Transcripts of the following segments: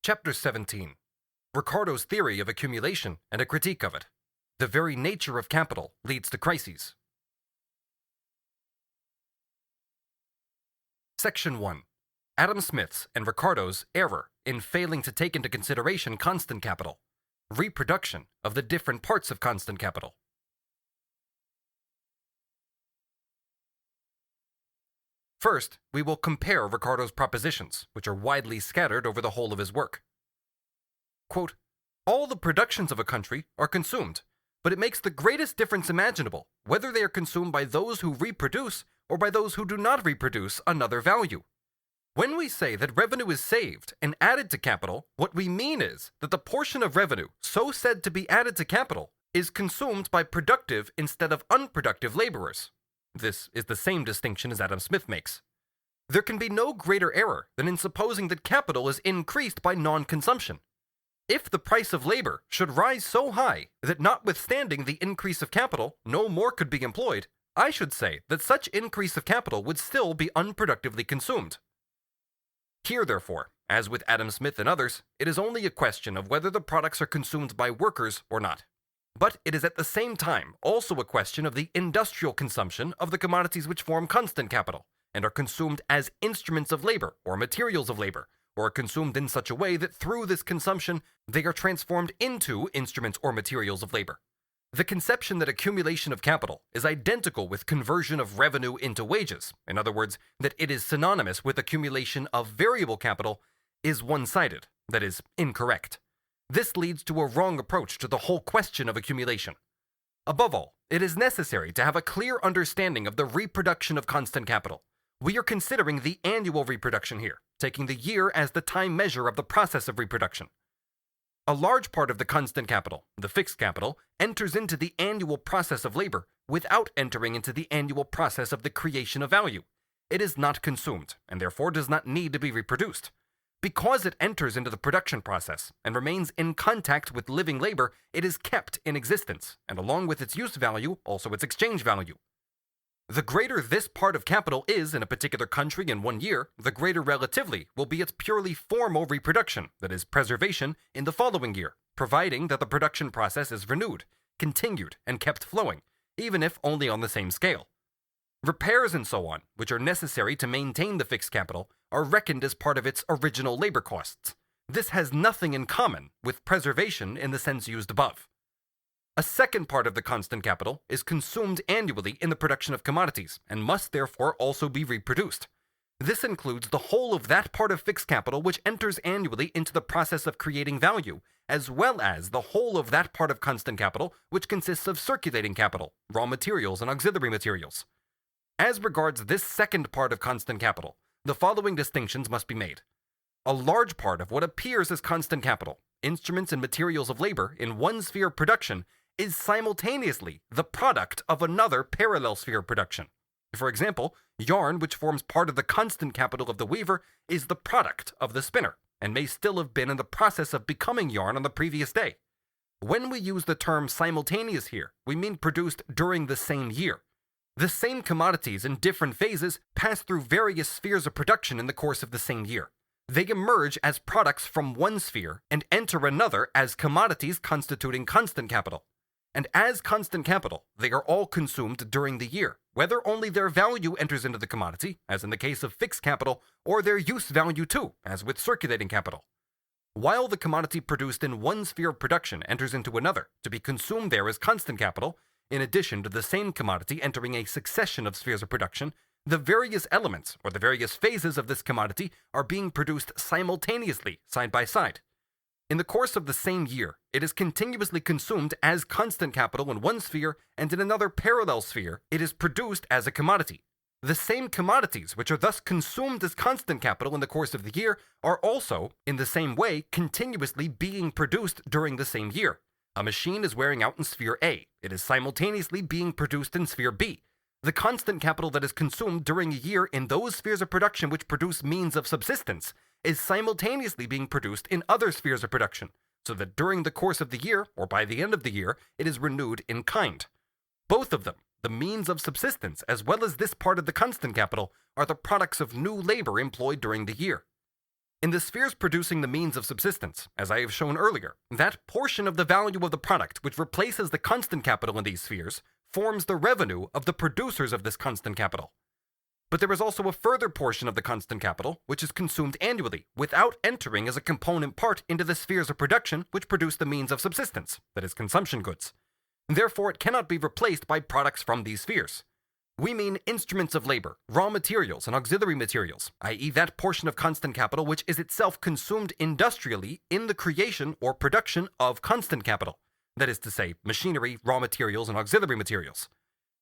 Chapter 17. Ricardo's Theory of Accumulation and a Critique of it. The very nature of capital leads to crises. Section 1. Adam Smith's and Ricardo's error in failing to take into consideration constant capital. Reproduction of the different parts of constant capital. First, we will compare Ricardo's propositions, which are widely scattered over the whole of his work. Quote, all the productions of a country are consumed, but it makes the greatest difference imaginable whether they are consumed by those who reproduce or by those who do not reproduce another value. When we say that revenue is saved and added to capital, what we mean is that the portion of revenue so said to be added to capital is consumed by productive instead of unproductive laborers. This is the same distinction as Adam Smith makes. There can be no greater error than in supposing that capital is increased by non-consumption. If the price of labor should rise so high that notwithstanding the increase of capital, no more could be employed, I should say that such increase of capital would still be unproductively consumed. Here, therefore, as with Adam Smith and others, it is only a question of whether the products are consumed by workers or not. But it is at the same time also a question of the industrial consumption of the commodities which form constant capital, and are consumed as instruments of labor or materials of labor, or are consumed in such a way that through this consumption they are transformed into instruments or materials of labor. The conception that accumulation of capital is identical with conversion of revenue into wages, in other words, that it is synonymous with accumulation of variable capital, is one-sided, that is, incorrect. This leads to a wrong approach to the whole question of accumulation. Above all, it is necessary to have a clear understanding of the reproduction of constant capital. We are considering the annual reproduction here, taking the year as the time measure of the process of reproduction. A large part of the constant capital, the fixed capital, enters into the annual process of labor without entering into the annual process of the creation of value. It is not consumed, and therefore does not need to be reproduced. Because it enters into the production process and remains in contact with living labor, it is kept in existence, and along with its use value, also its exchange value. The greater this part of capital is in a particular country in 1 year, the greater relatively will be its purely formal reproduction, that is, preservation, in the following year, providing that the production process is renewed, continued, and kept flowing, even if only on the same scale. Repairs and so on, which are necessary to maintain the fixed capital, are reckoned as part of its original labor costs. This has nothing in common with preservation in the sense used above. A second part of the constant capital is consumed annually in the production of commodities, and must therefore also be reproduced. This includes the whole of that part of fixed capital which enters annually into the process of creating value, as well as the whole of that part of constant capital which consists of circulating capital, raw materials, and auxiliary materials. As regards this second part of constant capital, the following distinctions must be made. A large part of what appears as constant capital, instruments and materials of labor in one sphere of production, is simultaneously the product of another parallel sphere of production. For example, yarn, which forms part of the constant capital of the weaver, is the product of the spinner, and may still have been in the process of becoming yarn on the previous day. When we use the term simultaneous here, we mean produced during the same year. The same commodities in different phases pass through various spheres of production in the course of the same year. They emerge as products from one sphere and enter another as commodities constituting constant capital. And as constant capital, they are all consumed during the year, whether only their value enters into the commodity, as in the case of fixed capital, or their use value too, as with circulating capital. While the commodity produced in one sphere of production enters into another, to be consumed there as constant capital, in addition to the same commodity entering a succession of spheres of production, the various elements, or the various phases of this commodity, are being produced simultaneously, side by side. In the course of the same year, it is continuously consumed as constant capital in one sphere, and in another parallel sphere, it is produced as a commodity. The same commodities which are thus consumed as constant capital in the course of the year are also, in the same way, continuously being produced during the same year. A machine is wearing out in sphere A. It is simultaneously being produced in sphere B. The constant capital that is consumed during a year in those spheres of production which produce means of subsistence is simultaneously being produced in other spheres of production, so that during the course of the year, or by the end of the year, it is renewed in kind. Both of them, the means of subsistence as well as this part of the constant capital, are the products of new labor employed during the year. In the spheres producing the means of subsistence, as I have shown earlier, that portion of the value of the product which replaces the constant capital in these spheres forms the revenue of the producers of this constant capital. But there is also a further portion of the constant capital which is consumed annually without entering as a component part into the spheres of production which produce the means of subsistence, that is, consumption goods. Therefore, it cannot be replaced by products from these spheres. We mean instruments of labor, raw materials, and auxiliary materials, i.e. that portion of constant capital which is itself consumed industrially in the creation or production of constant capital, that is to say, machinery, raw materials, and auxiliary materials.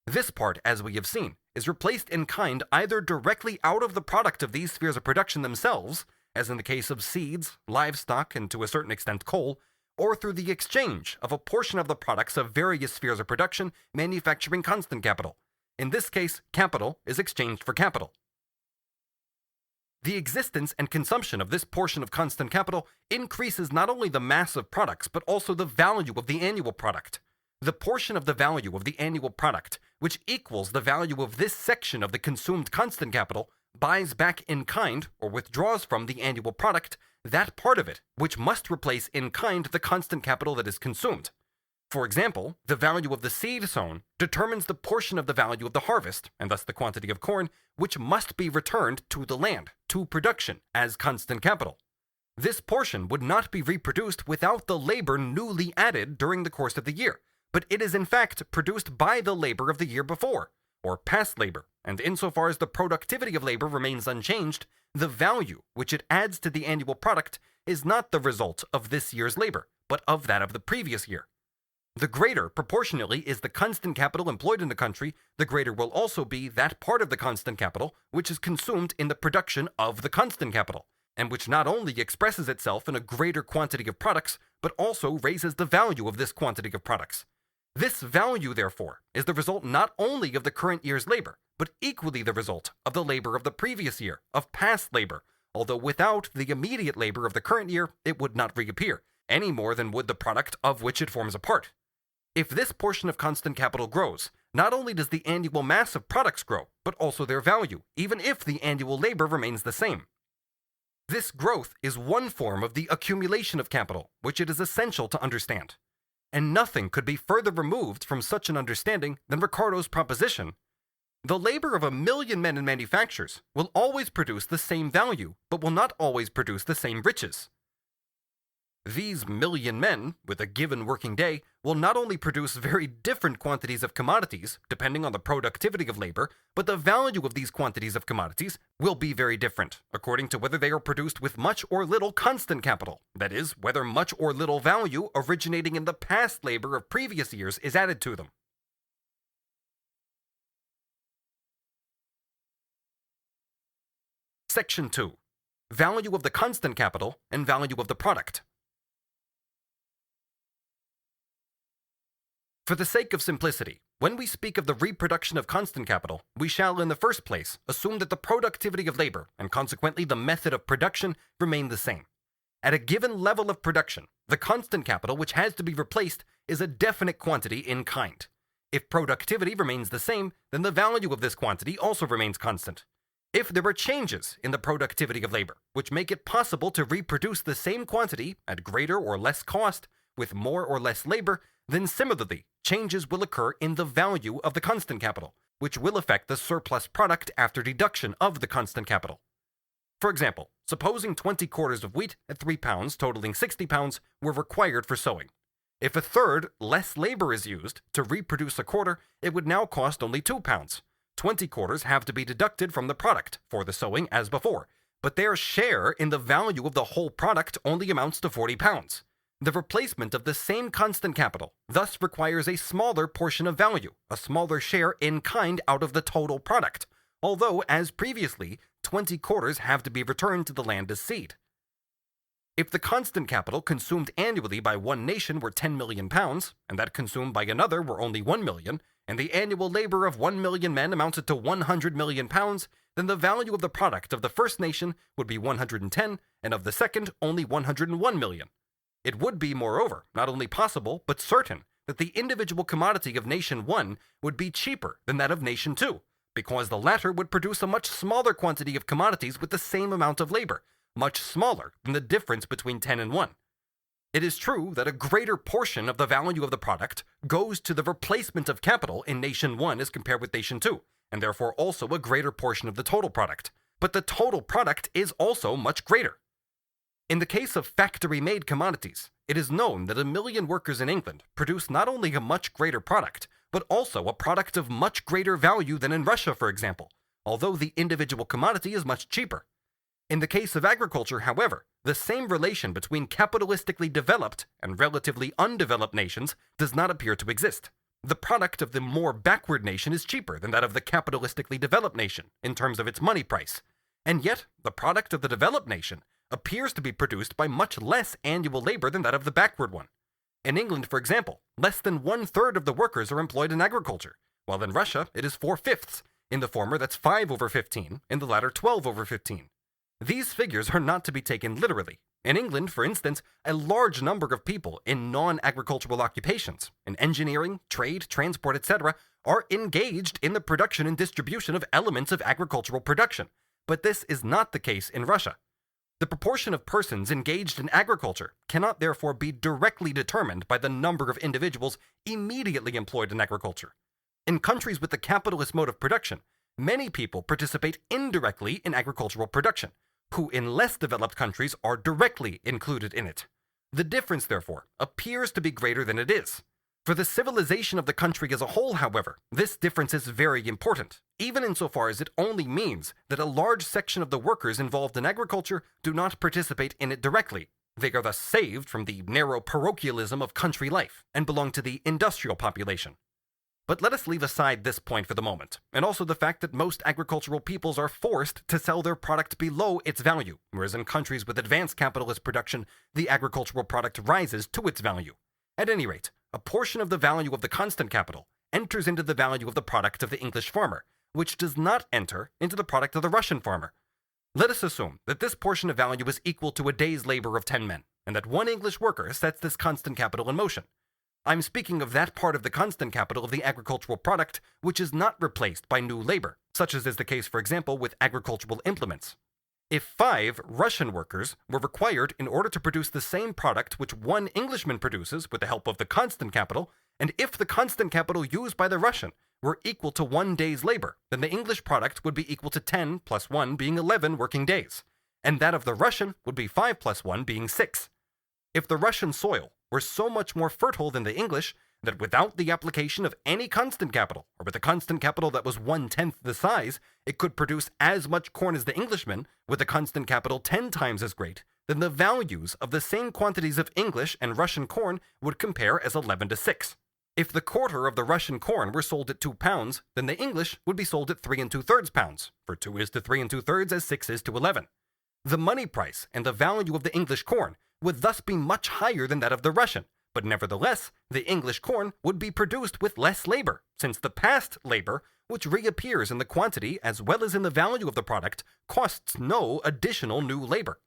This part, as we have seen, is replaced in kind either directly out of the product of these spheres of production themselves, as in the case of seeds, livestock, and to a certain extent coal, or through the exchange of a portion of the products of various spheres of production manufacturing constant capital. In this case, capital is exchanged for capital. The existence and consumption of this portion of constant capital increases not only the mass of products, but also the value of the annual product. The portion of the value of the annual product, which equals the value of this section of the consumed constant capital, buys back in kind, or withdraws from the annual product, that part of it, which must replace in kind the constant capital that is consumed. For example, the value of the seed sown determines the portion of the value of the harvest, and thus the quantity of corn, which must be returned to the land, to production, as constant capital. This portion would not be reproduced without the labor newly added during the course of the year, but it is in fact produced by the labor of the year before, or past labor, and insofar as the productivity of labor remains unchanged, the value which it adds to the annual product is not the result of this year's labor, but of that of the previous year. The greater, proportionally, is the constant capital employed in the country, the greater will also be that part of the constant capital which is consumed in the production of the constant capital, and which not only expresses itself in a greater quantity of products, but also raises the value of this quantity of products. This value, therefore, is the result not only of the current year's labor, but equally the result of the labor of the previous year, of past labor, although without the immediate labor of the current year, it would not reappear, any more than would the product of which it forms a part. If this portion of constant capital grows, not only does the annual mass of products grow, but also their value, even if the annual labor remains the same. This growth is one form of the accumulation of capital, which it is essential to understand. And nothing could be further removed from such an understanding than Ricardo's proposition. The labor of 1,000,000 men in manufactures will always produce the same value, but will not always produce the same riches. These 1,000,000 men, with a given working day, will not only produce very different quantities of commodities, depending on the productivity of labor, but the value of these quantities of commodities will be very different, according to whether they are produced with much or little constant capital, that is, whether much or little value originating in the past labor of previous years is added to them. Section 2. Value of the constant capital and value of the product. For the sake of simplicity, when we speak of the reproduction of constant capital, we shall in the first place assume that the productivity of labor, and consequently the method of production, remain the same. At a given level of production, the constant capital which has to be replaced is a definite quantity in kind. If productivity remains the same, then the value of this quantity also remains constant. If there are changes in the productivity of labor, which make it possible to reproduce the same quantity at greater or less cost, with more or less labor, then similarly, changes will occur in the value of the constant capital, which will affect the surplus product after deduction of the constant capital. For example, supposing 20 quarters of wheat at 3 pounds, totaling 60 pounds, were required for sowing. If a third less labor is used to reproduce a quarter, it would now cost only 2 pounds. 20 quarters have to be deducted from the product for the sowing as before, but their share in the value of the whole product only amounts to 40 pounds. The replacement of the same constant capital thus requires a smaller portion of value, a smaller share in kind out of the total product, although, as previously, 20 quarters have to be returned to the land as seed. If the constant capital consumed annually by one nation were 10 million pounds, and that consumed by another were only 1 million, and the annual labor of 1,000,000 men amounted to 100 million pounds, then the value of the product of the first nation would be 110, and of the second only 101 million. It would be, moreover, not only possible, but certain, that the individual commodity of Nation 1 would be cheaper than that of Nation 2, because the latter would produce a much smaller quantity of commodities with the same amount of labor, much smaller than the difference between 10 and 1. It is true that a greater portion of the value of the product goes to the replacement of capital in Nation 1 as compared with Nation 2, and therefore also a greater portion of the total product. But the total product is also much greater. In the case of factory-made commodities, it is known that 1 million workers in England produce not only a much greater product, but also a product of much greater value than in Russia, for example, although the individual commodity is much cheaper. In the case of agriculture, however, the same relation between capitalistically developed and relatively undeveloped nations does not appear to exist. The product of the more backward nation is cheaper than that of the capitalistically developed nation in terms of its money price, and yet the product of the developed nation appears to be produced by much less annual labor than that of the backward one. In England, for example, less than 1/3 of the workers are employed in agriculture, while in Russia it is 4/5. In the former, that's 5/15, in the latter 12/15. These figures are not to be taken literally. In England, for instance, a large number of people in non-agricultural occupations, in engineering, trade, transport, etc., are engaged in the production and distribution of elements of agricultural production, but this is not the case in Russia. The proportion of persons engaged in agriculture cannot therefore be directly determined by the number of individuals immediately employed in agriculture. In countries with the capitalist mode of production, many people participate indirectly in agricultural production, who in less developed countries are directly included in it. The difference, therefore, appears to be greater than it is. For the civilization of the country as a whole, however, this difference is very important, even insofar as it only means that a large section of the workers involved in agriculture do not participate in it directly. They are thus saved from the narrow parochialism of country life and belong to the industrial population. But let us leave aside this point for the moment, and also the fact that most agricultural peoples are forced to sell their product below its value, whereas in countries with advanced capitalist production, the agricultural product rises to its value. At any rate, a portion of the value of the constant capital enters into the value of the product of the English farmer, which does not enter into the product of the Russian farmer. Let us assume that this portion of value is equal to a day's labor of 10 men, and that one English worker sets this constant capital in motion. I'm speaking of that part of the constant capital of the agricultural product which is not replaced by new labor, such as is the case, for example, with agricultural implements. If 5 Russian workers were required in order to produce the same product which one Englishman produces with the help of the constant capital, and if the constant capital used by the Russian were equal to 1 day's labor, then the English product would be equal to 10 plus 1 being 11 working days, and that of the Russian would be 5 plus 1 being 6. If the Russian soil were so much more fertile than the English that without the application of any constant capital, or with a constant capital that was 1/10 the size, it could produce as much corn as the Englishman with a constant capital 10 times as great, then the values of the same quantities of English and Russian corn would compare as 11-6. If the quarter of the Russian corn were sold at 2 pounds, then the English would be sold at 3 2/3 pounds, for 2 is to 3 2/3 as 6 is to 11. The money price and the value of the English corn would thus be much higher than that of the Russian, but nevertheless, the English corn would be produced with less labor, since the past labor, which reappears in the quantity as well as in the value of the product, costs no additional new labor.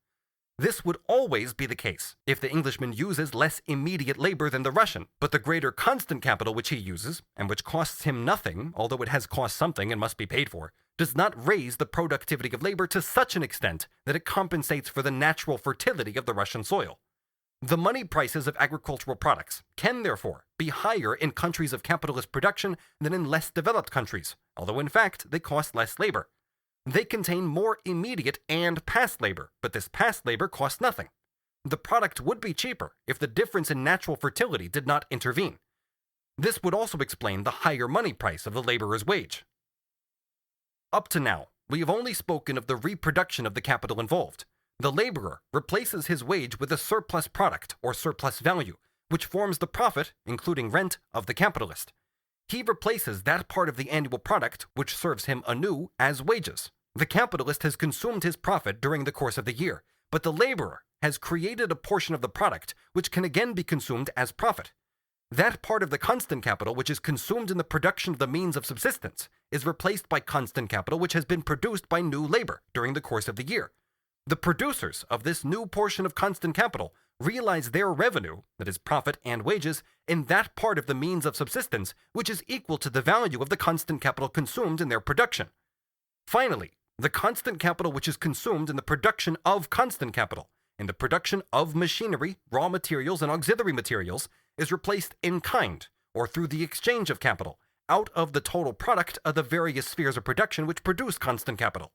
This would always be the case if the Englishman uses less immediate labor than the Russian, but the greater constant capital which he uses, and which costs him nothing, although it has cost something and must be paid for, does not raise the productivity of labor to such an extent that it compensates for the natural fertility of the Russian soil. The money prices of agricultural products can therefore be higher in countries of capitalist production than in less developed countries, although in fact they cost less labor. They contain more immediate and past labor, but this past labor costs nothing. The product would be cheaper if the difference in natural fertility did not intervene. This would also explain the higher money price of the laborer's wage. Up to now, we have only spoken of the reproduction of the capital involved. The laborer replaces his wage with a surplus product or surplus value, which forms the profit, including rent, of the capitalist. He replaces that part of the annual product which serves him anew as wages. The capitalist has consumed his profit during the course of the year, but the laborer has created a portion of the product which can again be consumed as profit. That part of the constant capital which is consumed in the production of the means of subsistence is replaced by constant capital which has been produced by new labor during the course of the year. The producers of this new portion of constant capital realize their revenue, that is profit and wages, in that part of the means of subsistence which is equal to the value of the constant capital consumed in their production. Finally, the constant capital which is consumed in the production of constant capital, in the production of machinery, raw materials, and auxiliary materials, is replaced in kind, or through the exchange of capital, out of the total product of the various spheres of production which produce constant capital.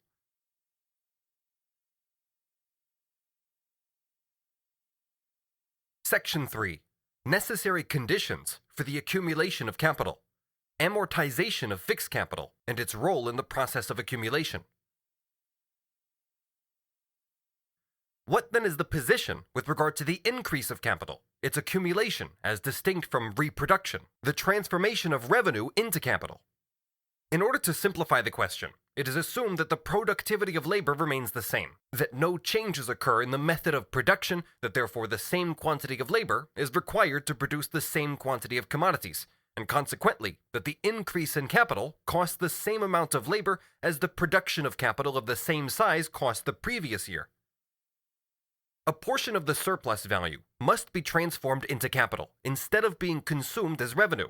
Section 3. Necessary conditions for the accumulation of capital. Amortization of fixed capital and its role in the process of accumulation. What then is the position with regard to the increase of capital, its accumulation as distinct from reproduction, the transformation of revenue into capital? In order to simplify the question, it is assumed that the productivity of labor remains the same, that no changes occur in the method of production, that therefore the same quantity of labor is required to produce the same quantity of commodities, and consequently that the increase in capital costs the same amount of labor as the production of capital of the same size cost the previous year. A portion of the surplus value must be transformed into capital instead of being consumed as revenue.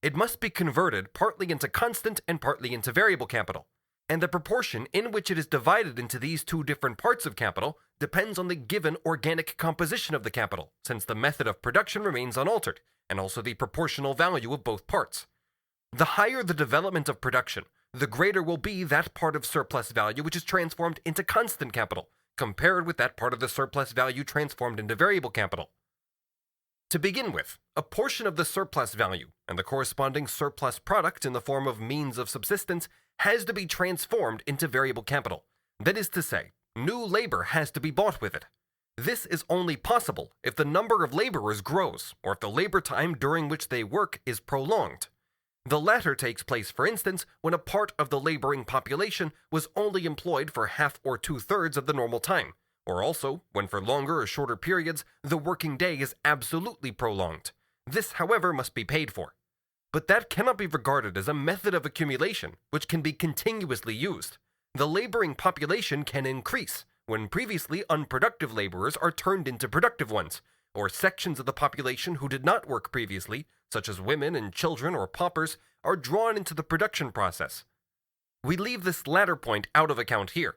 It must be converted partly into constant and partly into variable capital, and the proportion in which it is divided into these two different parts of capital depends on the given organic composition of the capital, since the method of production remains unaltered, and also the proportional value of both parts. The higher the development of production, the greater will be that part of surplus value which is transformed into constant capital, compared with that part of the surplus value transformed into variable capital. To begin with, a portion of the surplus value and the corresponding surplus product in the form of means of subsistence has to be transformed into variable capital. That is to say, new labor has to be bought with it. This is only possible if the number of laborers grows, or if the labor time during which they work is prolonged. The latter takes place, for instance, when a part of the laboring population was only employed for half or two-thirds of the normal time, or also when for longer or shorter periods the working day is absolutely prolonged. This, however, must be paid for. But that cannot be regarded as a method of accumulation which can be continuously used. The laboring population can increase when previously unproductive laborers are turned into productive ones, or sections of the population who did not work previously, such as women and children or paupers, are drawn into the production process. We leave this latter point out of account here.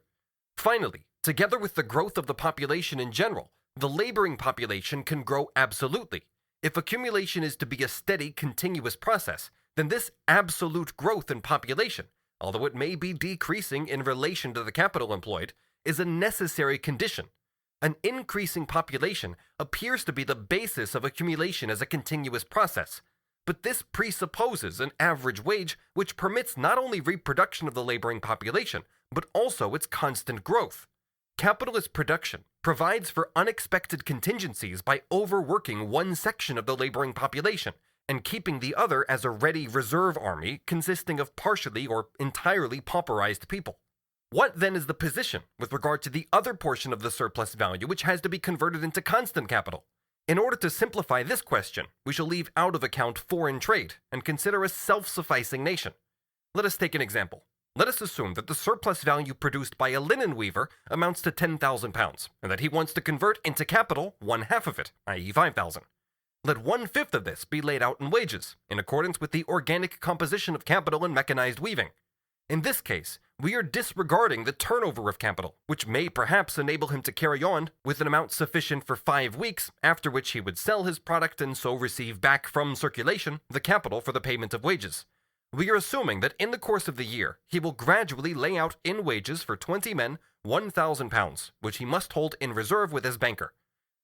Finally, together with the growth of the population in general, the laboring population can grow absolutely. If accumulation is to be a steady, continuous process, then this absolute growth in population, although it may be decreasing in relation to the capital employed, is a necessary condition. An increasing population appears to be the basis of accumulation as a continuous process, but this presupposes an average wage which permits not only reproduction of the laboring population, but also its constant growth. Capitalist production provides for unexpected contingencies by overworking one section of the laboring population and keeping the other as a ready reserve army consisting of partially or entirely pauperized people. What then is the position with regard to the other portion of the surplus value which has to be converted into constant capital? In order to simplify this question, we shall leave out of account foreign trade and consider a self-sufficing nation. Let us take an example. Let us assume that the surplus value produced by a linen weaver amounts to £10,000, and that he wants to convert into capital one half of it, i.e. £5,000. Let 1/5 of this be laid out in wages, in accordance with the organic composition of capital in mechanized weaving. In this case, we are disregarding the turnover of capital, which may perhaps enable him to carry on with an amount sufficient for 5 weeks, after which he would sell his product and so receive back from circulation the capital for the payment of wages. We are assuming that in the course of the year, he will gradually lay out in wages for 20 men £1,000, which he must hold in reserve with his banker.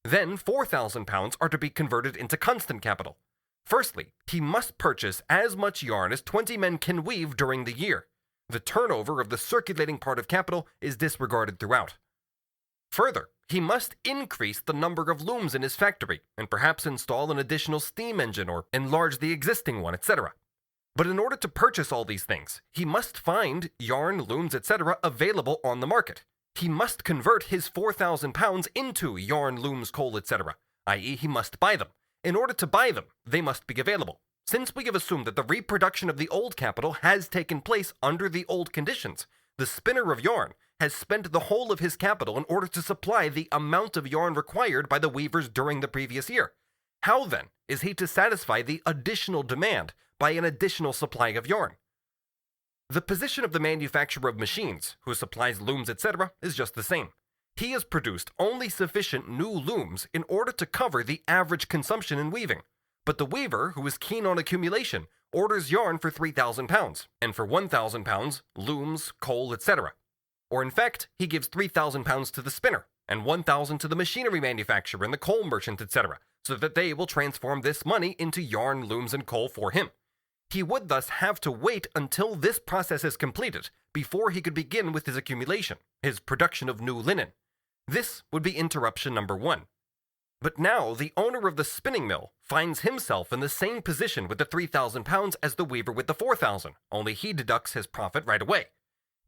Then £4,000 are to be converted into constant capital. Firstly, he must purchase as much yarn as 20 men can weave during the year. The turnover of the circulating part of capital is disregarded throughout. Further, he must increase the number of looms in his factory, and perhaps install an additional steam engine or enlarge the existing one, etc. But in order to purchase all these things, he must find yarn, looms, etc. available on the market. He must convert his £4,000 into yarn, looms, coal, etc., i.e. he must buy them. In order to buy them, they must be available. Since we have assumed that the reproduction of the old capital has taken place under the old conditions, the spinner of yarn has spent the whole of his capital in order to supply the amount of yarn required by the weavers during the previous year. How then is he to satisfy the additional demand by an additional supply of yarn? The position of the manufacturer of machines, who supplies looms, etc., is just the same. He has produced only sufficient new looms in order to cover the average consumption in weaving. But the weaver, who is keen on accumulation, orders yarn for 3,000 pounds, and for 1,000 pounds, looms, coal, etc. Or in fact, he gives 3,000 pounds to the spinner, and 1,000 to the machinery manufacturer and the coal merchant, etc., so that they will transform this money into yarn, looms, and coal for him. He would thus have to wait until this process is completed before he could begin with his accumulation, his production of new linen. This would be interruption number 1. But now the owner of the spinning mill finds himself in the same position with the 3,000 pounds as the weaver with the 4,000, only he deducts his profit right away.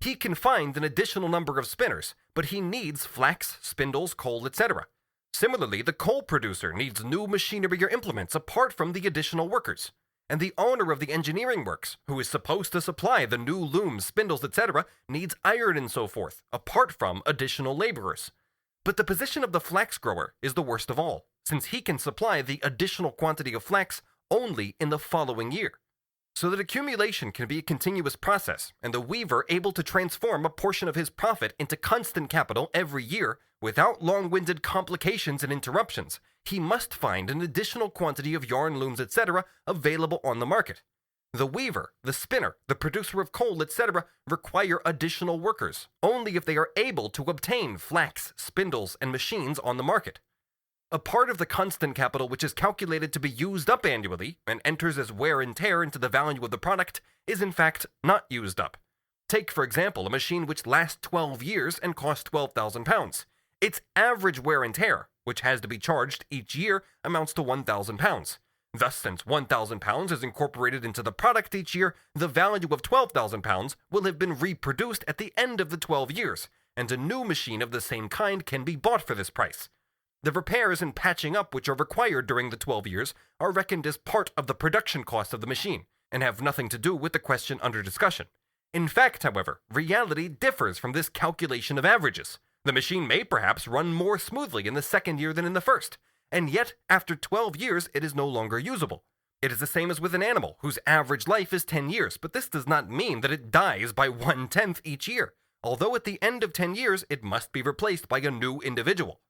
He can find an additional number of spinners, but he needs flax, spindles, coal, etc. Similarly, the coal producer needs new machinery or implements apart from the additional workers. And the owner of the engineering works, who is supposed to supply the new looms, spindles, etc., needs iron and so forth, apart from additional laborers. But the position of the flax grower is the worst of all, since he can supply the additional quantity of flax only in the following year. So that accumulation can be a continuous process, and the weaver able to transform a portion of his profit into constant capital every year without long-winded complications and interruptions, he must find an additional quantity of yarn, looms, etc. available on the market. The weaver, the spinner, the producer of coal, etc. require additional workers, only if they are able to obtain flax, spindles, and machines on the market. A part of the constant capital which is calculated to be used up annually and enters as wear and tear into the value of the product is in fact not used up. Take, for example, a machine which lasts 12 years and costs 12,000 pounds. Its average wear and tear, which has to be charged each year, amounts to 1,000 pounds. Thus, since 1,000 pounds is incorporated into the product each year, the value of 12,000 pounds will have been reproduced at the end of the 12 years, and a new machine of the same kind can be bought for this price. The repairs and patching up which are required during the 12 years are reckoned as part of the production cost of the machine, and have nothing to do with the question under discussion. In fact, however, reality differs from this calculation of averages. The machine may perhaps run more smoothly in the second year than in the first, and yet after 12 years it is no longer usable. It is the same as with an animal whose average life is 10 years, but this does not mean that it dies by 1/10 each year, although at the end of 10 years it must be replaced by a new individual.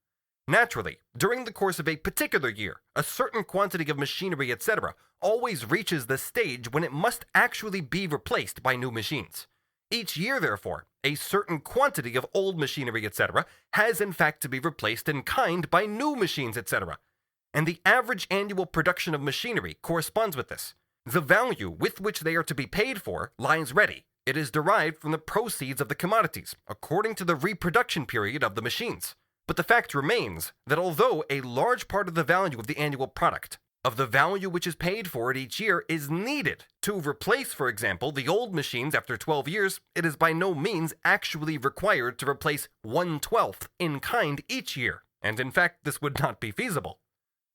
Naturally, during the course of a particular year, a certain quantity of machinery, etc., always reaches the stage when it must actually be replaced by new machines. Each year, therefore, a certain quantity of old machinery, etc., has in fact to be replaced in kind by new machines, etc. And the average annual production of machinery corresponds with this. The value with which they are to be paid for lies ready. It is derived from the proceeds of the commodities, according to the reproduction period of the machines. But the fact remains that although a large part of the value of the annual product, of the value which is paid for it each year, is needed to replace, for example, the old machines after 12 years, it is by no means actually required to replace 1/12 in kind each year, and in fact this would not be feasible.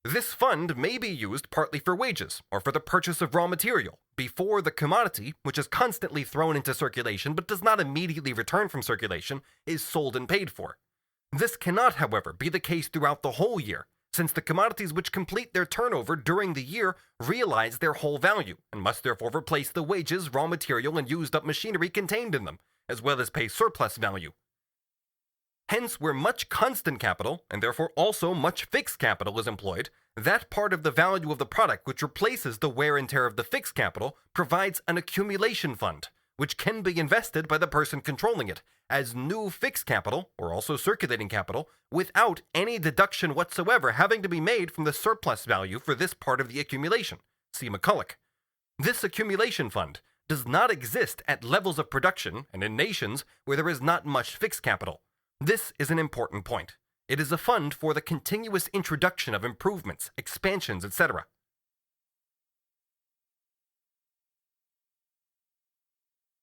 This fund may be used partly for wages, or for the purchase of raw material, before the commodity, which is constantly thrown into circulation but does not immediately return from circulation, is sold and paid for. This cannot, however, be the case throughout the whole year, since the commodities which complete their turnover during the year realize their whole value, and must therefore replace the wages, raw material, and used-up machinery contained in them, as well as pay surplus value. Hence, where much constant capital, and therefore also much fixed capital, is employed, that part of the value of the product which replaces the wear and tear of the fixed capital provides an accumulation fund, which can be invested by the person controlling it as new fixed capital, or also circulating capital, without any deduction whatsoever having to be made from the surplus value for this part of the accumulation. See McCulloch. This accumulation fund does not exist at levels of production and in nations where there is not much fixed capital. This is an important point. It is a fund for the continuous introduction of improvements, expansions, etc.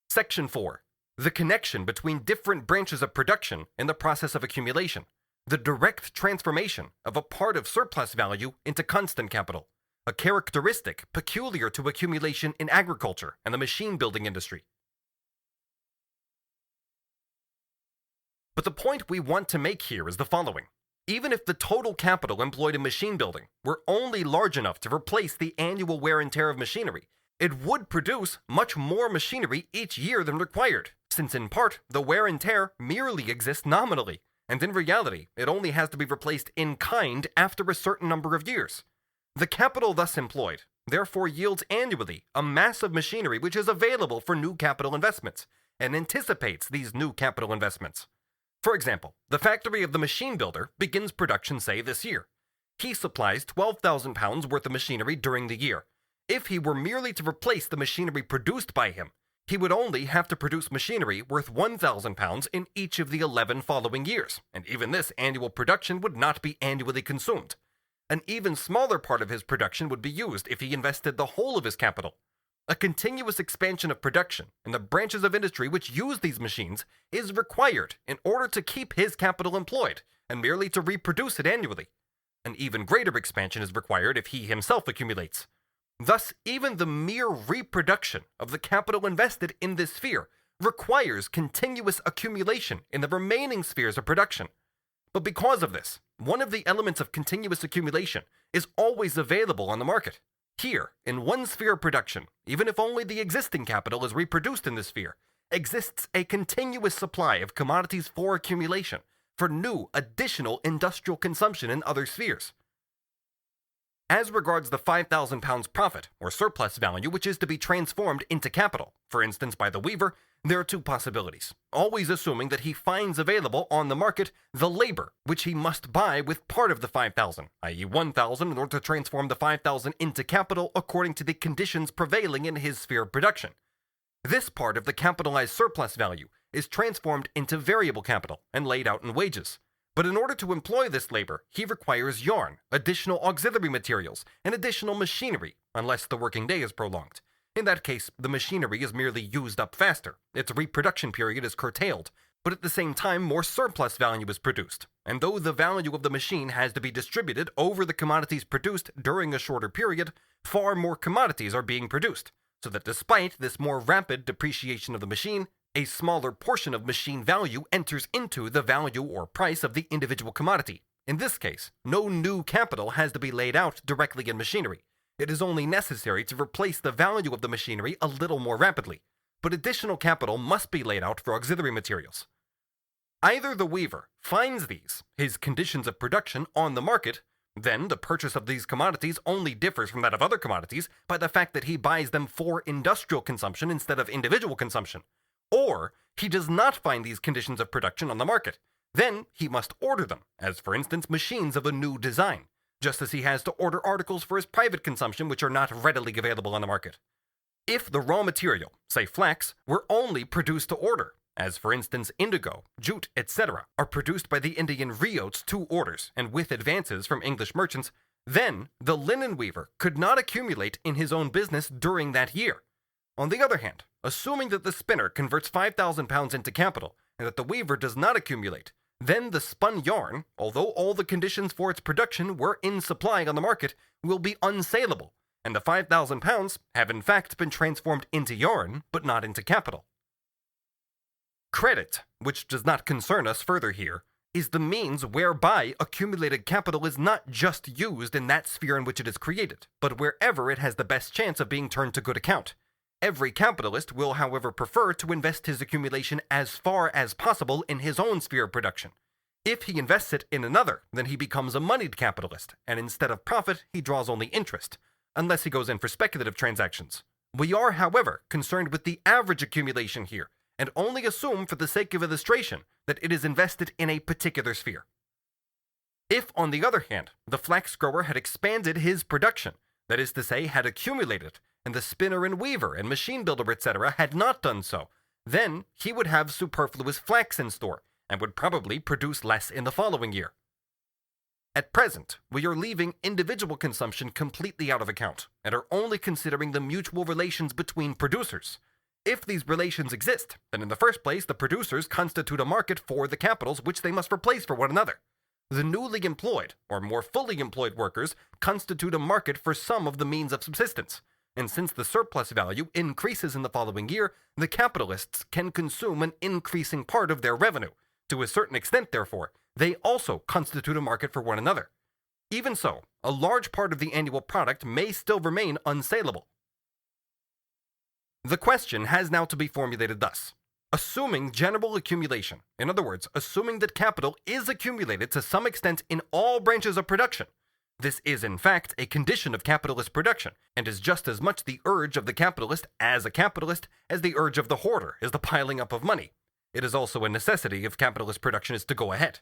Section 4. The connection between different branches of production in the process of accumulation. The direct transformation of a part of surplus value into constant capital. A characteristic peculiar to accumulation in agriculture and the machine building industry. But the point we want to make here is the following. Even if the total capital employed in machine building were only large enough to replace the annual wear and tear of machinery, it would produce much more machinery each year than required, since in part the wear and tear merely exists nominally, and in reality it only has to be replaced in kind after a certain number of years. The capital thus employed therefore yields annually a mass of machinery which is available for new capital investments, and anticipates these new capital investments. For example, the factory of the machine builder begins production, say, this year. He supplies £12,000 worth of machinery during the year. If he were merely to replace the machinery produced by him, he would only have to produce machinery worth £1,000 in each of the 11 following years, and even this annual production would not be annually consumed. An even smaller part of his production would be used if he invested the whole of his capital. A continuous expansion of production in the branches of industry which use these machines is required in order to keep his capital employed, and merely to reproduce it annually. An even greater expansion is required if he himself accumulates. Thus, even the mere reproduction of the capital invested in this sphere requires continuous accumulation in the remaining spheres of production. But because of this, one of the elements of continuous accumulation is always available on the market. Here, in one sphere of production, even if only the existing capital is reproduced in this sphere, exists a continuous supply of commodities for accumulation, for new, additional industrial consumption in other spheres. As regards the £5,000 profit, or surplus value, which is to be transformed into capital, for instance by the weaver, there are two possibilities, always assuming that he finds available on the market the labor which he must buy with part of the 5,000, i.e. 1,000, in order to transform the 5,000 into capital according to the conditions prevailing in his sphere of production. This part of the capitalized surplus value is transformed into variable capital and laid out in wages. But in order to employ this labor, he requires yarn, additional auxiliary materials, and additional machinery, unless the working day is prolonged. In that case, the machinery is merely used up faster, its reproduction period is curtailed, but at the same time more surplus value is produced, and though the value of the machine has to be distributed over the commodities produced during a shorter period, far more commodities are being produced, so that despite this more rapid depreciation of the machine, a smaller portion of machine value enters into the value or price of the individual commodity. In this case, no new capital has to be laid out directly in machinery. It is only necessary to replace the value of the machinery a little more rapidly, but additional capital must be laid out for auxiliary materials. Either the weaver finds these, his conditions of production, on the market, then the purchase of these commodities only differs from that of other commodities by the fact that he buys them for industrial consumption instead of individual consumption. Or he does not find these conditions of production on the market. Then he must order them, as for instance machines of a new design, just as he has to order articles for his private consumption which are not readily available on the market. If the raw material, say flax, were only produced to order, as for instance indigo, jute, etc., are produced by the Indian ryots to orders and with advances from English merchants, then the linen weaver could not accumulate in his own business during that year. On the other hand, assuming that the spinner converts £5,000 into capital and that the weaver does not accumulate, then the spun yarn, although all the conditions for its production were in supply on the market, will be unsaleable, and the £5,000 have in fact been transformed into yarn, but not into capital. Credit, which does not concern us further here, is the means whereby accumulated capital is not just used in that sphere in which it is created, but wherever it has the best chance of being turned to good account. Every capitalist will, however, prefer to invest his accumulation as far as possible in his own sphere of production. If he invests it in another, then he becomes a moneyed capitalist, and instead of profit, he draws only interest, unless he goes in for speculative transactions. We are, however, concerned with the average accumulation here, and only assume for the sake of illustration that it is invested in a particular sphere. If, on the other hand, the flax grower had expanded his production, that is to say, had accumulated, and the spinner and weaver and machine builder, etc., had not done so, then he would have superfluous flax in store, and would probably produce less in the following year. At present, we are leaving individual consumption completely out of account, and are only considering the mutual relations between producers. If these relations exist, then in the first place the producers constitute a market for the capitals which they must replace for one another. The newly employed, or more fully employed workers, constitute a market for some of the means of subsistence. And since the surplus value increases in the following year, the capitalists can consume an increasing part of their revenue. To a certain extent, therefore, they also constitute a market for one another. Even so, a large part of the annual product may still remain unsaleable. The question has now to be formulated thus. Assuming general accumulation, in other words, assuming that capital is accumulated to some extent in all branches of production, this is in fact a condition of capitalist production, and is just as much the urge of the capitalist as the urge of the hoarder is the piling up of money. It is also a necessity if capitalist production is to go ahead.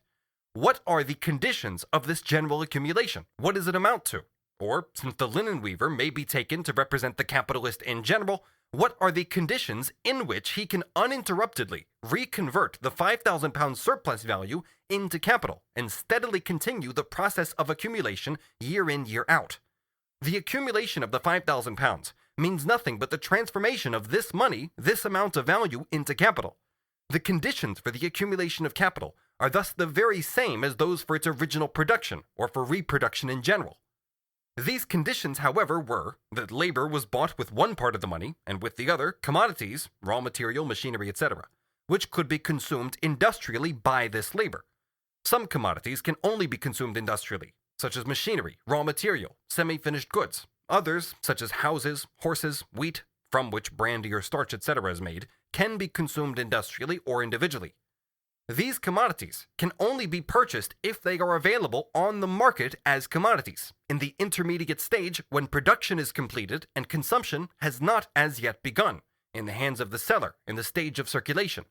What are the conditions of this general accumulation? What does it amount to? Or, since the linen weaver may be taken to represent the capitalist in general, what are the conditions in which he can uninterruptedly reconvert the £5,000 surplus value into capital and steadily continue the process of accumulation year in, year out? The accumulation of the £5,000 means nothing but the transformation of this money, this amount of value, into capital. The conditions for the accumulation of capital are thus the very same as those for its original production or for reproduction in general. These conditions, however, were that labor was bought with one part of the money, and with the other, commodities, raw material, machinery, etc., which could be consumed industrially by this labor. Some commodities can only be consumed industrially, such as machinery, raw material, semi-finished goods. Others, such as houses, horses, wheat, from which brandy or starch, etc. is made, can be consumed industrially or individually. These commodities can only be purchased if they are available on the market as commodities, in the intermediate stage when production is completed and consumption has not as yet begun, in the hands of the seller in the stage of circulation.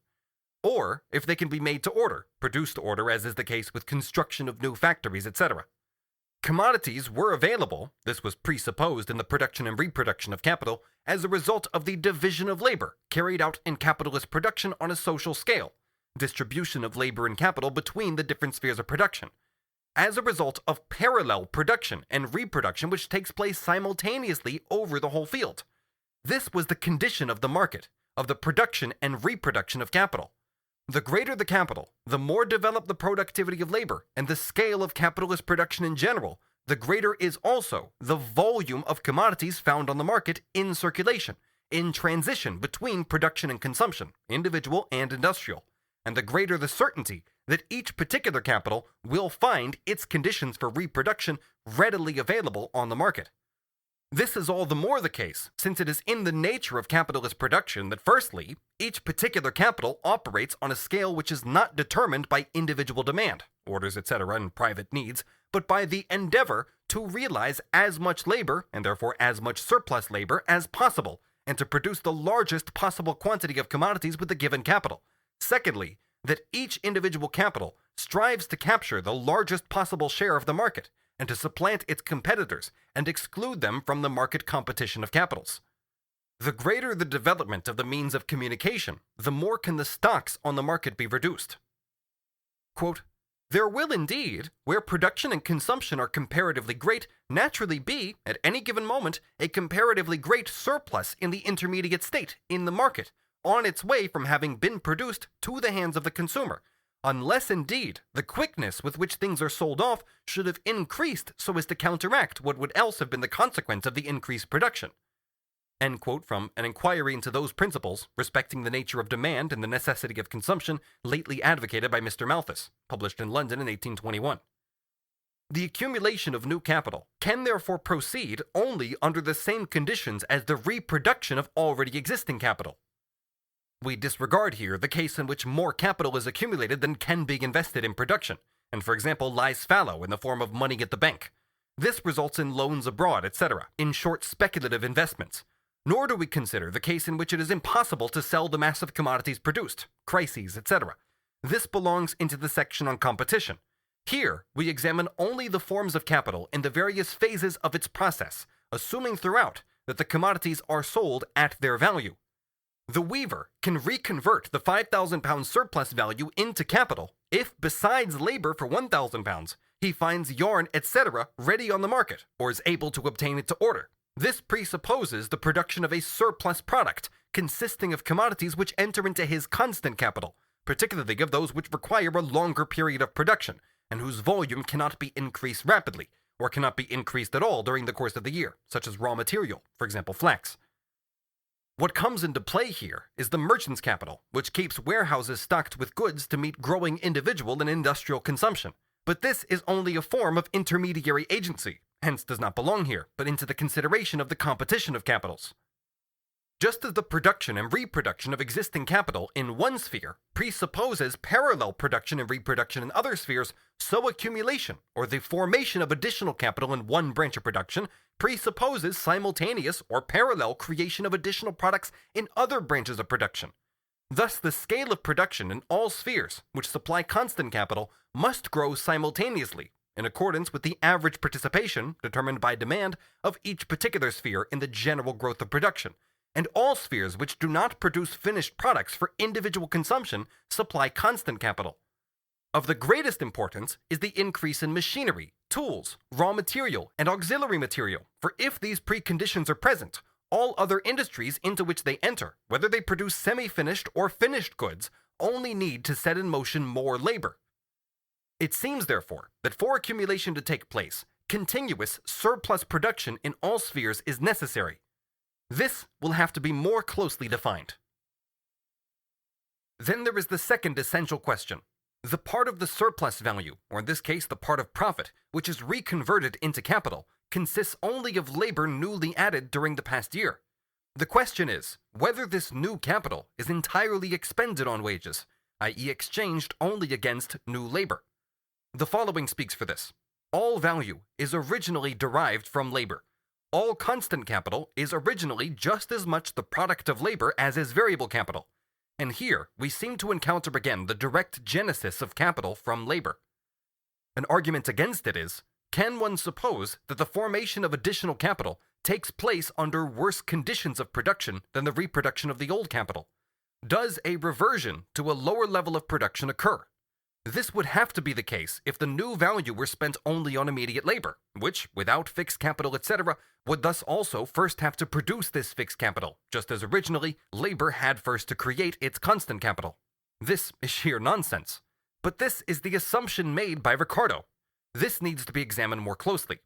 Or if they can be made to order, produced to order as is the case with construction of new factories, etc. Commodities were available, this was presupposed in the production and reproduction of capital, as a result of the division of labor carried out in capitalist production on a social scale, distribution of labor and capital between the different spheres of production, as a result of parallel production and reproduction which takes place simultaneously over the whole field. This was the condition of the market, of the production and reproduction of capital. The greater the capital, the more developed the productivity of labor and the scale of capitalist production in general, the greater is also the volume of commodities found on the market in circulation, in transition between production and consumption, individual and industrial, and the greater the certainty that each particular capital will find its conditions for reproduction readily available on the market. This is all the more the case, since it is in the nature of capitalist production that firstly, each particular capital operates on a scale which is not determined by individual demand, orders, etc., and private needs, but by the endeavor to realize as much labor, and therefore as much surplus labor, as possible, and to produce the largest possible quantity of commodities with the given capital. Secondly, that each individual capital strives to capture the largest possible share of the market and to supplant its competitors and exclude them from the market competition of capitals. The greater the development of the means of communication, the more can the stocks on the market be reduced. Quote, "There will indeed, where production and consumption are comparatively great, naturally be, at any given moment, a comparatively great surplus in the intermediate state, in the market, on its way from having been produced to the hands of the consumer, unless indeed the quickness with which things are sold off should have increased so as to counteract what would else have been the consequence of the increased production." End quote from An Inquiry into Those Principles Respecting the Nature of Demand and the Necessity of Consumption, lately advocated by Mr. Malthus, published in London in 1821. The accumulation of new capital can therefore proceed only under the same conditions as the reproduction of already existing capital. We disregard here the case in which more capital is accumulated than can be invested in production, and for example lies fallow in the form of money at the bank. This results in loans abroad, etc., in short speculative investments. Nor do we consider the case in which it is impossible to sell the mass of commodities produced, crises, etc. This belongs into the section on competition. Here, we examine only the forms of capital in the various phases of its process, assuming throughout that the commodities are sold at their value. The weaver can reconvert the £5,000 surplus value into capital if, besides labor for £1,000, he finds yarn, etc. ready on the market, or is able to obtain it to order. This presupposes the production of a surplus product, consisting of commodities which enter into his constant capital, particularly of those which require a longer period of production, and whose volume cannot be increased rapidly, or cannot be increased at all during the course of the year, such as raw material, for example flax. What comes into play here is the merchant's capital, which keeps warehouses stocked with goods to meet growing individual and industrial consumption. But this is only a form of intermediary agency, hence does not belong here, but into the consideration of the competition of capitals. Just as the production and reproduction of existing capital in one sphere presupposes parallel production and reproduction in other spheres, so accumulation, or the formation of additional capital in one branch of production, presupposes simultaneous or parallel creation of additional products in other branches of production. Thus, the scale of production in all spheres which supply constant capital must grow simultaneously, in accordance with the average participation, determined by demand, of each particular sphere in the general growth of production, and all spheres which do not produce finished products for individual consumption supply constant capital. Of the greatest importance is the increase in machinery, tools, raw material, and auxiliary material, for if these preconditions are present, all other industries into which they enter, whether they produce semi-finished or finished goods, only need to set in motion more labor. It seems, therefore, that for accumulation to take place, continuous surplus production in all spheres is necessary. This will have to be more closely defined. Then there is the second essential question. The part of the surplus value, or in this case the part of profit, which is reconverted into capital, consists only of labor newly added during the past year. The question is whether this new capital is entirely expended on wages, i.e. exchanged only against new labor. The following speaks for this. All value is originally derived from labor. All constant capital is originally just as much the product of labor as is variable capital. And here we seem to encounter again the direct genesis of capital from labor. An argument against it is, can one suppose that the formation of additional capital takes place under worse conditions of production than the reproduction of the old capital? Does a reversion to a lower level of production occur? This would have to be the case if the new value were spent only on immediate labor, which, without fixed capital, etc., would thus also first have to produce this fixed capital, just as originally labor had first to create its constant capital. This is sheer nonsense. But this is the assumption made by Ricardo. This needs to be examined more closely.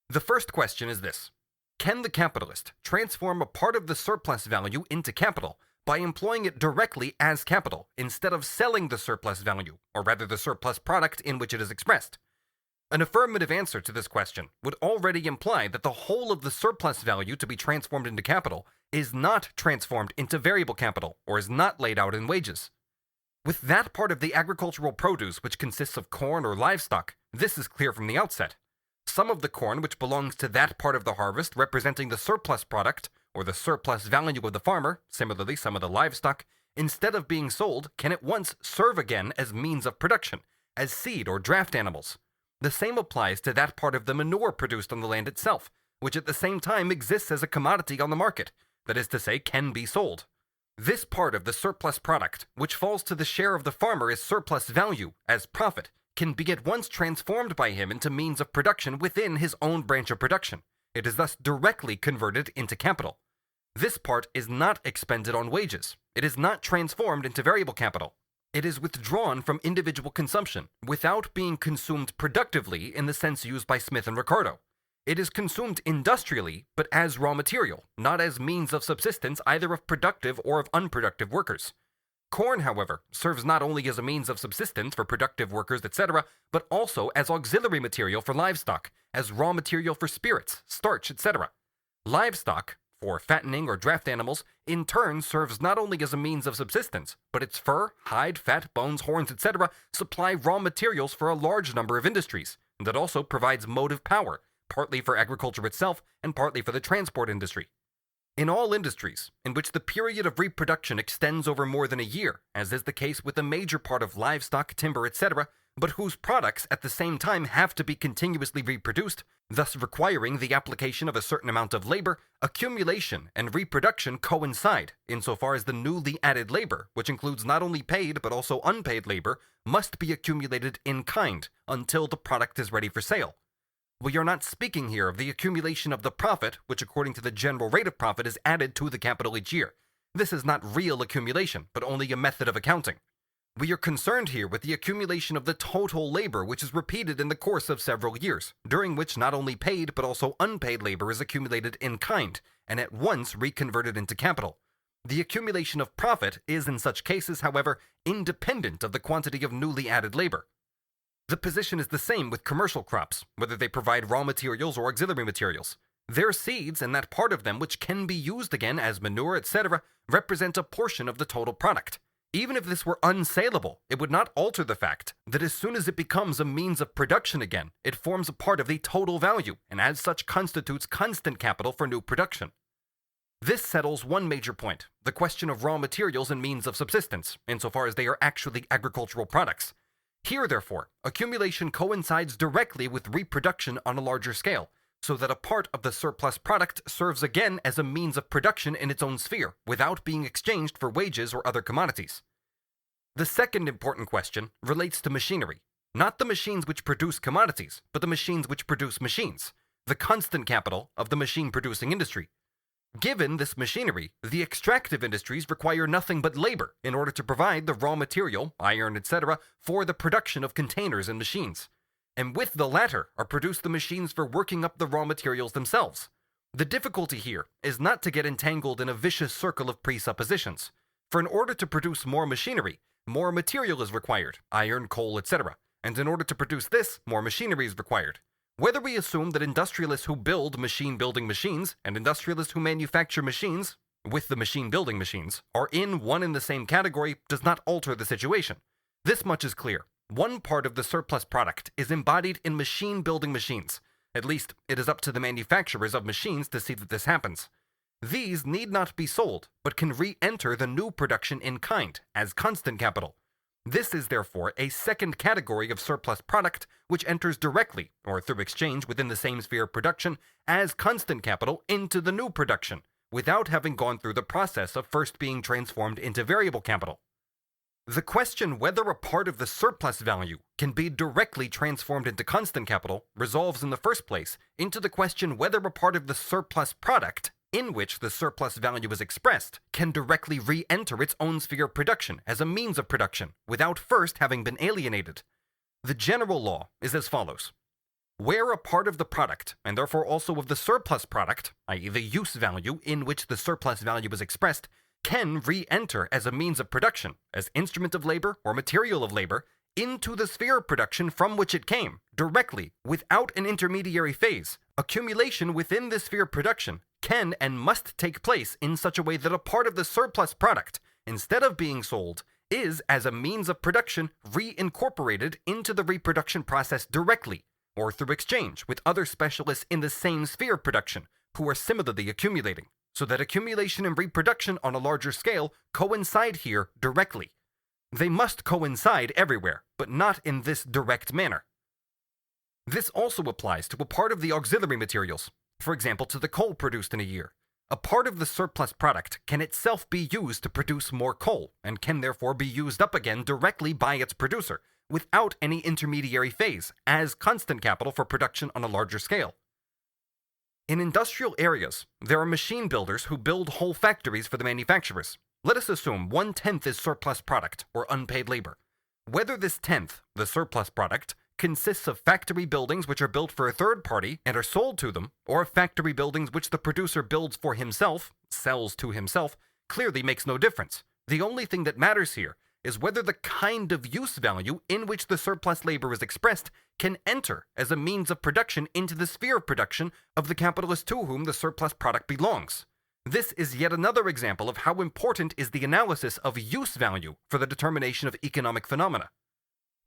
The first question is this. Can the capitalist transform a part of the surplus value into capital by employing it directly as capital instead of selling the surplus value, or rather the surplus product in which it is expressed? An affirmative answer to this question would already imply that the whole of the surplus value to be transformed into capital is not transformed into variable capital, or is not laid out in wages. With that part of the agricultural produce which consists of corn or livestock, this is clear from the outset. Some of the corn which belongs to that part of the harvest representing the surplus product, or the surplus value of the farmer, similarly some of the livestock, instead of being sold, can at once serve again as means of production, as seed or draft animals. The same applies to that part of the manure produced on the land itself, which at the same time exists as a commodity on the market, that is to say, can be sold. This part of the surplus product, which falls to the share of the farmer as surplus value, as profit, can be at once transformed by him into means of production within his own branch of production. It is thus directly converted into capital. This part is not expended on wages. It is not transformed into variable capital. It is withdrawn from individual consumption without being consumed productively in the sense used by Smith and Ricardo. It is consumed industrially, but as raw material, not as means of subsistence either of productive or of unproductive workers. Corn, however, serves not only as a means of subsistence for productive workers, etc., but also as auxiliary material for livestock, as raw material for spirits, starch, etc. Livestock, for fattening or draft animals, in turn serves not only as a means of subsistence, but its fur, hide, fat, bones, horns, etc. supply raw materials for a large number of industries, and that also provides motive power, partly for agriculture itself and partly for the transport industry. In all industries, in which the period of reproduction extends over more than a year, as is the case with a major part of livestock, timber, etc., but whose products at the same time have to be continuously reproduced, thus requiring the application of a certain amount of labor, accumulation and reproduction coincide, insofar as the newly added labor, which includes not only paid but also unpaid labor, must be accumulated in kind until the product is ready for sale. We are not speaking here of the accumulation of the profit, which according to the general rate of profit is added to the capital each year. This is not real accumulation, but only a method of accounting. We are concerned here with the accumulation of the total labor which is repeated in the course of several years, during which not only paid but also unpaid labor is accumulated in kind, and at once reconverted into capital. The accumulation of profit is in such cases, however, independent of the quantity of newly added labor. The position is the same with commercial crops, whether they provide raw materials or auxiliary materials. Their seeds and that part of them which can be used again as manure, etc., represent a portion of the total product. Even if this were unsaleable, it would not alter the fact that as soon as it becomes a means of production again, it forms a part of the total value, and as such constitutes constant capital for new production. This settles one major point, the question of raw materials and means of subsistence, insofar as they are actually agricultural products. Here, therefore, accumulation coincides directly with reproduction on a larger scale, so that a part of the surplus product serves again as a means of production in its own sphere, without being exchanged for wages or other commodities. The second important question relates to machinery, not the machines which produce commodities, but the machines which produce machines, the constant capital of the machine-producing industry. Given this machinery, the extractive industries require nothing but labor in order to provide the raw material, iron, etc., for the production of containers and machines. And with the latter are produced the machines for working up the raw materials themselves. The difficulty here is not to get entangled in a vicious circle of presuppositions. For in order to produce more machinery, more material is required, iron, coal, etc. And in order to produce this, more machinery is required. Whether we assume that industrialists who build machine-building machines and industrialists who manufacture machines with the machine-building machines are in one and the same category does not alter the situation. This much is clear. One part of the surplus product is embodied in machine-building machines. At least, it is up to the manufacturers of machines to see that this happens. These need not be sold, but can re-enter the new production in kind, as constant capital. This is therefore a second category of surplus product which enters directly, or through exchange within the same sphere of production, as constant capital into the new production, without having gone through the process of first being transformed into variable capital. The question whether a part of the surplus value can be directly transformed into constant capital resolves in the first place into the question whether a part of the surplus product in which the surplus value is expressed can directly re-enter its own sphere of production as a means of production without first having been alienated. The general law is as follows. Where a part of the product, and therefore also of the surplus product, i.e. the use value in which the surplus value is expressed, can re-enter as a means of production, as instrument of labor or material of labor, into the sphere of production from which it came, directly, without an intermediary phase, accumulation within this sphere of production can and must take place in such a way that a part of the surplus product, instead of being sold, is, as a means of production, reincorporated into the reproduction process directly, or through exchange with other specialists in the same sphere of production, who are similarly accumulating, so that accumulation and reproduction on a larger scale coincide here directly. They must coincide everywhere, but not in this direct manner. This also applies to a part of the auxiliary materials, for example to the coal produced in a year. A part of the surplus product can itself be used to produce more coal, and can therefore be used up again directly by its producer, without any intermediary phase, as constant capital for production on a larger scale. In industrial areas, there are machine builders who build whole factories for the manufacturers. Let us assume 1/10 is surplus product, or unpaid labor. Whether this 1/10, the surplus product, consists of factory buildings which are built for a third party and are sold to them, or factory buildings which the producer builds for himself, sells to himself, clearly makes no difference. The only thing that matters here is whether the kind of use value in which the surplus labor is expressed can enter as a means of production into the sphere of production of the capitalist to whom the surplus product belongs. This is yet another example of how important is the analysis of use value for the determination of economic phenomena.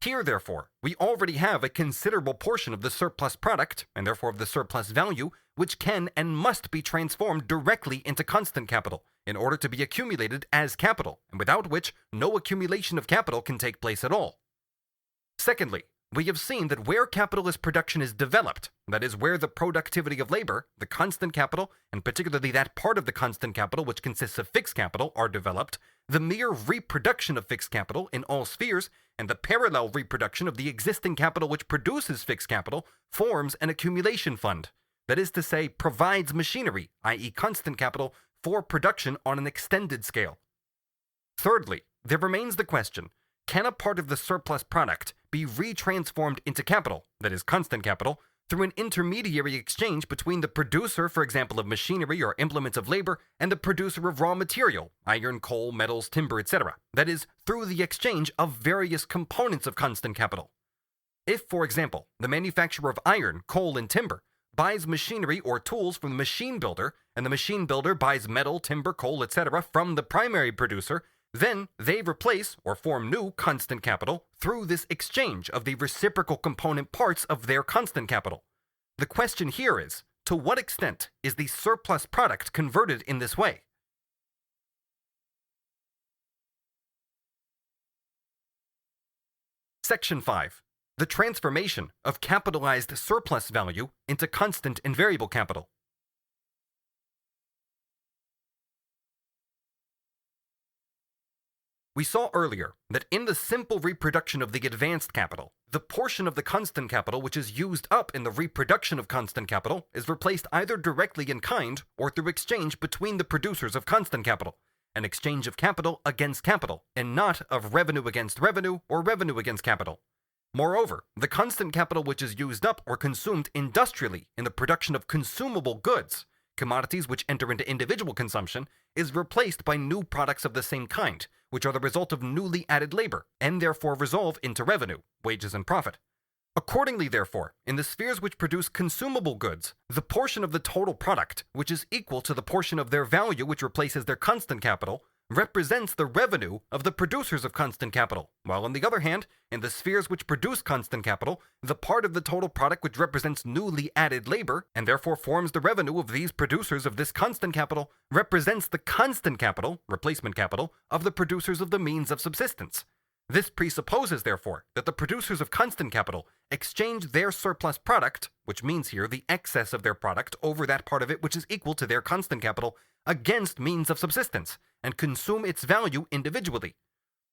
Here, therefore, we already have a considerable portion of the surplus product, and therefore of the surplus value, which can and must be transformed directly into constant capital, in order to be accumulated as capital, and without which no accumulation of capital can take place at all. Secondly, we have seen that where capitalist production is developed, that is, where the productivity of labor, the constant capital, and particularly that part of the constant capital which consists of fixed capital, are developed, the mere reproduction of fixed capital in all spheres, and the parallel reproduction of the existing capital which produces fixed capital, forms an accumulation fund. That is to say, provides machinery, i.e. constant capital, for production on an extended scale. Thirdly, there remains the question, can a part of the surplus product be retransformed into capital, that is constant capital, through an intermediary exchange between the producer, for example, of machinery or implements of labor, and the producer of raw material, iron, coal, metals, timber, etc. That is, through the exchange of various components of constant capital. If, for example, the manufacture of iron, coal, and timber buys machinery or tools from the machine builder, and the machine builder buys metal, timber, coal, etc. from the primary producer, then they replace or form new constant capital through this exchange of the reciprocal component parts of their constant capital. The question here is, to what extent is the surplus product converted in this way? Section 5. The transformation of capitalized surplus value into constant and variable capital. We saw earlier that in the simple reproduction of the advanced capital, the portion of the constant capital which is used up in the reproduction of constant capital is replaced either directly in kind or through exchange between the producers of constant capital, an exchange of capital against capital, and not of revenue against revenue or revenue against capital. Moreover, the constant capital which is used up or consumed industrially in the production of consumable goods, commodities which enter into individual consumption, is replaced by new products of the same kind, which are the result of newly added labor, and therefore resolve into revenue, wages, and profit. Accordingly, therefore, in the spheres which produce consumable goods, the portion of the total product, which is equal to the portion of their value which replaces their constant capital, represents the revenue of the producers of constant capital, while on the other hand, in the spheres which produce constant capital, the part of the total product which represents newly added labor, and therefore forms the revenue of these producers of this constant capital, represents the constant capital, replacement capital, of the producers of the means of subsistence. This presupposes, therefore, that the producers of constant capital exchange their surplus product, which means here the excess of their product over that part of it which is equal to their constant capital, against means of subsistence, and consume its value individually.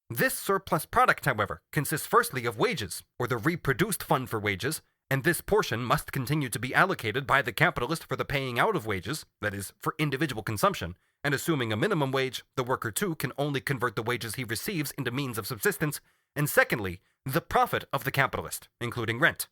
This surplus product, however, consists firstly of wages, or the reproduced fund for wages, and this portion must continue to be allocated by the capitalist for the paying out of wages, that is, for individual consumption, and assuming a minimum wage, the worker too can only convert the wages he receives into means of subsistence, and secondly, the profit of the capitalist, including rent.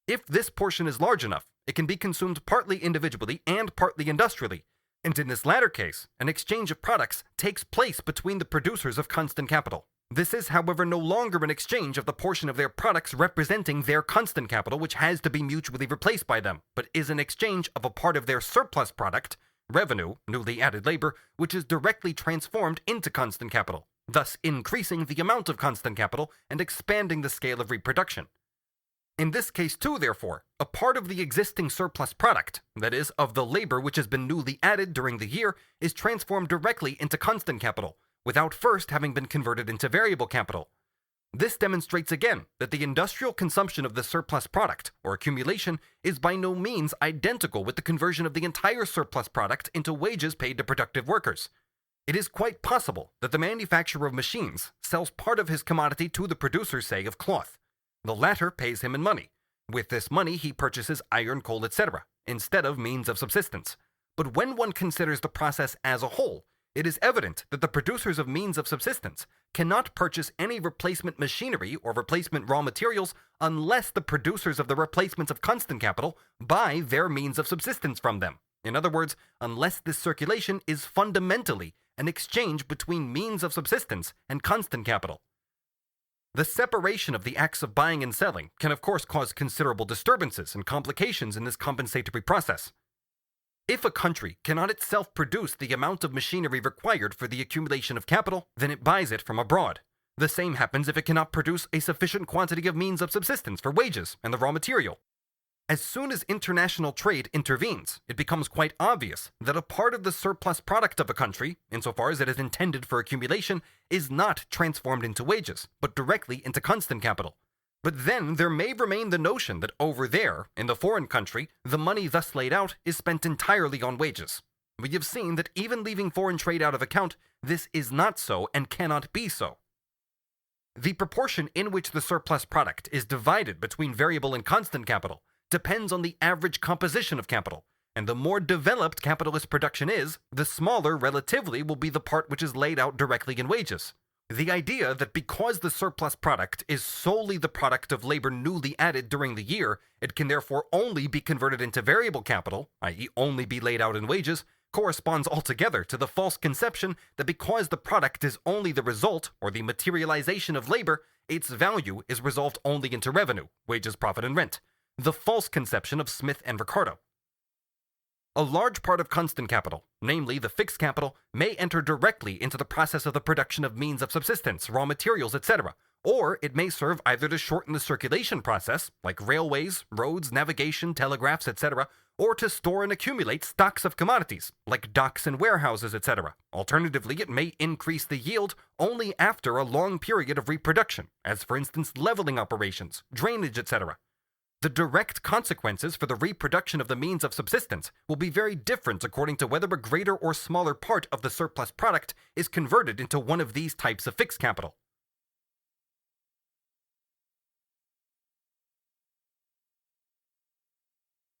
If this portion is large enough, it can be consumed partly individually and partly industrially, and in this latter case, an exchange of products takes place between the producers of constant capital. This is, however, no longer an exchange of the portion of their products representing their constant capital which has to be mutually replaced by them, but is an exchange of a part of their surplus product, revenue, newly added labor, which is directly transformed into constant capital, thus increasing the amount of constant capital and expanding the scale of reproduction. In this case too, therefore, a part of the existing surplus product, that is, of the labor which has been newly added during the year, is transformed directly into constant capital, without first having been converted into variable capital. This demonstrates again that the industrial consumption of the surplus product, or accumulation, is by no means identical with the conversion of the entire surplus product into wages paid to productive workers. It is quite possible that the manufacturer of machines sells part of his commodity to the producer, say, of cloth. The latter pays him in money. With this money he purchases iron, coal, etc., instead of means of subsistence. But when one considers the process as a whole, it is evident that the producers of means of subsistence cannot purchase any replacement machinery or replacement raw materials unless the producers of the replacements of constant capital buy their means of subsistence from them. In other words, unless this circulation is fundamentally an exchange between means of subsistence and constant capital. The separation of the acts of buying and selling can of course cause considerable disturbances and complications in this compensatory process. If a country cannot itself produce the amount of machinery required for the accumulation of capital, then it buys it from abroad. The same happens if it cannot produce a sufficient quantity of means of subsistence for wages and the raw material. As soon as international trade intervenes, it becomes quite obvious that a part of the surplus product of a country, insofar as it is intended for accumulation, is not transformed into wages, but directly into constant capital. But then there may remain the notion that over there, in the foreign country, the money thus laid out is spent entirely on wages. We have seen that even leaving foreign trade out of account, this is not so and cannot be so. The proportion in which the surplus product is divided between variable and constant capital depends on the average composition of capital, and the more developed capitalist production is, the smaller relatively will be the part which is laid out directly in wages. The idea that because the surplus product is solely the product of labor newly added during the year, it can therefore only be converted into variable capital, i.e. only be laid out in wages, corresponds altogether to the false conception that because the product is only the result, or the materialization of labor, its value is resolved only into revenue, wages, profit, and rent. the false conception of Smith and Ricardo. A large part of constant capital, namely the fixed capital, may enter directly into the process of the production of means of subsistence, raw materials, etc., or it may serve either to shorten the circulation process, like railways, roads, navigation, telegraphs, etc., or to store and accumulate stocks of commodities, like docks and warehouses, etc. Alternatively, it may increase the yield only after a long period of reproduction, as for instance leveling operations, drainage, etc. The direct consequences for the reproduction of the means of subsistence will be very different according to whether a greater or smaller part of the surplus product is converted into one of these types of fixed capital.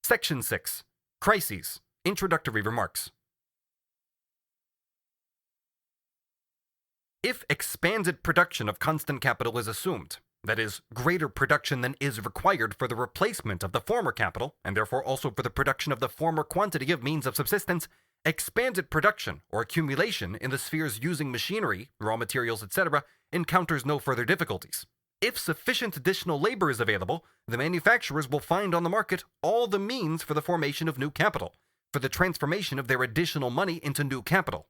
Section 6. Crises. Introductory remarks. If expanded production of constant capital is assumed, that is, greater production than is required for the replacement of the former capital, and therefore also for the production of the former quantity of means of subsistence, expanded production or accumulation in the spheres using machinery, raw materials, etc., encounters no further difficulties. If sufficient additional labor is available, the manufacturers will find on the market all the means for the formation of new capital, for the transformation of their additional money into new capital.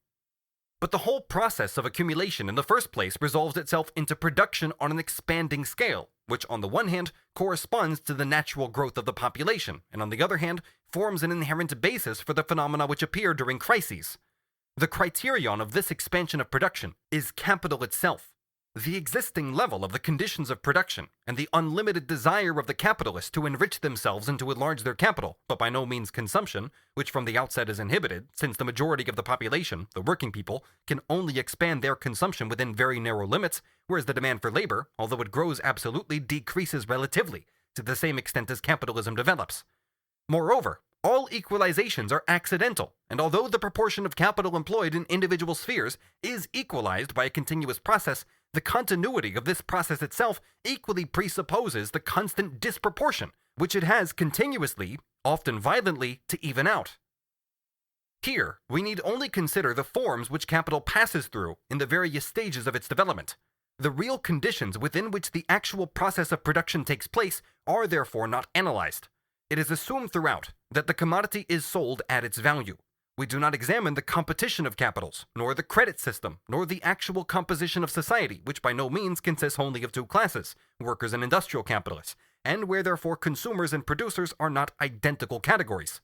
But the whole process of accumulation in the first place resolves itself into production on an expanding scale, which on the one hand corresponds to the natural growth of the population, and on the other hand forms an inherent basis for the phenomena which appear during crises. The criterion of this expansion of production is capital itself. The existing level of the conditions of production, and the unlimited desire of the capitalists to enrich themselves and to enlarge their capital, but by no means consumption, which from the outset is inhibited, since the majority of the population, the working people, can only expand their consumption within very narrow limits, whereas the demand for labor, although it grows absolutely, decreases relatively, to the same extent as capitalism develops. Moreover, all equalizations are accidental, and although the proportion of capital employed in individual spheres is equalized by a continuous process, the continuity of this process itself equally presupposes the constant disproportion, which it has continuously, often violently, to even out. Here, we need only consider the forms which capital passes through in the various stages of its development. The real conditions within which the actual process of production takes place are therefore not analyzed. It is assumed throughout that the commodity is sold at its value. We do not examine the competition of capitals, nor the credit system, nor the actual composition of society, which by no means consists only of two classes, workers and industrial capitalists, and where therefore consumers and producers are not identical categories.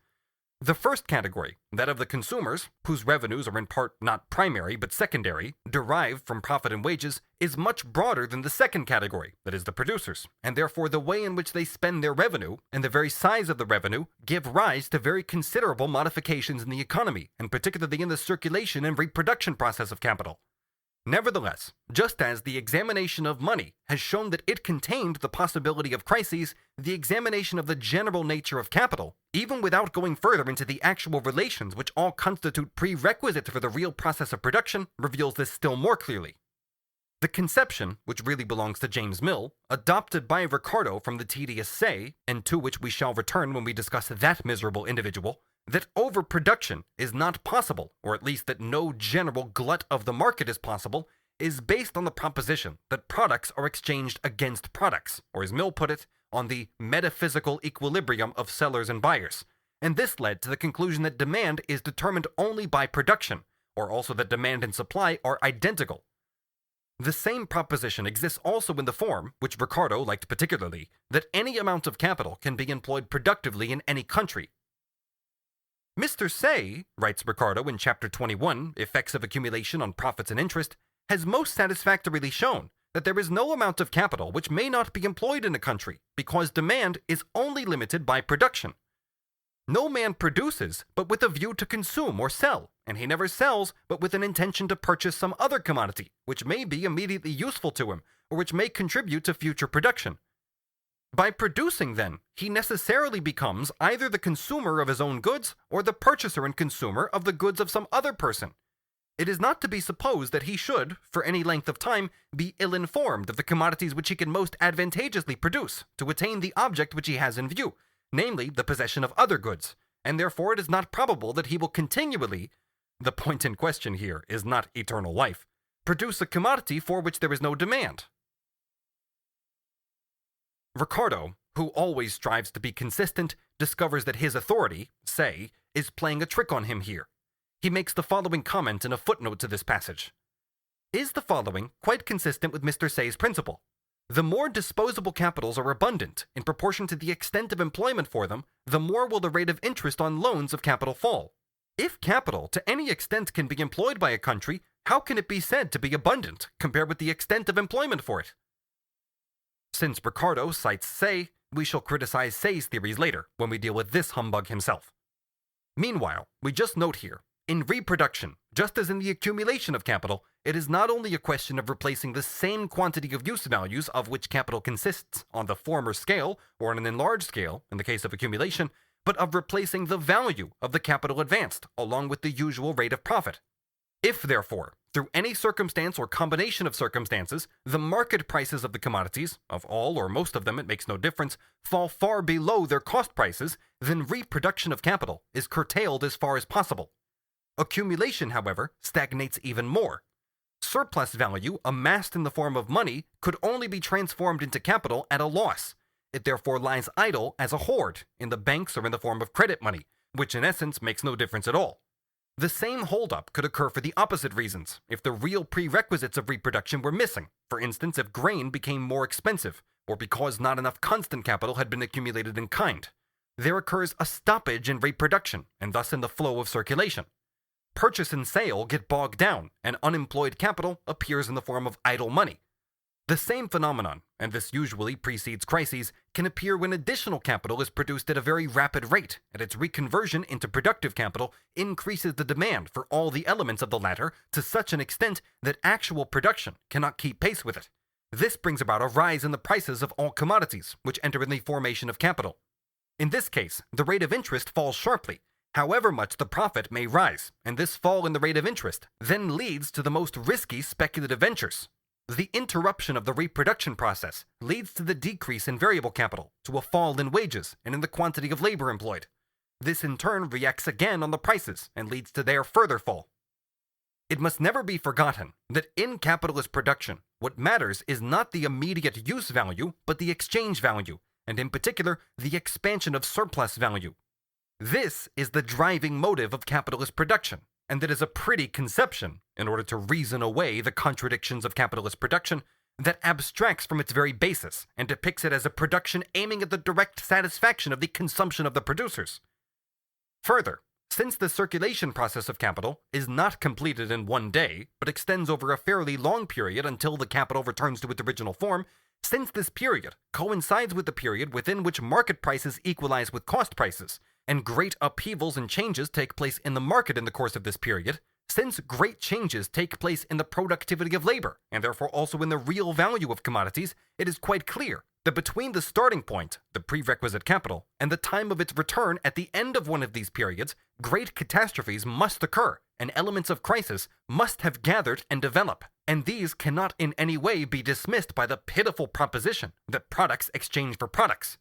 The first category, that of the consumers, whose revenues are in part not primary but secondary, derived from profit and wages, is much broader than the second category, that is the producers, and therefore the way in which they spend their revenue, and the very size of the revenue, give rise to very considerable modifications in the economy, and particularly in the circulation and reproduction process of capital. Nevertheless, just as the examination of money has shown that it contained the possibility of crises, the examination of the general nature of capital, even without going further into the actual relations which all constitute prerequisites for the real process of production, reveals this still more clearly. The conception, which really belongs to James Mill, adopted by Ricardo from the tedious say, and to which we shall return when we discuss that miserable individual, that overproduction is not possible, or at least that no general glut of the market is possible, is based on the proposition that products are exchanged against products, or as Mill put it, on the metaphysical equilibrium of sellers and buyers. And this led to the conclusion that demand is determined only by production, or also that demand and supply are identical. The same proposition exists also in the form, which Ricardo liked particularly, that any amount of capital can be employed productively in any country. Mr. Say, writes Ricardo in Chapter 21, Effects of Accumulation on Profits and Interest, has most satisfactorily shown that there is no amount of capital which may not be employed in a country, because demand is only limited by production. No man produces but with a view to consume or sell, and he never sells but with an intention to purchase some other commodity, which may be immediately useful to him, or which may contribute to future production. By producing, then, he necessarily becomes either the consumer of his own goods or the purchaser and consumer of the goods of some other person. It is not to be supposed that he should, for any length of time, be ill-informed of the commodities which he can most advantageously produce to attain the object which he has in view, namely the possession of other goods, and therefore it is not probable that he will continually, the point in question here is not eternal life, produce a commodity for which there is no demand. Ricardo, who always strives to be consistent, discovers that his authority, Say, is playing a trick on him here. He makes the following comment in a footnote to this passage. Is the following quite consistent with Mr. Say's principle? The more disposable capitals are abundant in proportion to the extent of employment for them, the more will the rate of interest on loans of capital fall. If capital to any extent can be employed by a country, how can it be said to be abundant compared with the extent of employment for it? Since Ricardo cites Say, we shall criticize Say's theories later when we deal with this humbug himself. Meanwhile, we just note here, in reproduction, just as in the accumulation of capital, it is not only a question of replacing the same quantity of use values of which capital consists on the former scale or on an enlarged scale, in the case of accumulation, but of replacing the value of the capital advanced along with the usual rate of profit. If, therefore, through any circumstance or combination of circumstances, the market prices of the commodities, of all or most of them it makes no difference, fall far below their cost prices, then reproduction of capital is curtailed as far as possible. Accumulation, however, stagnates even more. Surplus value amassed in the form of money could only be transformed into capital at a loss. It therefore lies idle as a hoard in the banks or in the form of credit money, which in essence makes no difference at all. The same holdup could occur for the opposite reasons if the real prerequisites of reproduction were missing, for instance if grain became more expensive, or because not enough constant capital had been accumulated in kind. There occurs a stoppage in reproduction, and thus in the flow of circulation. Purchase and sale get bogged down, and unemployed capital appears in the form of idle money. The same phenomenon, and this usually precedes crises, can appear when additional capital is produced at a very rapid rate, and its reconversion into productive capital increases the demand for all the elements of the latter to such an extent that actual production cannot keep pace with it. This brings about a rise in the prices of all commodities, which enter in the formation of capital. In this case, the rate of interest falls sharply, however much the profit may rise, and this fall in the rate of interest then leads to the most risky speculative ventures. The interruption of the reproduction process leads to the decrease in variable capital, to a fall in wages and in the quantity of labor employed. This in turn reacts again on the prices and leads to their further fall. It must never be forgotten that in capitalist production, what matters is not the immediate use value, but the exchange value, and in particular, the expansion of surplus value. This is the driving motive of capitalist production, and that is a pretty conception, in order to reason away the contradictions of capitalist production, that abstracts from its very basis and depicts it as a production aiming at the direct satisfaction of the consumption of the producers. Further, since the circulation process of capital is not completed in one day, but extends over a fairly long period until the capital returns to its original form, since this period coincides with the period within which market prices equalize with cost prices, and great upheavals and changes take place in the market in the course of this period, since great changes take place in the productivity of labor, and therefore also in the real value of commodities, it is quite clear that between the starting point, the prerequisite capital, and the time of its return at the end of one of these periods, great catastrophes must occur, and elements of crisis must have gathered and develop, and these cannot in any way be dismissed by the pitiful proposition that products exchange for products.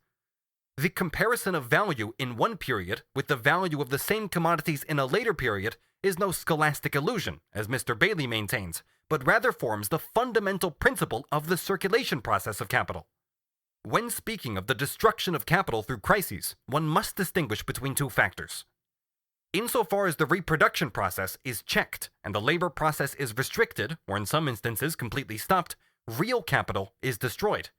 The comparison of value in one period with the value of the same commodities in a later period is no scholastic illusion, as Mr. Bailey maintains, but rather forms the fundamental principle of the circulation process of capital. When speaking of the destruction of capital through crises, one must distinguish between two factors. Insofar as the reproduction process is checked and the labor process is restricted, or in some instances completely stopped, real capital is destroyed.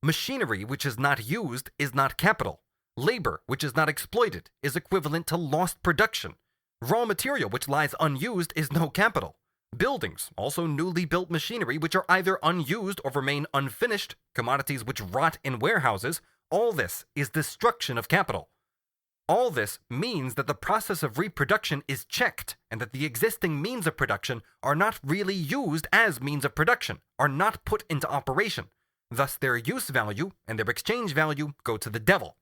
Machinery which is not used is not capital. Labor which is not exploited is equivalent to lost production. Raw material which lies unused is no capital. Buildings, also newly built machinery which are either unused or remain unfinished, commodities which rot in warehouses, all this is destruction of capital. All this means that the process of reproduction is checked and that the existing means of production are not really used as means of production, are not put into operation. Thus their use value and their exchange value go to the devil.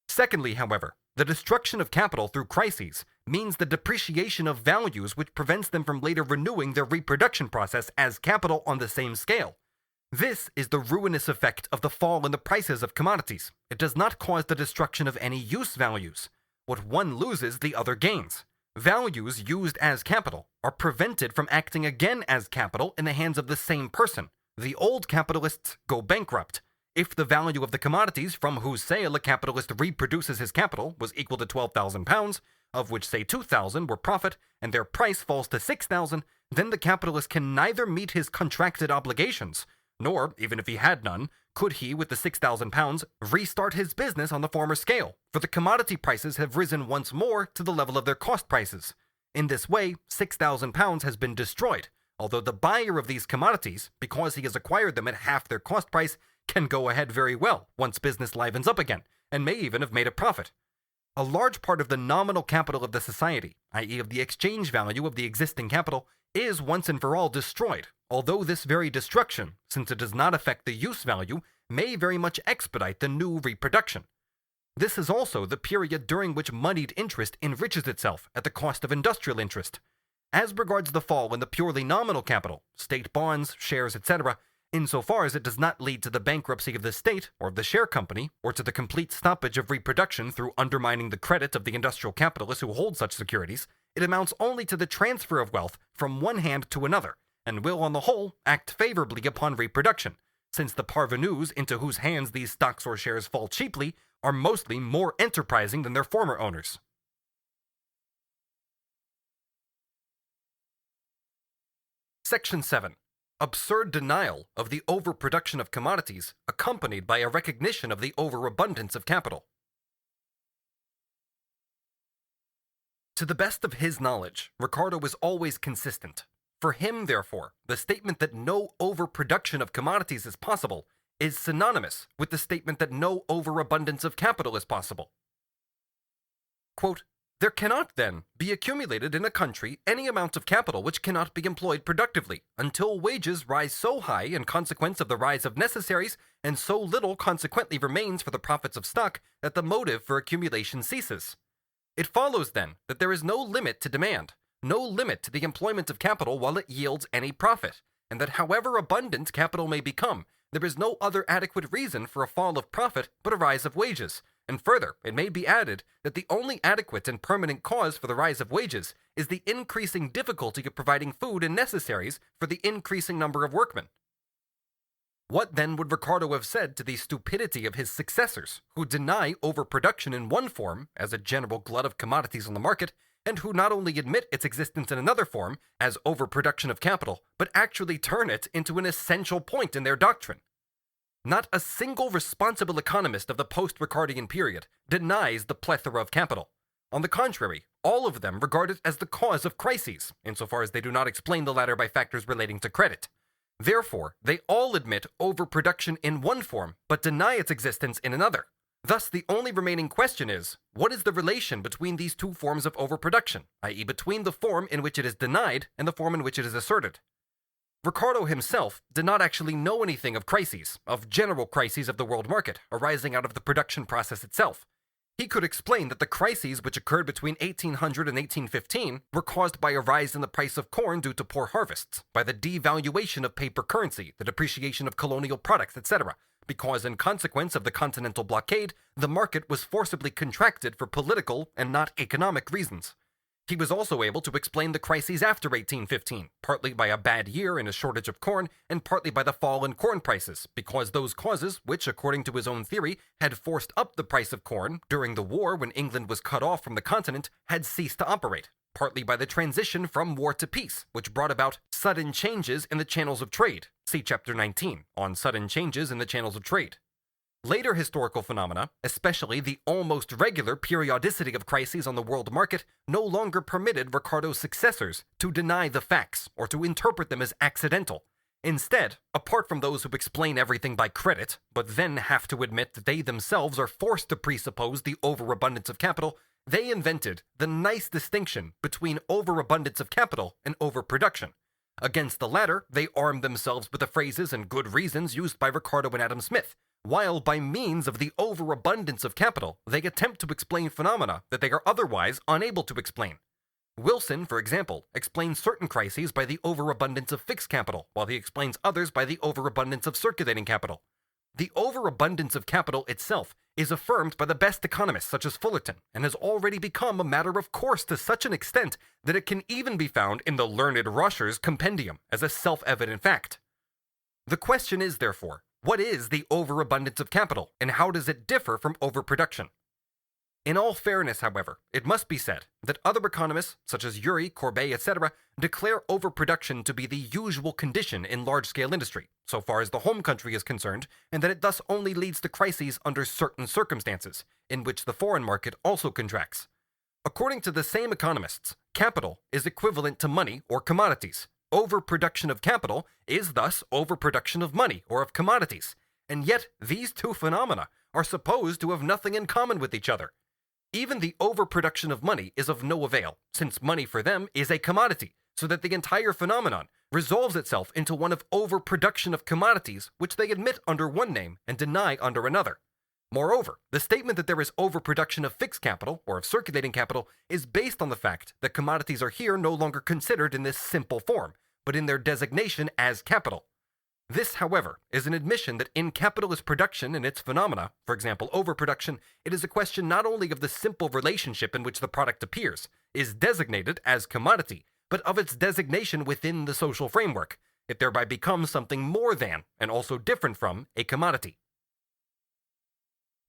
Secondly, however, the destruction of capital through crises means the depreciation of values which prevents them from later renewing their reproduction process as capital on the same scale. This is the ruinous effect of the fall in the prices of commodities. It does not cause the destruction of any use values. What one loses, the other gains. Values used as capital are prevented from acting again as capital in the hands of the same person. The old capitalists go bankrupt. If the value of the commodities from whose sale a capitalist reproduces his capital was equal to £12,000, of which say 2,000 were profit, and their price falls to 6,000, then the capitalist can neither meet his contracted obligations, nor, even if he had none, could he, with the £6,000, restart his business on the former scale, for the commodity prices have risen once more to the level of their cost prices. In this way, £6,000 has been destroyed, although the buyer of these commodities, because he has acquired them at half their cost price, can go ahead very well once business livens up again, and may even have made a profit. A large part of the nominal capital of the society, i.e. of the exchange value of the existing capital, is once and for all destroyed, although this very destruction, since it does not affect the use value, may very much expedite the new reproduction. This is also the period during which moneyed interest enriches itself at the cost of industrial interest. As regards the fall in the purely nominal capital, state bonds, shares, etc., insofar as it does not lead to the bankruptcy of the state or of the share company, or to the complete stoppage of reproduction through undermining the credit of the industrial capitalists who hold such securities, it amounts only to the transfer of wealth from one hand to another, and will on the whole act favorably upon reproduction, since the parvenus into whose hands these stocks or shares fall cheaply are mostly more enterprising than their former owners. Section 7. Absurd denial of the overproduction of commodities accompanied by a recognition of the overabundance of capital. To the best of his knowledge, Ricardo was always consistent. For him, therefore, the statement that no overproduction of commodities is possible is synonymous with the statement that no overabundance of capital is possible. Quote, "There cannot, then, be accumulated in a country any amount of capital which cannot be employed productively, until wages rise so high in consequence of the rise of necessaries, and so little consequently remains for the profits of stock, that the motive for accumulation ceases. It follows, then, that there is no limit to demand, no limit to the employment of capital while it yields any profit, and that however abundant capital may become, there is no other adequate reason for a fall of profit but a rise of wages. And further, it may be added that the only adequate and permanent cause for the rise of wages is the increasing difficulty of providing food and necessaries for the increasing number of workmen." What then would Ricardo have said to the stupidity of his successors, who deny overproduction in one form, as a general glut of commodities on the market, and who not only admit its existence in another form, as overproduction of capital, but actually turn it into an essential point in their doctrine? Not a single responsible economist of the post-Ricardian period denies the plethora of capital. On the contrary, all of them regard it as the cause of crises, insofar as they do not explain the latter by factors relating to credit. Therefore, they all admit overproduction in one form, but deny its existence in another. Thus, the only remaining question is, what is the relation between these two forms of overproduction, i.e. between the form in which it is denied and the form in which it is asserted? Ricardo himself did not actually know anything of crises, of general crises of the world market, arising out of the production process itself. He could explain that the crises which occurred between 1800 and 1815 were caused by a rise in the price of corn due to poor harvests, by the devaluation of paper currency, the depreciation of colonial products, etc., because in consequence of the Continental blockade, the market was forcibly contracted for political and not economic reasons. He was also able to explain the crises after 1815, partly by a bad year and a shortage of corn, and partly by the fall in corn prices, because those causes, which, according to his own theory, had forced up the price of corn during the war when England was cut off from the continent, had ceased to operate, partly by the transition from war to peace, which brought about sudden changes in the channels of trade. See Chapter 19, on sudden changes in the channels of trade. Later historical phenomena, especially the almost regular periodicity of crises on the world market, no longer permitted Ricardo's successors to deny the facts or to interpret them as accidental. Instead, apart from those who explain everything by credit, but then have to admit that they themselves are forced to presuppose the overabundance of capital, they invented the nice distinction between overabundance of capital and overproduction. Against the latter, they armed themselves with the phrases and good reasons used by Ricardo and Adam Smith, while by means of the overabundance of capital, they attempt to explain phenomena that they are otherwise unable to explain. Wilson, for example, explains certain crises by the overabundance of fixed capital, while he explains others by the overabundance of circulating capital. The overabundance of capital itself is affirmed by the best economists such as Fullerton, and has already become a matter of course to such an extent that it can even be found in the learned Roscher's compendium as a self-evident fact. The question is, therefore, What is the overabundance of capital, and how does it differ from overproduction? In all fairness, however, it must be said that other economists, such as Urey, Courbet, etc., declare overproduction to be the usual condition in large-scale industry, so far as the home country is concerned, and that it thus only leads to crises under certain circumstances, in which the foreign market also contracts. According to the same economists, capital is equivalent to money or commodities. Overproduction of capital is thus overproduction of money or of commodities, and yet these two phenomena are supposed to have nothing in common with each other. Even the overproduction of money is of no avail, since money for them is a commodity, so that the entire phenomenon resolves itself into one of overproduction of commodities, which they admit under one name and deny under another. Moreover, the statement that there is overproduction of fixed capital, or of circulating capital, is based on the fact that commodities are here no longer considered in this simple form, but in their designation as capital. This, however, is an admission that in capitalist production and its phenomena, for example, overproduction, it is a question not only of the simple relationship in which the product appears, is designated as commodity, but of its designation within the social framework. It thereby becomes something more than, and also different from, a commodity.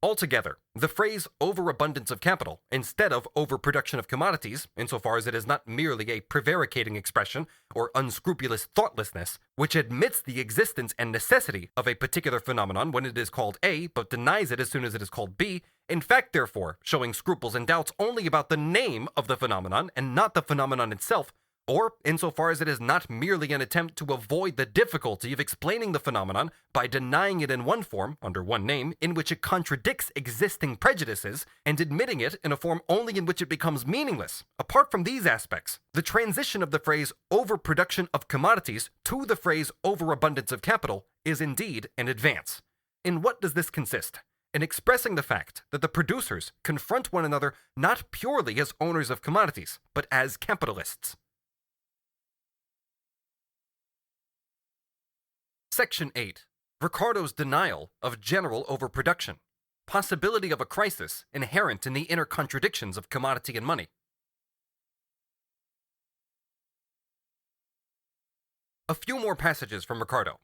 Altogether, the phrase overabundance of capital, instead of overproduction of commodities, insofar as it is not merely a prevaricating expression or unscrupulous thoughtlessness, which admits the existence and necessity of a particular phenomenon when it is called A, but denies it as soon as it is called B, in fact, therefore, showing scruples and doubts only about the name of the phenomenon and not the phenomenon itself, or insofar as it is not merely an attempt to avoid the difficulty of explaining the phenomenon by denying it in one form, under one name, in which it contradicts existing prejudices, and admitting it in a form only in which it becomes meaningless. Apart from these aspects, the transition of the phrase overproduction of commodities to the phrase overabundance of capital is indeed an advance. In what does this consist? In expressing the fact that the producers confront one another not purely as owners of commodities, but as capitalists. Section 8. Ricardo's denial of general overproduction. Possibility of a crisis inherent in the inner contradictions of commodity and money. A few more passages from Ricardo.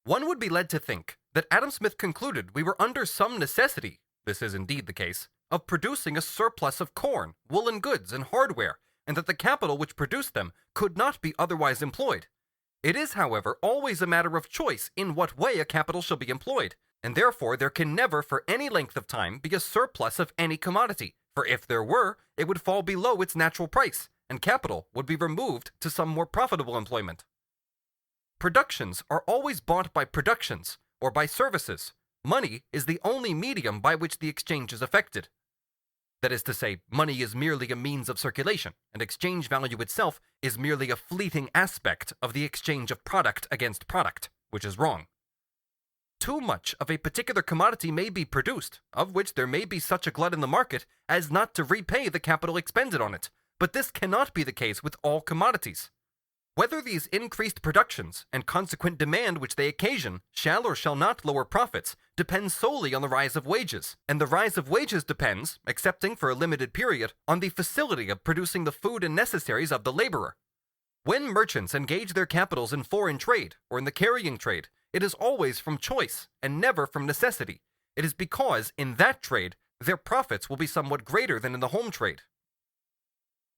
One would be led to think that Adam Smith concluded we were under some necessity, this is indeed the case, of producing a surplus of corn, woolen goods, and hardware, and that the capital which produced them could not be otherwise employed. It is, however, always a matter of choice in what way a capital shall be employed, and therefore there can never for any length of time be a surplus of any commodity, for if there were, it would fall below its natural price, and capital would be removed to some more profitable employment. Productions are always bought by productions, or by services. Money is the only medium by which the exchange is effected. That is to say, money is merely a means of circulation, and exchange value itself is merely a fleeting aspect of the exchange of product against product, which is wrong. Too much of a particular commodity may be produced, of which there may be such a glut in the market as not to repay the capital expended on it, but this cannot be the case with all commodities. Whether these increased productions and consequent demand which they occasion shall or shall not lower profits depends solely on the rise of wages, and the rise of wages depends, excepting for a limited period, on the facility of producing the food and necessaries of the laborer. When merchants engage their capitals in foreign trade or in the carrying trade, it is always from choice and never from necessity. It is because in that trade their profits will be somewhat greater than in the home trade.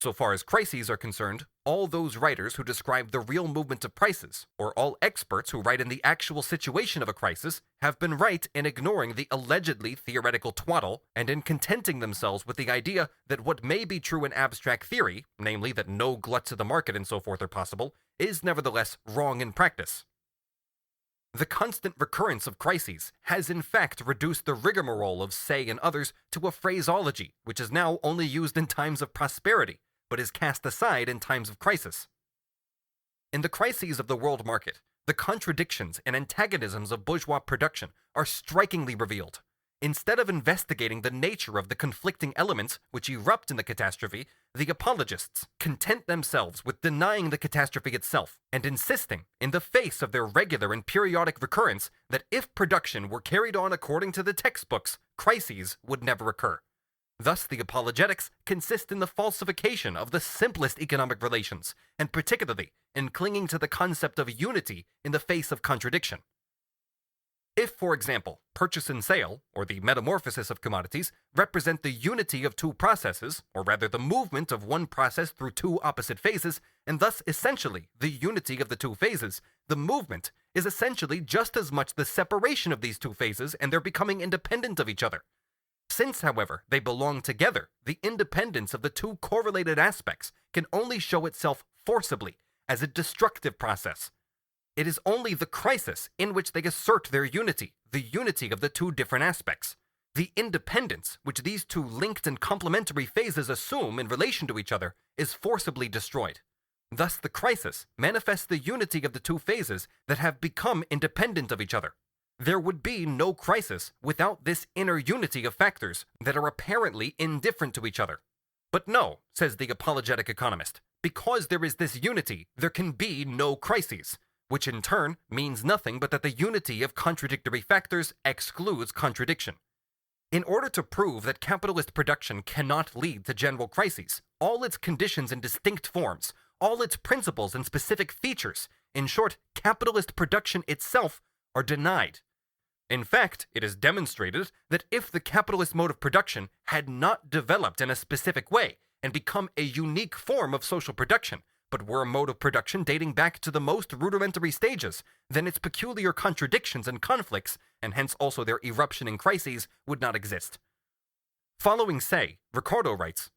So far as crises are concerned, all those writers who describe the real movement of prices, or all experts who write in the actual situation of a crisis, have been right in ignoring the allegedly theoretical twaddle and in contenting themselves with the idea that what may be true in abstract theory, namely that no gluts of the market and so forth are possible, is nevertheless wrong in practice. The constant recurrence of crises has in fact reduced the rigmarole of Say and others to a phraseology which is now only used in times of prosperity, but is cast aside in times of crisis. In the crises of the world market, the contradictions and antagonisms of bourgeois production are strikingly revealed. Instead of investigating the nature of the conflicting elements which erupt in the catastrophe, the apologists content themselves with denying the catastrophe itself and insisting, in the face of their regular and periodic recurrence, that if production were carried on according to the textbooks, crises would never occur. Thus, the apologetics consist in the falsification of the simplest economic relations, and particularly in clinging to the concept of unity in the face of contradiction. If, for example, purchase and sale, or the metamorphosis of commodities, represent the unity of two processes, or rather the movement of one process through two opposite phases, and thus essentially the unity of the two phases, the movement is essentially just as much the separation of these two phases and their becoming independent of each other. Since, however, they belong together, the independence of the two correlated aspects can only show itself forcibly as a destructive process. It is only the crisis in which they assert their unity, the unity of the two different aspects. The independence which these two linked and complementary phases assume in relation to each other is forcibly destroyed. Thus the crisis manifests the unity of the two phases that have become independent of each other. There would be no crisis without this inner unity of factors that are apparently indifferent to each other. But no, says the apologetic economist, because there is this unity, there can be no crises, which in turn means nothing but that the unity of contradictory factors excludes contradiction. In order to prove that capitalist production cannot lead to general crises, all its conditions and distinct forms, all its principles and specific features, in short, capitalist production itself, are denied. In fact, it is demonstrated that if the capitalist mode of production had not developed in a specific way and become a unique form of social production, but were a mode of production dating back to the most rudimentary stages, then its peculiar contradictions and conflicts, and hence also their eruption in crises, would not exist. Following say, Ricardo writes,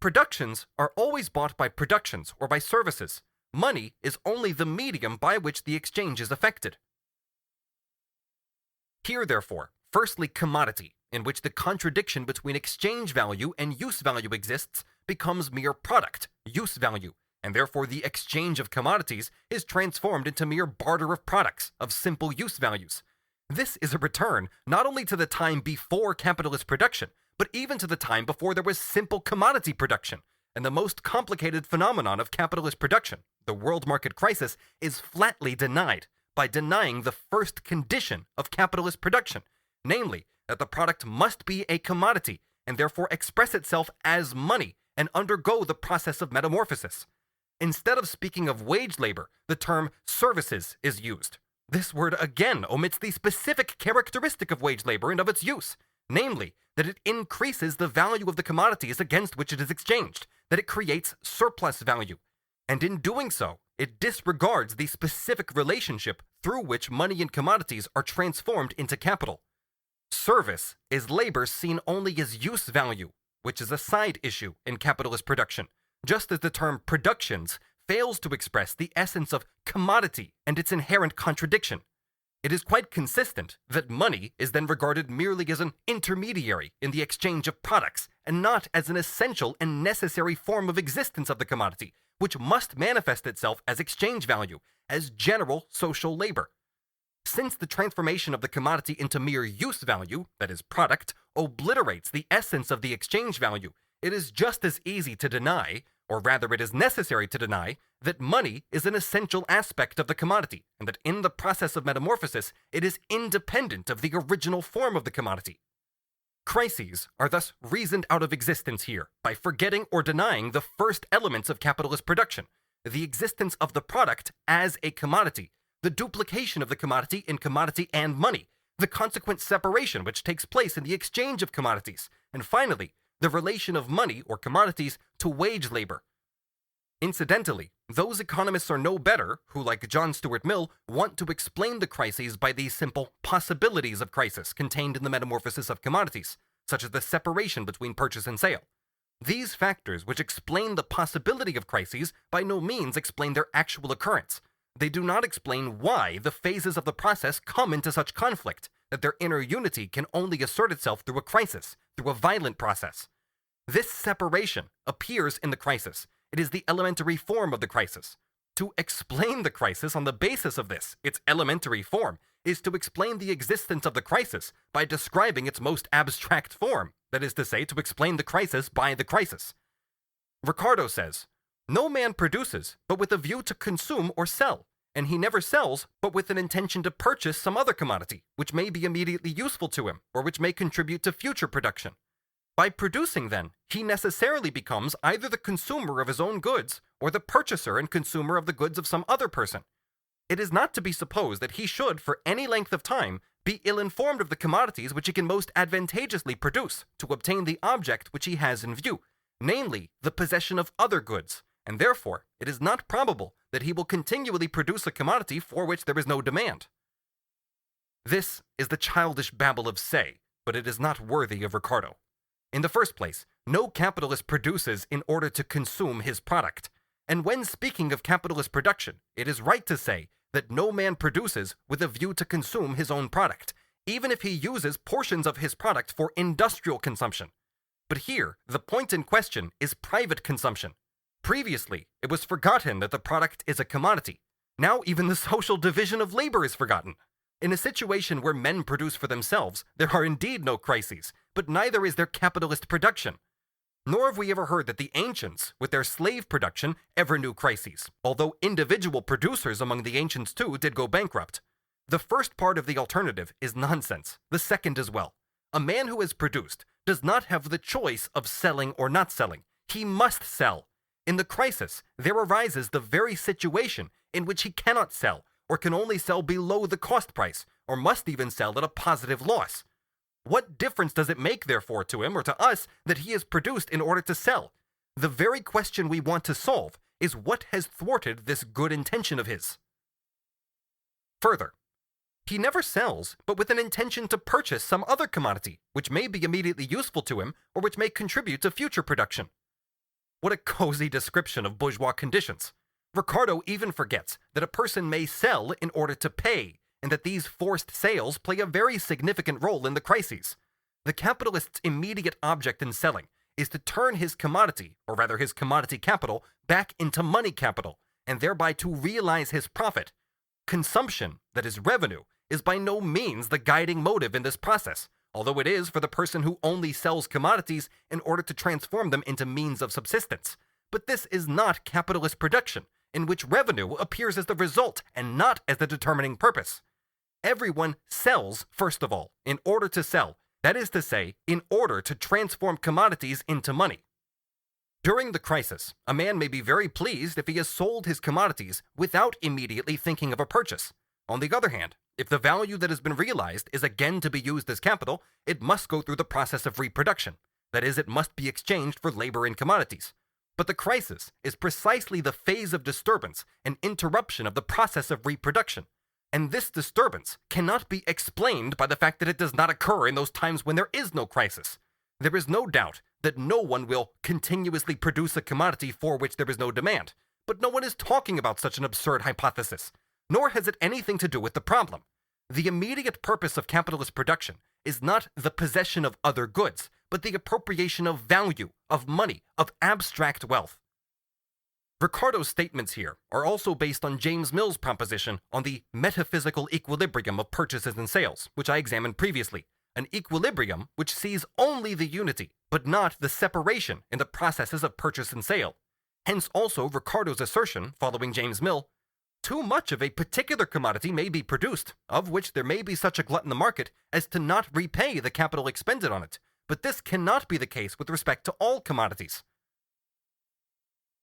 "Productions are always bought by productions or by services. Money is only the medium by which the exchange is effected." Here, therefore, firstly commodity, in which the contradiction between exchange value and use value exists, becomes mere product, use value, and therefore the exchange of commodities is transformed into mere barter of products, of simple use values. This is a return not only to the time before capitalist production, but even to the time before there was simple commodity production, and the most complicated phenomenon of capitalist production, the world market crisis, is flatly denied by denying the first condition of capitalist production, namely that the product must be a commodity and therefore express itself as money and undergo the process of metamorphosis. Instead of speaking of wage labor, the term services is used. This word again omits the specific characteristic of wage labor and of its use, namely that it increases the value of the commodities against which it is exchanged, that it creates surplus value, and in doing so, it disregards the specific relationship through which money and commodities are transformed into capital. Service is labor seen only as use value, which is a side issue in capitalist production, just as the term productions fails to express the essence of commodity and its inherent contradiction. It is quite consistent that money is then regarded merely as an intermediary in the exchange of products, and not as an essential and necessary form of existence of the commodity, which must manifest itself as exchange value, as general social labor. Since the transformation of the commodity into mere use value, that is product, obliterates the essence of the exchange value, it is just as easy to deny, or rather it is necessary to deny, that money is an essential aspect of the commodity, and that in the process of metamorphosis it is independent of the original form of the commodity. Crises are thus reasoned out of existence here by forgetting or denying the first elements of capitalist production, the existence of the product as a commodity, the duplication of the commodity in commodity and money, the consequent separation which takes place in the exchange of commodities, and finally, the relation of money or commodities to wage labor. Incidentally, those economists are no better who, like John Stuart Mill, want to explain the crises by these simple possibilities of crisis contained in the metamorphosis of commodities, such as the separation between purchase and sale. These factors which explain the possibility of crises by no means explain their actual occurrence. They do not explain why the phases of the process come into such conflict, that their inner unity can only assert itself through a crisis, through a violent process. This separation appears in the crisis. It is the elementary form of the crisis. To explain the crisis on the basis of this, its elementary form, is to explain the existence of the crisis by describing its most abstract form, that is to say, to explain the crisis by the crisis. Ricardo says, "No man produces but with a view to consume or sell, and he never sells but with an intention to purchase some other commodity, which may be immediately useful to him, or which may contribute to future production. By producing, then, he necessarily becomes either the consumer of his own goods, or the purchaser and consumer of the goods of some other person. It is not to be supposed that he should, for any length of time, be ill-informed of the commodities which he can most advantageously produce to obtain the object which he has in view, namely, the possession of other goods, and therefore it is not probable that he will continually produce a commodity for which there is no demand. This is the childish babble of say, but it is not worthy of Ricardo. In the first place, no capitalist produces in order to consume his product, and when speaking of capitalist production, it is right to say that no man produces with a view to consume his own product, even if he uses portions of his product for industrial consumption. But here, the point in question is private consumption. Previously, it was forgotten that the product is a commodity. Now even the social division of labor is forgotten. In a situation where men produce for themselves, there are indeed no crises, but neither is there capitalist production. Nor have we ever heard that the ancients, with their slave production, ever knew crises, although individual producers among the ancients too did go bankrupt. The first part of the alternative is nonsense, the second as well. A man who has produced does not have the choice of selling or not selling. He must sell. In the crisis, there arises the very situation in which he cannot sell, or can only sell below the cost price, or must even sell at a positive loss. What difference does it make, therefore, to him or to us that he is produced in order to sell? The very question we want to solve is what has thwarted this good intention of his. Further, he never sells but with an intention to purchase some other commodity, which may be immediately useful to him or which may contribute to future production. What a cozy description of bourgeois conditions. Ricardo even forgets that a person may sell in order to pay, and that these forced sales play a very significant role in the crises. The capitalist's immediate object in selling is to turn his commodity, or rather his commodity capital, back into money capital, and thereby to realize his profit. Consumption, that is revenue, is by no means the guiding motive in this process, although it is for the person who only sells commodities in order to transform them into means of subsistence. But this is not capitalist production, in which revenue appears as the result and not as the determining purpose. Everyone sells, first of all, in order to sell, that is to say, in order to transform commodities into money. During the crisis, a man may be very pleased if he has sold his commodities without immediately thinking of a purchase. On the other hand, if the value that has been realized is again to be used as capital, it must go through the process of reproduction. That is, it must be exchanged for labor and commodities. But the crisis is precisely the phase of disturbance and interruption of the process of reproduction. And this disturbance cannot be explained by the fact that it does not occur in those times when there is no crisis. There is no doubt that no one will continuously produce a commodity for which there is no demand, but no one is talking about such an absurd hypothesis, nor has it anything to do with the problem. The immediate purpose of capitalist production is not the possession of other goods, but the appropriation of value, of money, of abstract wealth. Ricardo's statements here are also based on James Mill's proposition on the metaphysical equilibrium of purchases and sales, which I examined previously, an equilibrium which sees only the unity, but not the separation in the processes of purchase and sale. Hence also Ricardo's assertion, following James Mill, too much of a particular commodity may be produced, of which there may be such a glut in the market as to not repay the capital expended on it, but this cannot be the case with respect to all commodities.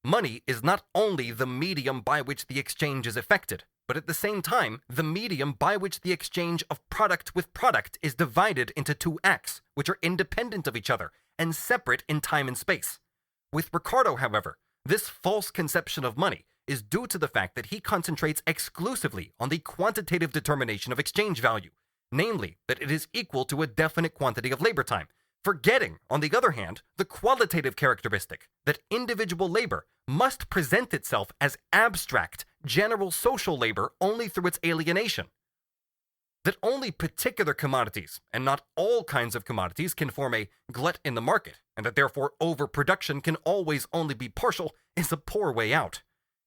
Money is not only the medium by which the exchange is effected, but at the same time, the medium by which the exchange of product with product is divided into two acts, which are independent of each other and separate in time and space. With Ricardo, however, this false conception of money is due to the fact that he concentrates exclusively on the quantitative determination of exchange value, namely that it is equal to a definite quantity of labor time, forgetting, on the other hand, the qualitative characteristic that individual labor must present itself as abstract, general social labor only through its alienation. That only particular commodities, and not all kinds of commodities, can form a glut in the market, and that therefore overproduction can always only be partial, is a poor way out.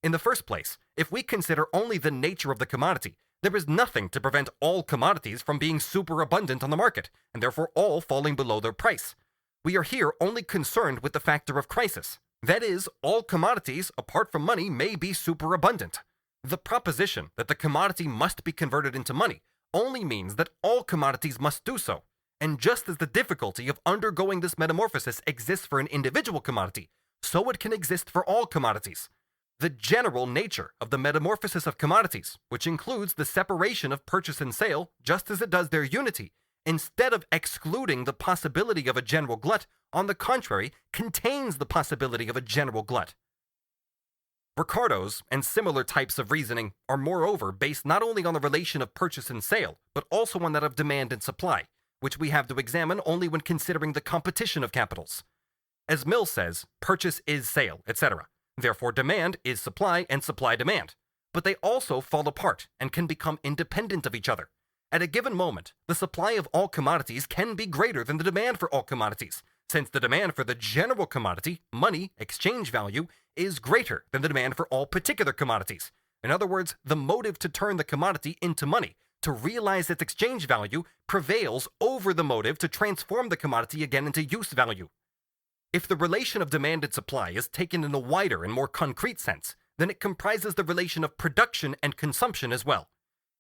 In the first place, if we consider only the nature of the commodity, there is nothing to prevent all commodities from being superabundant on the market, and therefore all falling below their price. We are here only concerned with the factor of crisis. That is, all commodities, apart from money, may be superabundant. The proposition that the commodity must be converted into money only means that all commodities must do so, and just as the difficulty of undergoing this metamorphosis exists for an individual commodity, so it can exist for all commodities. the general nature of the metamorphosis of commodities, which includes the separation of purchase and sale just as it does their unity, instead of excluding the possibility of a general glut, on the contrary, contains the possibility of a general glut. Ricardo's and similar types of reasoning are moreover based not only on the relation of purchase and sale, but also on that of demand and supply, which we have to examine only when considering the competition of capitals. As Mill says, purchase is sale, etc. Therefore, demand is supply and supply demand. But they also fall apart and can become independent of each other. At a given moment, the supply of all commodities can be greater than the demand for all commodities, since the demand for the general commodity, money, exchange value, is greater than the demand for all particular commodities. In other words, the motive to turn the commodity into money, to realize its exchange value, prevails over the motive to transform the commodity again into use value. If the relation of demand and supply is taken in a wider and more concrete sense, then it comprises the relation of production and consumption as well.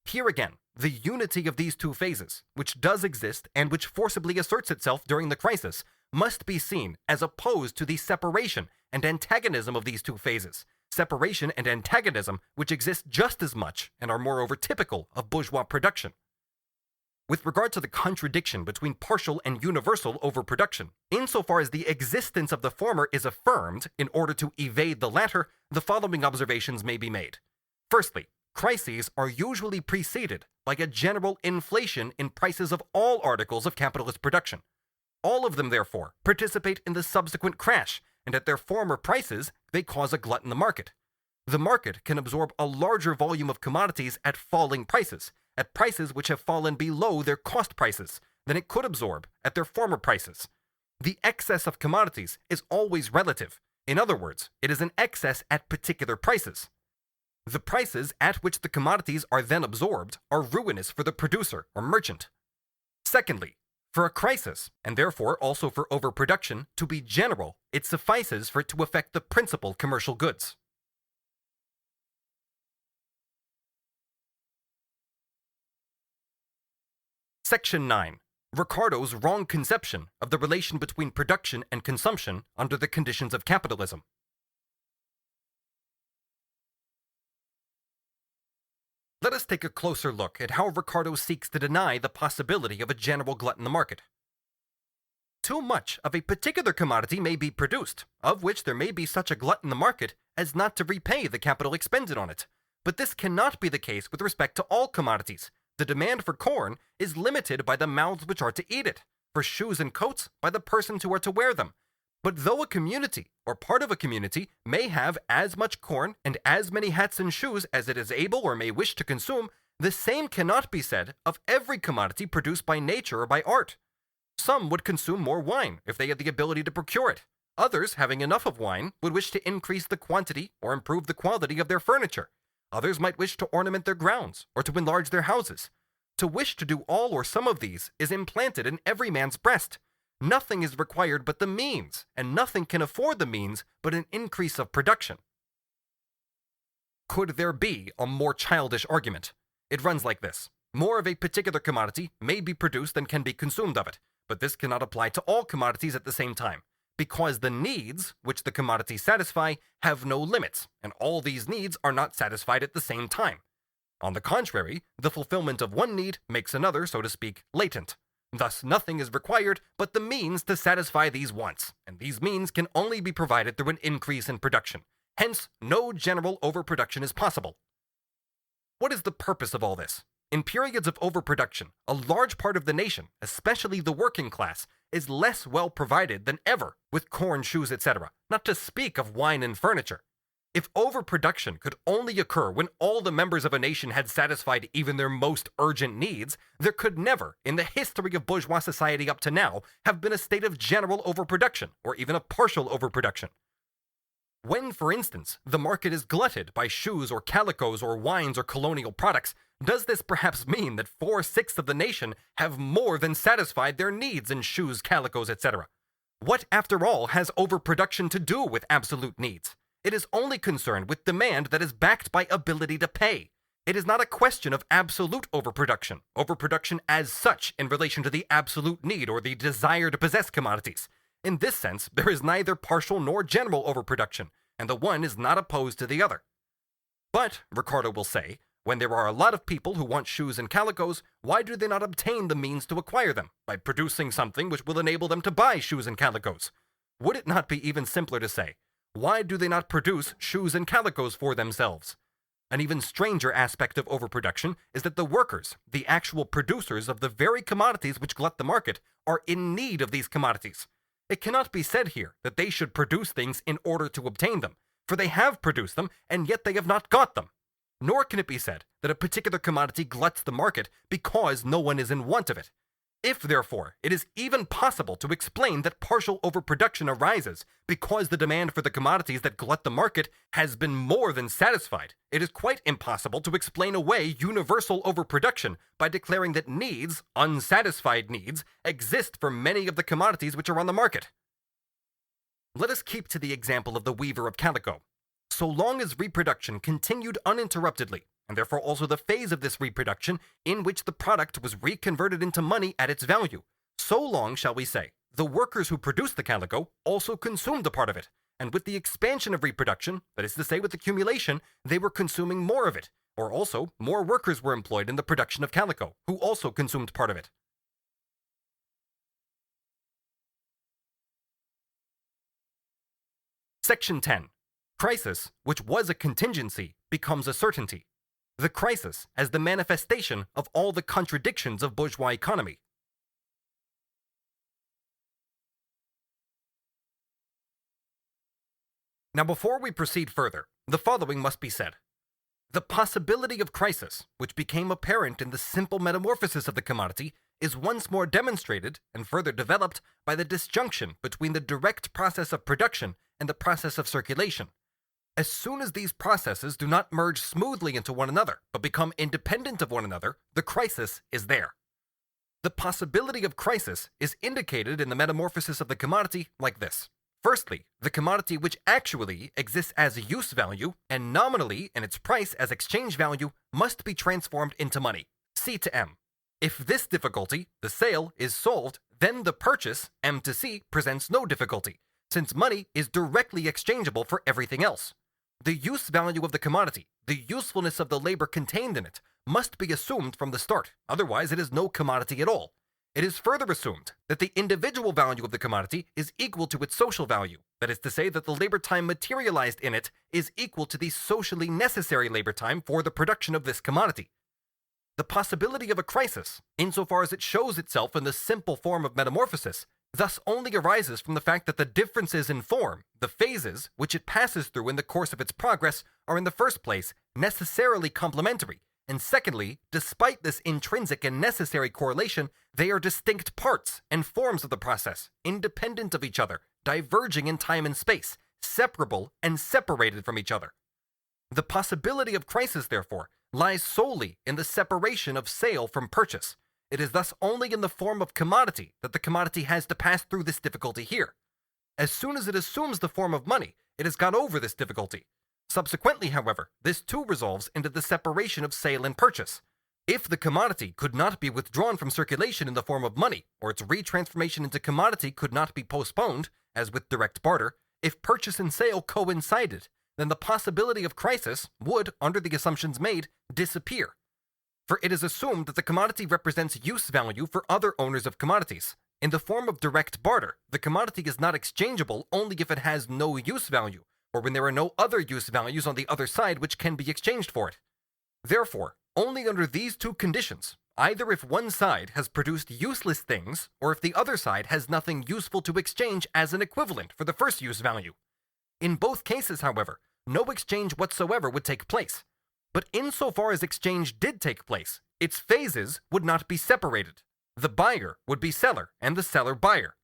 Here again, the unity of these two phases, which does exist and which forcibly asserts itself during the crisis, must be seen as opposed to the separation and antagonism of these two phases, separation and antagonism which exist just as much and are moreover typical of bourgeois production. With regard to the contradiction between partial and universal overproduction, insofar as the existence of the former is affirmed in order to evade the latter, the following observations may be made. Firstly, crises are usually preceded by a general inflation in prices of all articles of capitalist production. All of them, therefore, participate in the subsequent crash, and at their former prices, they cause a glut in the market. The market can absorb a larger volume of commodities at falling prices, at prices which have fallen below their cost prices, than it could absorb at their former prices. The excess of commodities is always relative. In other words, it is an excess at particular prices. The prices at which the commodities are then absorbed are ruinous for the producer or merchant. Secondly, for a crisis, and therefore also for overproduction, to be general, it suffices for it to affect the principal commercial goods. Section 9. Ricardo's wrong conception of the relation between production and consumption under the conditions of capitalism. Let us take a closer look at how Ricardo seeks to deny the possibility of a general glut in the market. Too much of a particular commodity may be produced, of which there may be such a glut in the market as not to repay the capital expended on it. But this cannot be the case with respect to all commodities. The demand for corn is limited by the mouths which are to eat it, for shoes and coats by the persons who are to wear them. But though a community, or part of a community, may have as much corn and as many hats and shoes as it is able or may wish to consume, the same cannot be said of every commodity produced by nature or by art. Some would consume more wine if they had the ability to procure it. Others, having enough of wine, would wish to increase the quantity or improve the quality of their furniture. Others might wish to ornament their grounds or to enlarge their houses. To wish to do all or some of these is implanted in every man's breast. Nothing is required but the means, and nothing can afford the means but an increase of production. Could there be a more childish argument? It runs like this. More of a particular commodity may be produced than can be consumed of it, but this cannot apply to all commodities at the same time, because the needs which the commodities satisfy have no limits, and all these needs are not satisfied at the same time. On the contrary, the fulfillment of one need makes another, so to speak, latent. Thus, nothing is required but the means to satisfy these wants, and these means can only be provided through an increase in production. Hence, no general overproduction is possible. What is the purpose of all this? In periods of overproduction, a large part of the nation, especially the working class, is less well provided than ever with corn, shoes, etc., not to speak of wine and furniture. If overproduction could only occur when all the members of a nation had satisfied even their most urgent needs, there could never, in the history of bourgeois society up to now, have been a state of general overproduction, or even a partial overproduction. When, for instance, the market is glutted by shoes or calicos or wines or colonial products, does this perhaps mean that 4/6 of the nation have more than satisfied their needs in shoes, calicos, etc.? What, after all, has overproduction to do with absolute needs? It is only concerned with demand that is backed by ability to pay. It is not a question of absolute overproduction, overproduction as such in relation to the absolute need or the desire to possess commodities. In this sense, there is neither partial nor general overproduction. and the one is not opposed to the other. But, Ricardo will say, when there are a lot of people who want shoes and calicos, why do they not obtain the means to acquire them by producing something which will enable them to buy shoes and calicos? Would it not be even simpler to say, why do they not produce shoes and calicos for themselves? An even stranger aspect of overproduction is that the workers, the actual producers of the very commodities which glut the market, are in need of these commodities. It cannot be said here that they should produce things in order to obtain them, for they have produced them, and yet they have not got them. Nor can it be said that a particular commodity gluts the market because no one is in want of it. If, therefore, it is even possible to explain that partial overproduction arises because the demand for the commodities that glut the market has been more than satisfied, it is quite impossible to explain away universal overproduction by declaring that needs, unsatisfied needs, exist for many of the commodities which are on the market. Let us keep to the example of the weaver of calico. So long as reproduction continued uninterruptedly, and therefore also the phase of this reproduction in which the product was reconverted into money at its value, so long, shall we say, the workers who produced the calico also consumed a part of it, and with the expansion of reproduction, that is to say with accumulation, they were consuming more of it, or also more workers were employed in the production of calico, who also consumed part of it. Section 10. Crisis, which was a contingency, becomes a certainty. The crisis as the manifestation of all the contradictions of bourgeois economy. Now, before we proceed further, the following must be said. The possibility of crisis, which became apparent in the simple metamorphosis of the commodity, is once more demonstrated and further developed by the disjunction between the direct process of production and the process of circulation. As soon as these processes do not merge smoothly into one another, but become independent of one another, the crisis is there. The possibility of crisis is indicated in the metamorphosis of the commodity like this. Firstly, the commodity which actually exists as use value and nominally in its price as exchange value must be transformed into money, C to M. If this difficulty, the sale, is solved, then the purchase, M to C, presents no difficulty, since money is directly exchangeable for everything else. The use value of the commodity, the usefulness of the labor contained in it, must be assumed from the start, otherwise it is no commodity at all. It is further assumed that the individual value of the commodity is equal to its social value, that is to say that the labor time materialized in it is equal to the socially necessary labor time for the production of this commodity. The possibility of a crisis, insofar as it shows itself in the simple form of metamorphosis, thus only arises from the fact that the differences in form, the phases, which it passes through in the course of its progress, are in the first place necessarily complementary, and secondly, despite this intrinsic and necessary correlation, they are distinct parts and forms of the process, independent of each other, diverging in time and space, separable and separated from each other. The possibility of crisis, therefore, lies solely in the separation of sale from purchase. It is thus only in the form of commodity that the commodity has to pass through this difficulty here. As soon as it assumes the form of money, it has got over this difficulty. Subsequently, however, this too resolves into the separation of sale and purchase. If the commodity could not be withdrawn from circulation in the form of money, or its retransformation into commodity could not be postponed, as with direct barter, if purchase and sale coincided, then the possibility of crisis would, under the assumptions made, disappear. For it is assumed that the commodity represents use value for other owners of commodities. In the form of direct barter, the commodity is not exchangeable only if it has no use value, or when there are no other use values on the other side which can be exchanged for it. Therefore, only under these two conditions, either if one side has produced useless things, or if the other side has nothing useful to exchange as an equivalent for the first use value. In both cases, however, no exchange whatsoever would take place. But insofar as exchange did take place, its phases would not be separated. The buyer would be seller, and the seller buyer.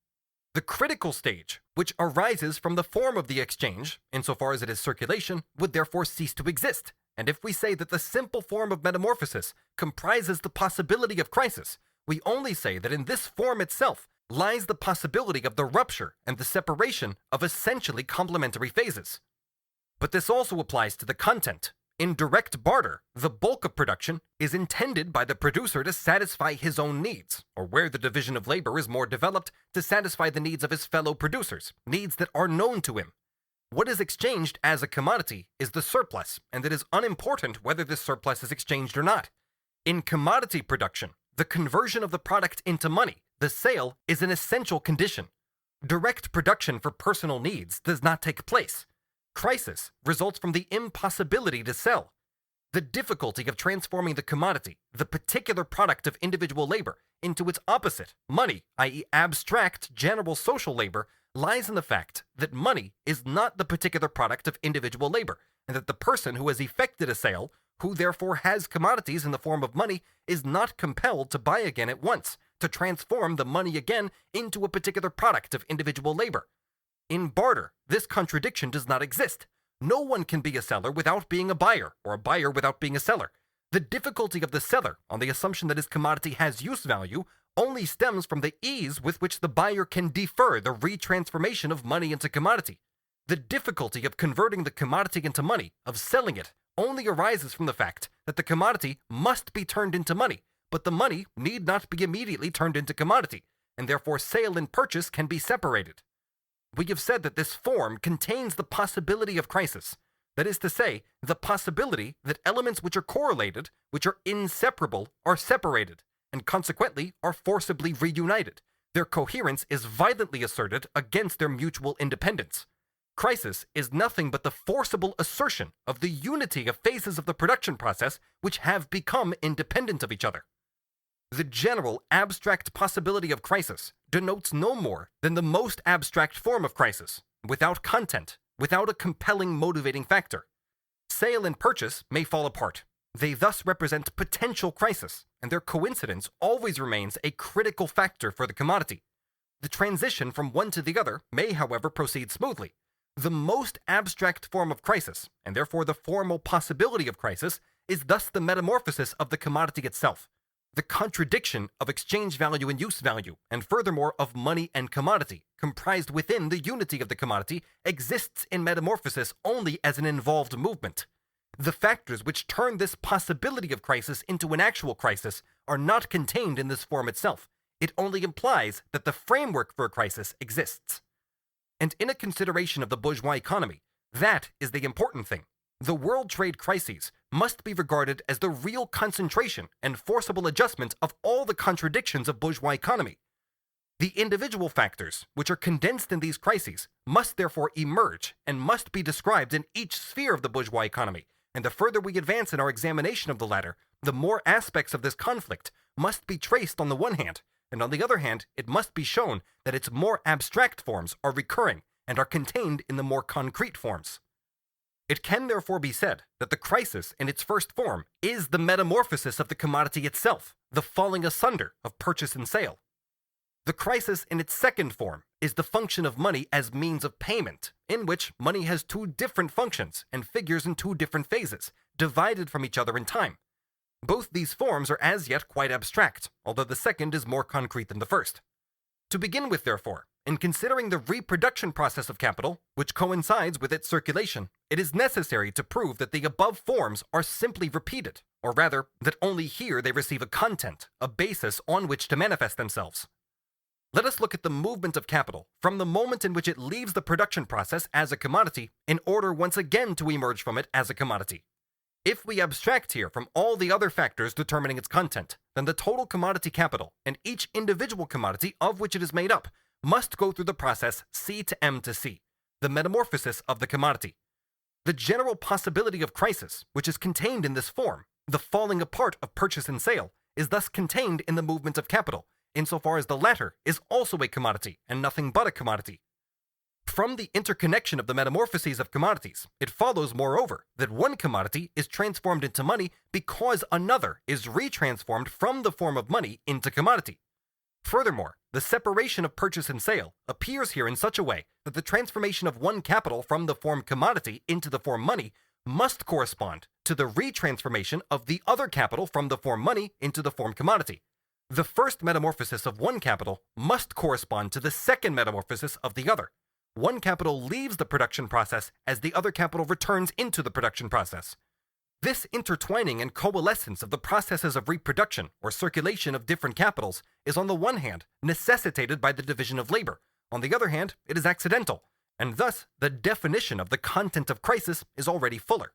The critical stage, which arises from the form of the exchange, insofar as it is circulation, would therefore cease to exist. And if we say that the simple form of metamorphosis comprises the possibility of crisis, we only say that in this form itself lies the possibility of the rupture and the separation of essentially complementary phases. But this also applies to the content. In direct barter, the bulk of production is intended by the producer to satisfy his own needs, or where the division of labor is more developed, to satisfy the needs of his fellow producers, needs that are known to him. What is exchanged as a commodity is the surplus, and it is unimportant whether this surplus is exchanged or not. In commodity production, the conversion of the product into money, the sale, is an essential condition. Direct production for personal needs does not take place. Crisis results from the impossibility to sell. The difficulty of transforming the commodity, the particular product of individual labor, into its opposite, money, i.e. abstract, general social labor, lies in the fact that money is not the particular product of individual labor, and that the person who has effected a sale, who therefore has commodities in the form of money, is not compelled to buy again at once, to transform the money again into a particular product of individual labor. In barter, this contradiction does not exist. No one can be a seller without being a buyer, or a buyer without being a seller. The difficulty of the seller, on the assumption that his commodity has use value, only stems from the ease with which the buyer can defer the retransformation of money into commodity. The difficulty of converting the commodity into money, of selling it, only arises from the fact that the commodity must be turned into money, but the money need not be immediately turned into commodity, and therefore sale and purchase can be separated. We have said that this form contains the possibility of crisis. That is to say, the possibility that elements which are correlated, which are inseparable, are separated, and consequently are forcibly reunited. Their coherence is violently asserted against their mutual independence. Crisis is nothing but the forcible assertion of the unity of phases of the production process which have become independent of each other. The general abstract possibility of crisis denotes no more than the most abstract form of crisis, without content, without a compelling motivating factor. Sale and purchase may fall apart. They thus represent potential crisis, and their coincidence always remains a critical factor for the commodity. The transition from one to the other may, however, proceed smoothly. The most abstract form of crisis, and therefore the formal possibility of crisis, is thus the metamorphosis of the commodity itself. The contradiction of exchange value and use value, and furthermore of money and commodity, comprised within the unity of the commodity, exists in metamorphosis only as an involved movement. The factors which turn this possibility of crisis into an actual crisis are not contained in this form itself. It only implies that the framework for a crisis exists. And in a consideration of the bourgeois economy, that is the important thing. The world trade crises must be regarded as the real concentration and forcible adjustment of all the contradictions of bourgeois economy. The individual factors, which are condensed in these crises, must therefore emerge and must be described in each sphere of the bourgeois economy, and the further we advance in our examination of the latter, the more aspects of this conflict must be traced on the one hand, and on the other hand, it must be shown that its more abstract forms are recurring and are contained in the more concrete forms. It can therefore be said that the crisis in its first form is the metamorphosis of the commodity itself, the falling asunder of purchase and sale. The crisis in its second form is the function of money as means of payment, in which money has two different functions and figures in two different phases, divided from each other in time. Both these forms are as yet quite abstract, although the second is more concrete than the first. To begin with, therefore, in considering the reproduction process of capital, which coincides with its circulation, it is necessary to prove that the above forms are simply repeated, or rather, that only here they receive a content, a basis on which to manifest themselves. Let us look at the movement of capital from the moment in which it leaves the production process as a commodity in order once again to emerge from it as a commodity. If we abstract here from all the other factors determining its content, then the total commodity capital and each individual commodity of which it is made up must go through the process C to M to C, the metamorphosis of the commodity. The general possibility of crisis, which is contained in this form, the falling apart of purchase and sale, is thus contained in the movement of capital, insofar as the latter is also a commodity and nothing but a commodity. From the interconnection of the metamorphoses of commodities, it follows, moreover, that one commodity is transformed into money because another is retransformed from the form of money into commodity. Furthermore, the separation of purchase and sale appears here in such a way that the transformation of one capital from the form commodity into the form money must correspond to the retransformation of the other capital from the form money into the form commodity. The first metamorphosis of one capital must correspond to the second metamorphosis of the other. One capital leaves the production process as the other capital returns into the production process. This intertwining and coalescence of the processes of reproduction or circulation of different capitals is on the one hand necessitated by the division of labor. On the other hand, it is accidental, and thus the definition of the content of crisis is already fuller.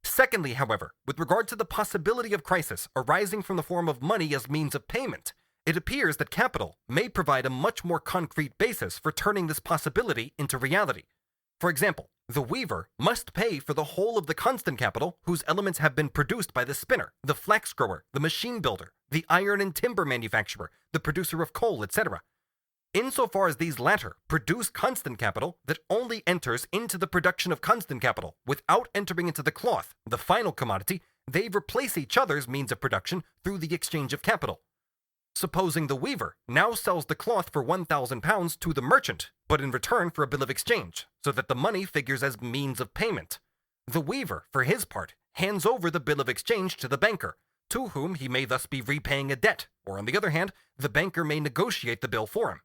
Secondly, however, with regard to the possibility of crisis arising from the form of money as means of payment, it appears that capital may provide a much more concrete basis for turning this possibility into reality. For example, the weaver must pay for the whole of the constant capital whose elements have been produced by the spinner, the flax grower, the machine builder, the iron and timber manufacturer, the producer of coal, etc. Insofar as these latter produce constant capital that only enters into the production of constant capital without entering into the cloth, the final commodity, they replace each other's means of production through the exchange of capital. Supposing the weaver now sells the cloth for £1,000 to the merchant, but in return for a bill of exchange, so that the money figures as means of payment. The weaver, for his part, hands over the bill of exchange to the banker, to whom he may thus be repaying a debt, or on the other hand, the banker may negotiate the bill for him.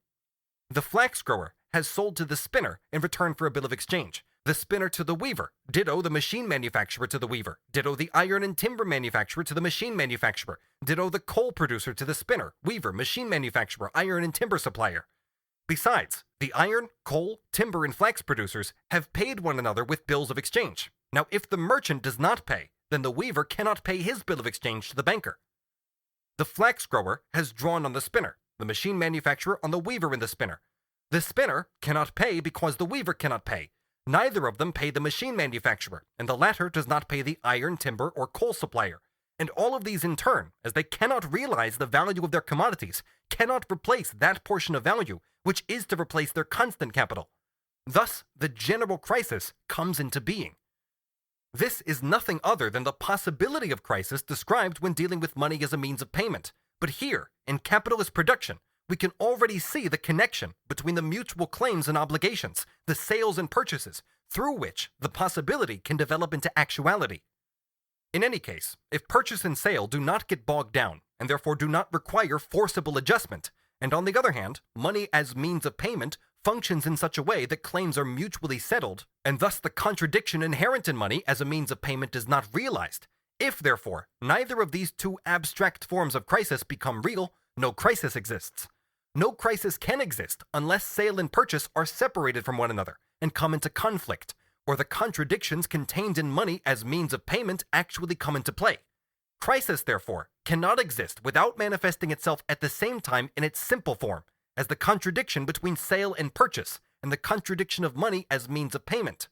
The flax grower has sold to the spinner in return for a bill of exchange, the spinner to the weaver, ditto the machine manufacturer to the weaver, ditto the iron and timber manufacturer to the machine manufacturer, ditto the coal producer to the spinner, weaver, machine manufacturer, iron and timber supplier. Besides, the iron, coal, timber, and flax producers have paid one another with bills of exchange. Now, if the merchant does not pay, then the weaver cannot pay his bill of exchange to the banker. The flax grower has drawn on the spinner, the machine manufacturer on the weaver and the spinner. The spinner cannot pay because the weaver cannot pay. Neither of them pay the machine manufacturer, and the latter does not pay the iron, timber, or coal supplier. And all of these in turn, as they cannot realize the value of their commodities, cannot replace that portion of value which is to replace their constant capital. Thus, the general crisis comes into being. This is nothing other than the possibility of crisis described when dealing with money as a means of payment. But here, in capitalist production, we can already see the connection between the mutual claims and obligations, the sales and purchases, through which the possibility can develop into actuality. In any case, if purchase and sale do not get bogged down, and therefore do not require forcible adjustment, and on the other hand, money as means of payment functions in such a way that claims are mutually settled, and thus the contradiction inherent in money as a means of payment is not realized. If, therefore, neither of these two abstract forms of crisis become real, no crisis exists. No crisis can exist unless sale and purchase are separated from one another and come into conflict, or the contradictions contained in money as means of payment actually come into play. Crisis, therefore, cannot exist without manifesting itself at the same time in its simple form, as the contradiction between sale and purchase, and the contradiction of money as means of payment.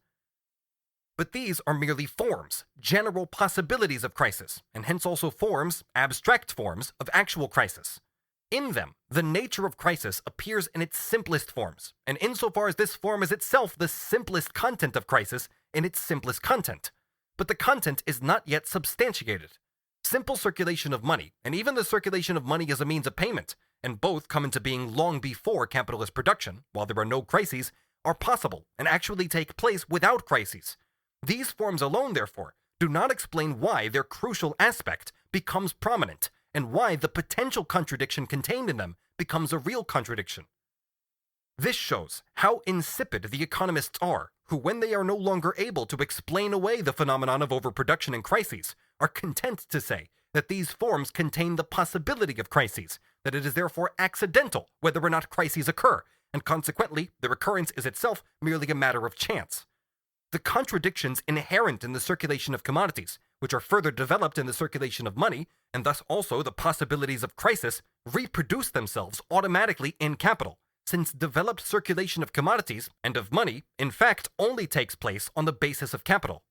But these are merely forms, general possibilities of crisis, and hence also forms, abstract forms, of actual crisis. In them, the nature of crisis appears in its simplest forms, and insofar as this form is itself the simplest content of crisis in its simplest content. But the content is not yet substantiated. Simple circulation of money, and even the circulation of money as a means of payment, and both come into being long before capitalist production, while there are no crises, are possible and actually take place without crises. These forms alone, therefore, do not explain why their crucial aspect becomes prominent, and why the potential contradiction contained in them becomes a real contradiction. This shows how insipid the economists are, who, when they are no longer able to explain away the phenomenon of overproduction and crises, are content to say that these forms contain the possibility of crises, that it is therefore accidental whether or not crises occur, and consequently their occurrence is itself merely a matter of chance. The contradictions inherent in the circulation of commodities, which are further developed in the circulation of money, and thus also the possibilities of crisis, reproduce themselves automatically in capital, since developed circulation of commodities and of money, in fact, only takes place on the basis of capital.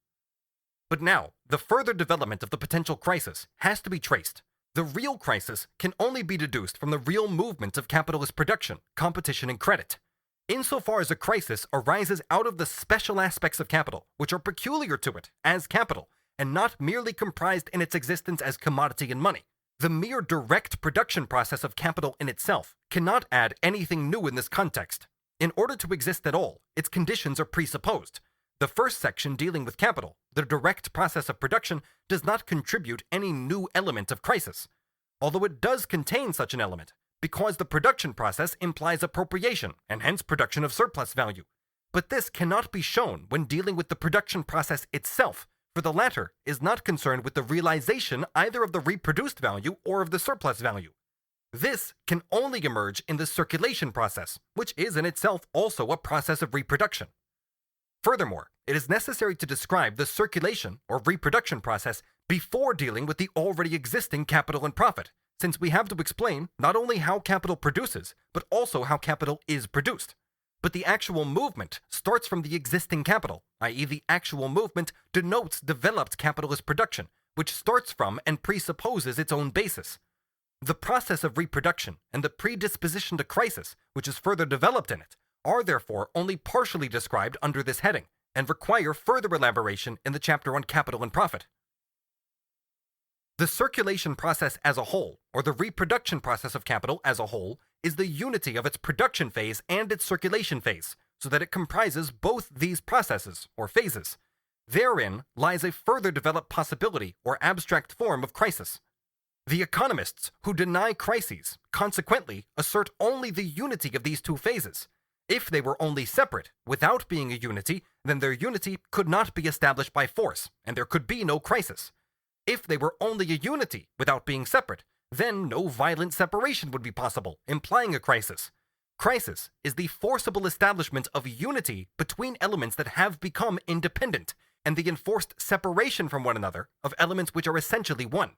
But now, the further development of the potential crisis has to be traced. The real crisis can only be deduced from the real movement of capitalist production, competition, and credit. Insofar as a crisis arises out of the special aspects of capital, which are peculiar to it as capital, and not merely comprised in its existence as commodity and money, the mere direct production process of capital in itself cannot add anything new in this context. In order to exist at all, its conditions are presupposed. The first section dealing with capital, the direct process of production, does not contribute any new element of crisis, although it does contain such an element, because the production process implies appropriation and hence production of surplus value. But this cannot be shown when dealing with the production process itself, for the latter is not concerned with the realization either of the reproduced value or of the surplus value. This can only emerge in the circulation process, which is in itself also a process of reproduction. Furthermore, it is necessary to describe the circulation or reproduction process before dealing with the already existing capital and profit, since we have to explain not only how capital produces, but also how capital is produced. But the actual movement starts from the existing capital, i.e. the actual movement denotes developed capitalist production, which starts from and presupposes its own basis. The process of reproduction and the predisposition to crisis, which is further developed in it, are therefore only partially described under this heading, and require further elaboration in the chapter on capital and profit. The circulation process as a whole, or the reproduction process of capital as a whole, is the unity of its production phase and its circulation phase, so that it comprises both these processes, or phases. Therein lies a further developed possibility or abstract form of crisis. The economists who deny crises consequently assert only the unity of these two phases. If they were only separate, without being a unity, then their unity could not be established by force, and there could be no crisis. If they were only a unity, without being separate, then no violent separation would be possible, implying a crisis. Crisis is the forcible establishment of unity between elements that have become independent, and the enforced separation from one another of elements which are essentially one.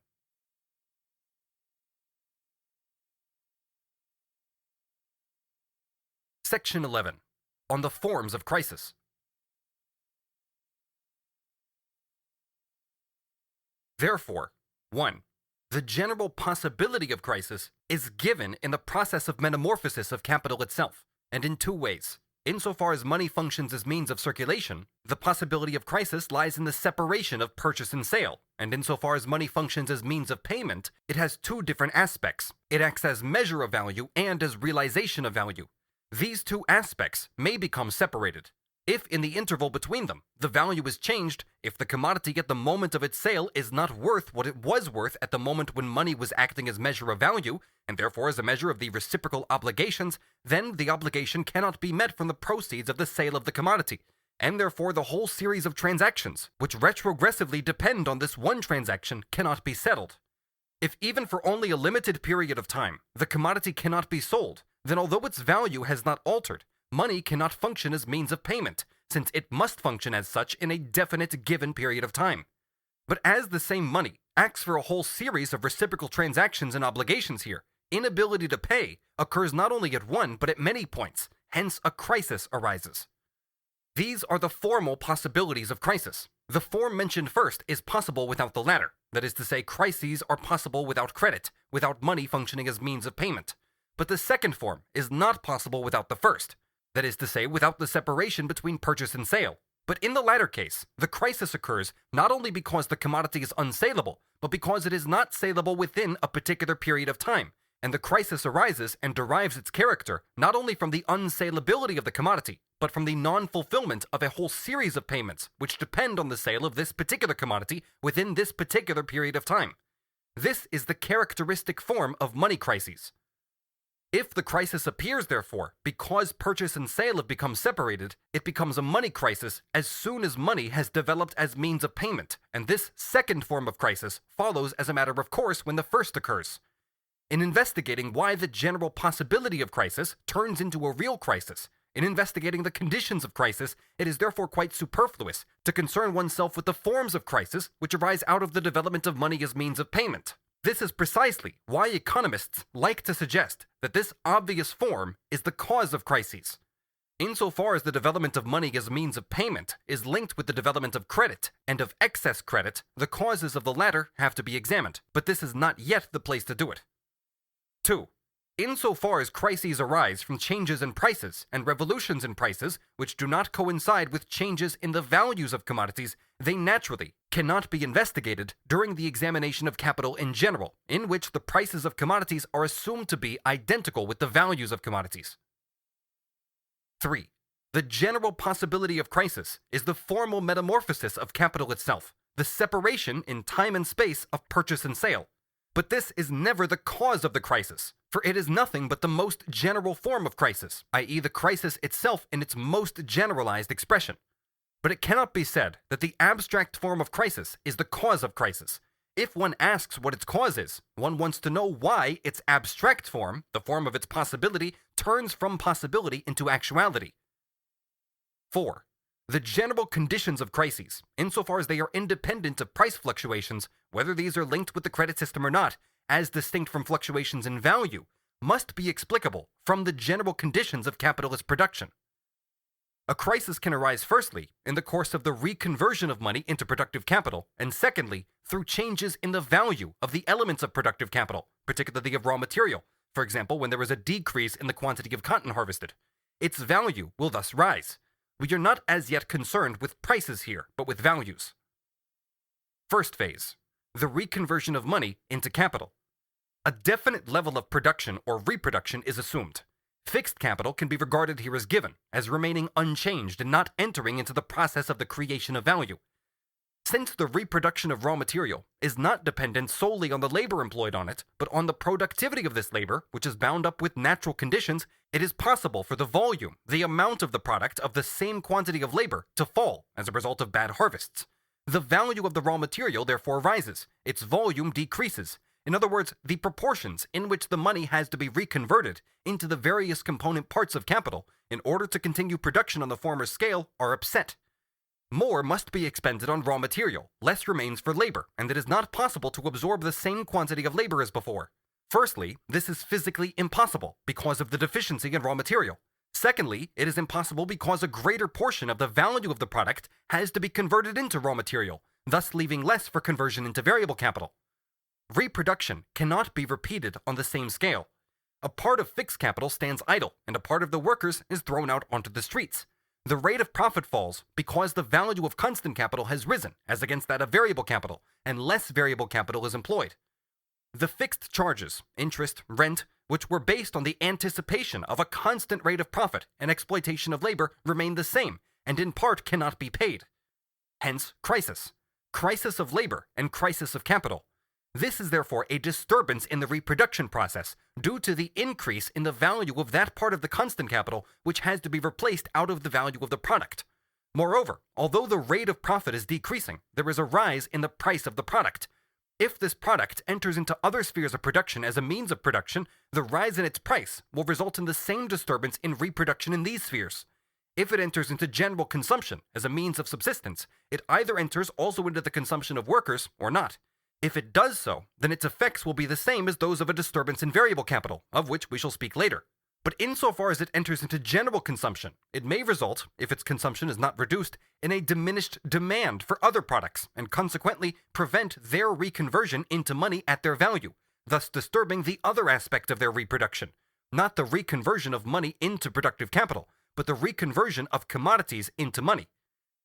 Section 11. On the forms of crisis. Therefore, 1. The general possibility of crisis is given in the process of metamorphosis of capital itself, and in two ways. Insofar as money functions as means of circulation, the possibility of crisis lies in the separation of purchase and sale, and insofar as money functions as means of payment, it has two different aspects. It acts as measure of value and as realization of value. These two aspects may become separated. If in the interval between them, the value is changed, if the commodity at the moment of its sale is not worth what it was worth at the moment when money was acting as measure of value, and therefore as a measure of the reciprocal obligations, then the obligation cannot be met from the proceeds of the sale of the commodity, and therefore the whole series of transactions, which retrogressively depend on this one transaction, cannot be settled. If even for only a limited period of time, the commodity cannot be sold, then although its value has not altered, money cannot function as means of payment, since it must function as such in a definite given period of time. But as the same money acts for a whole series of reciprocal transactions and obligations here, inability to pay occurs not only at one but at many points, hence a crisis arises. These are the formal possibilities of crisis. The form mentioned first is possible without the latter, that is to say, crises are possible without credit, without money functioning as means of payment. But the second form is not possible without the first, that is to say, without the separation between purchase and sale. But in the latter case, the crisis occurs not only because the commodity is unsaleable, but because it is not saleable within a particular period of time, and the crisis arises and derives its character not only from the unsalability of the commodity, but from the non-fulfillment of a whole series of payments which depend on the sale of this particular commodity within this particular period of time. This is the characteristic form of money crises. If the crisis appears, therefore, because purchase and sale have become separated, it becomes a money crisis as soon as money has developed as means of payment, and this second form of crisis follows as a matter of course when the first occurs. In investigating why the general possibility of crisis turns into a real crisis, in investigating the conditions of crisis, it is therefore quite superfluous to concern oneself with the forms of crisis which arise out of the development of money as means of payment. This is precisely why economists like to suggest that this obvious form is the cause of crises. Insofar as the development of money as means of payment is linked with the development of credit and of excess credit, the causes of the latter have to be examined, but this is not yet the place to do it. 2. Insofar as crises arise from changes in prices and revolutions in prices which do not coincide with changes in the values of commodities, they naturally cannot be investigated during the examination of capital in general, in which the prices of commodities are assumed to be identical with the values of commodities. 3. The general possibility of crisis is the formal metamorphosis of capital itself, the separation in time and space of purchase and sale. But this is never the cause of the crisis, for it is nothing but the most general form of crisis, i.e. the crisis itself in its most generalized expression. But it cannot be said that the abstract form of crisis is the cause of crisis. If one asks what its cause is, one wants to know why its abstract form, the form of its possibility, turns from possibility into actuality. 4. The general conditions of crises, insofar as they are independent of price fluctuations, whether these are linked with the credit system or not, as distinct from fluctuations in value, must be explicable from the general conditions of capitalist production. A crisis can arise firstly in the course of the reconversion of money into productive capital, and secondly through changes in the value of the elements of productive capital, particularly of raw material. For example, when there is a decrease in the quantity of cotton harvested, its value will thus rise. We are not as yet concerned with prices here, but with values. First phase, the reconversion of money into capital. A definite level of production or reproduction is assumed. Fixed capital can be regarded here as given, as remaining unchanged and not entering into the process of the creation of value. Since the reproduction of raw material is not dependent solely on the labor employed on it, but on the productivity of this labor, which is bound up with natural conditions, it is possible for the volume, the amount of the product of the same quantity of labor, to fall as a result of bad harvests. The value of the raw material therefore rises, its volume decreases. In other words, the proportions in which the money has to be reconverted into the various component parts of capital in order to continue production on the former scale are upset. More must be expended on raw material, less remains for labor, and it is not possible to absorb the same quantity of labor as before. Firstly, this is physically impossible because of the deficiency in raw material. Secondly, it is impossible because a greater portion of the value of the product has to be converted into raw material, thus leaving less for conversion into variable capital. Reproduction cannot be repeated on the same scale. A part of fixed capital stands idle, and a part of the workers is thrown out onto the streets. The rate of profit falls because the value of constant capital has risen, as against that of variable capital, and less variable capital is employed. The fixed charges, interest, rent, which were based on the anticipation of a constant rate of profit and exploitation of labor, remain the same, and in part cannot be paid. Hence, crisis of labor and crisis of capital. This is therefore a disturbance in the reproduction process due to the increase in the value of that part of the constant capital which has to be replaced out of the value of the product. Moreover, although the rate of profit is decreasing, there is a rise in the price of the product. If this product enters into other spheres of production as a means of production, the rise in its price will result in the same disturbance in reproduction in these spheres. If it enters into general consumption as a means of subsistence, it either enters also into the consumption of workers or not. If it does so, then its effects will be the same as those of a disturbance in variable capital, of which we shall speak later. But insofar as it enters into general consumption, it may result, if its consumption is not reduced, in a diminished demand for other products, and consequently prevent their reconversion into money at their value, thus disturbing the other aspect of their reproduction, not the reconversion of money into productive capital, but the reconversion of commodities into money.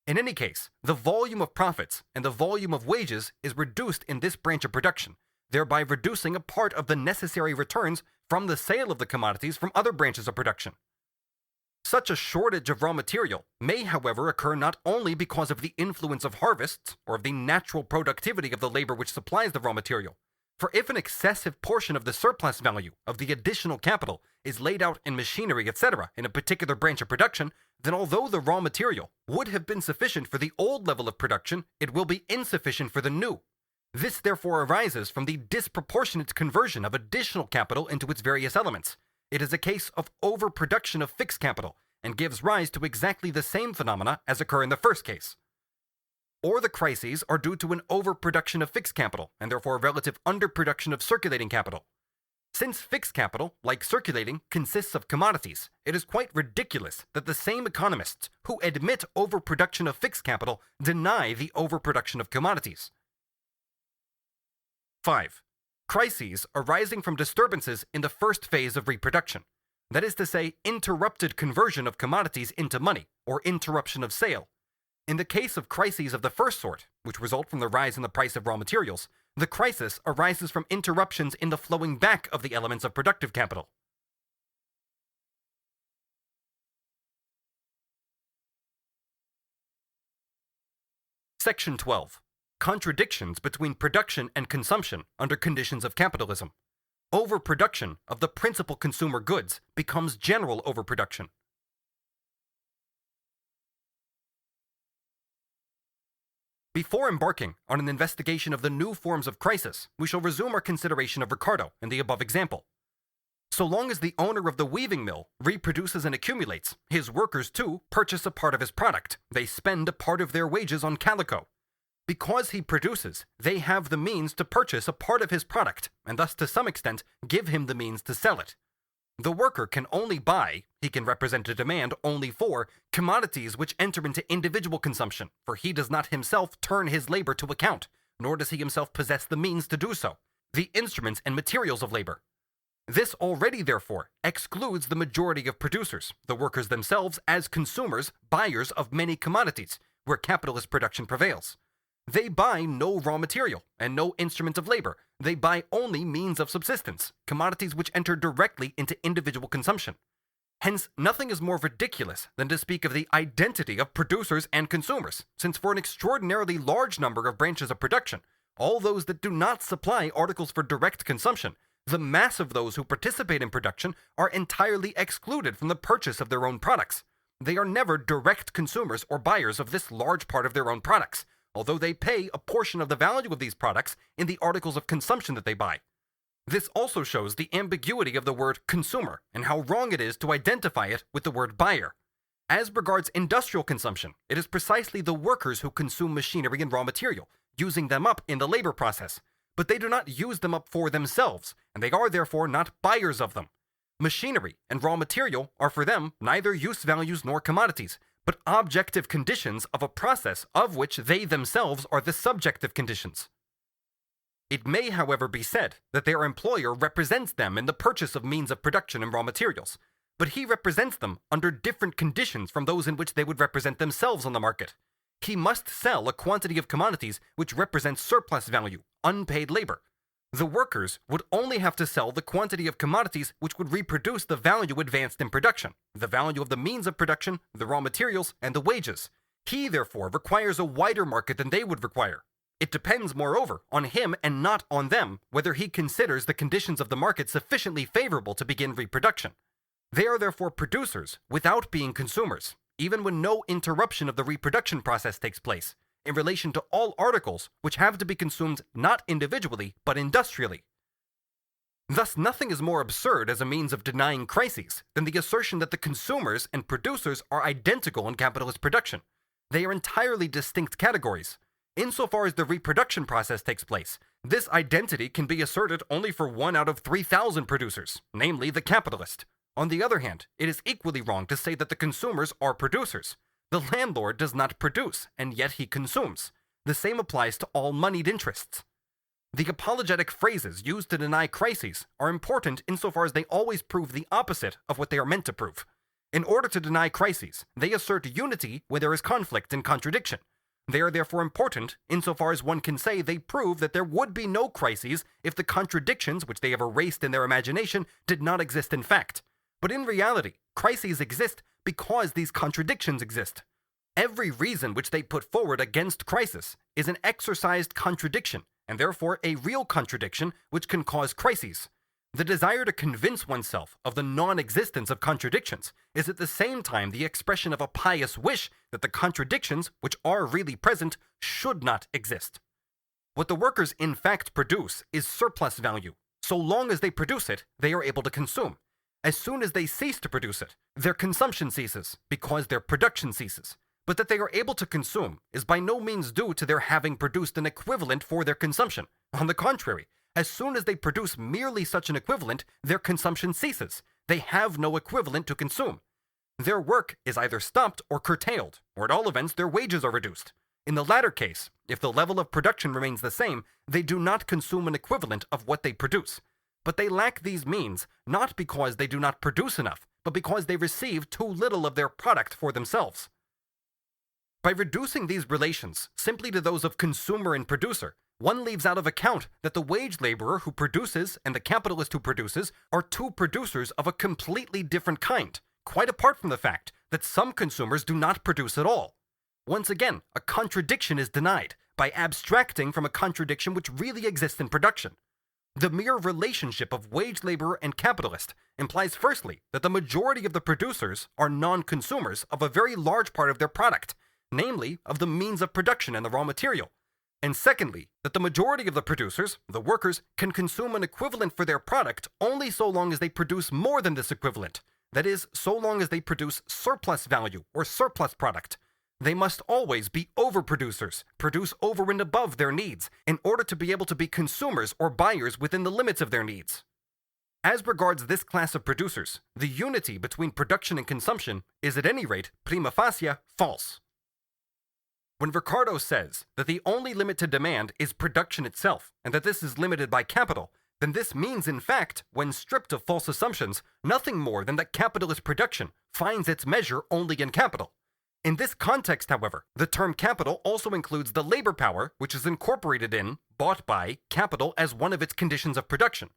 In any case, the volume of profits and the volume of wages is reduced in this branch of production, thereby reducing a part of the necessary returns from the sale of the commodities from other branches of production. Such a shortage of raw material may, however, occur not only because of the influence of harvests or of the natural productivity of the labor which supplies the raw material. For if an excessive portion of the surplus value of the additional capital is laid out in machinery, etc., in a particular branch of production, then although the raw material would have been sufficient for the old level of production, it will be insufficient for the new. This therefore arises from the disproportionate conversion of additional capital into its various elements. It is a case of overproduction of fixed capital, and gives rise to exactly the same phenomena as occur in the first case. Or the crises are due to an overproduction of fixed capital, and therefore a relative underproduction of circulating capital. Since fixed capital, like circulating, consists of commodities, it is quite ridiculous that the same economists who admit overproduction of fixed capital deny the overproduction of commodities. 5. Crises arising from disturbances in the first phase of reproduction, that is to say, interrupted conversion of commodities into money, or interruption of sale. In the case of crises of the first sort, which result from the rise in the price of raw materials, the crisis arises from interruptions in the flowing back of the elements of productive capital. Section 12. Contradictions between production and consumption under conditions of capitalism. Overproduction of the principal consumer goods becomes general overproduction. Before embarking on an investigation of the new forms of crisis, we shall resume our consideration of Ricardo in the above example. So long as the owner of the weaving mill reproduces and accumulates, his workers too purchase a part of his product. They spend a part of their wages on calico. Because he produces, they have the means to purchase a part of his product, and thus to some extent give him the means to sell it. The worker can only buy, he can represent a demand only for, commodities which enter into individual consumption, for he does not himself turn his labor to account, nor does he himself possess the means to do so, the instruments and materials of labor. This already, therefore, excludes the majority of producers, the workers themselves as consumers, buyers of many commodities, where capitalist production prevails. They buy no raw material and no instrument of labor. They buy only means of subsistence, commodities which enter directly into individual consumption. Hence, nothing is more ridiculous than to speak of the identity of producers and consumers, since for an extraordinarily large number of branches of production, all those that do not supply articles for direct consumption, the mass of those who participate in production are entirely excluded from the purchase of their own products. They are never direct consumers or buyers of this large part of their own products, although they pay a portion of the value of these products in the articles of consumption that they buy. This also shows the ambiguity of the word consumer and how wrong it is to identify it with the word buyer. As regards industrial consumption, it is precisely the workers who consume machinery and raw material, using them up in the labor process, but they do not use them up for themselves, and they are therefore not buyers of them. Machinery and raw material are for them neither use values nor commodities, but objective conditions of a process of which they themselves are the subjective conditions. It may, however, be said that their employer represents them in the purchase of means of production and raw materials, but he represents them under different conditions from those in which they would represent themselves on the market. He must sell a quantity of commodities which represent surplus value, unpaid labor. The workers would only have to sell the quantity of commodities which would reproduce the value advanced in production, the value of the means of production, the raw materials, and the wages. He, therefore, requires a wider market than they would require. It depends, moreover, on him and not on them whether he considers the conditions of the market sufficiently favorable to begin reproduction. They are therefore producers without being consumers, even when no interruption of the reproduction process takes place, in relation to all articles which have to be consumed not individually but industrially. Thus, nothing is more absurd as a means of denying crises than the assertion that the consumers and producers are identical in capitalist production. They are entirely distinct categories. Insofar as the reproduction process takes place, this identity can be asserted only for 1 out of 3,000 producers, namely the capitalist. On the other hand, it is equally wrong to say that the consumers are producers. The landlord does not produce, and yet he consumes. The same applies to all moneyed interests. The apologetic phrases used to deny crises are important insofar as they always prove the opposite of what they are meant to prove. In order to deny crises, they assert unity where there is conflict and contradiction. They are therefore important insofar as one can say they prove that there would be no crises if the contradictions which they have erased in their imagination did not exist in fact. But in reality, crises exist because these contradictions exist. Every reason which they put forward against crisis is an exercised contradiction, and therefore a real contradiction which can cause crises. The desire to convince oneself of the non-existence of contradictions is at the same time the expression of a pious wish that the contradictions, which are really present, should not exist. What the workers in fact produce is surplus value. So long as they produce it, they are able to consume. As soon as they cease to produce it, their consumption ceases, because their production ceases. But that they are able to consume is by no means due to their having produced an equivalent for their consumption. On the contrary, as soon as they produce merely such an equivalent, their consumption ceases. They have no equivalent to consume. Their work is either stopped or curtailed, or at all events their wages are reduced. In the latter case, if the level of production remains the same, they do not consume an equivalent of what they produce. But they lack these means, not because they do not produce enough, but because they receive too little of their product for themselves. By reducing these relations simply to those of consumer and producer, one leaves out of account that the wage laborer who produces and the capitalist who produces are two producers of a completely different kind, quite apart from the fact that some consumers do not produce at all. Once again, a contradiction is denied by abstracting from a contradiction which really exists in production. The mere relationship of wage laborer and capitalist implies firstly that the majority of the producers are non-consumers of a very large part of their product, namely of the means of production and the raw material. And secondly, that the majority of the producers, the workers, can consume an equivalent for their product only so long as they produce more than this equivalent. That is, so long as they produce surplus value or surplus product. They must always be overproducers, produce over and above their needs, in order to be able to be consumers or buyers within the limits of their needs. As regards this class of producers, the unity between production and consumption is at any rate prima facie false. When Ricardo says that the only limit to demand is production itself, and that this is limited by capital, then this means, in fact, when stripped of false assumptions, nothing more than that capitalist production finds its measure only in capital. In this context, however, the term capital also includes the labor power, which is incorporated in, bought by, capital as one of its conditions of production.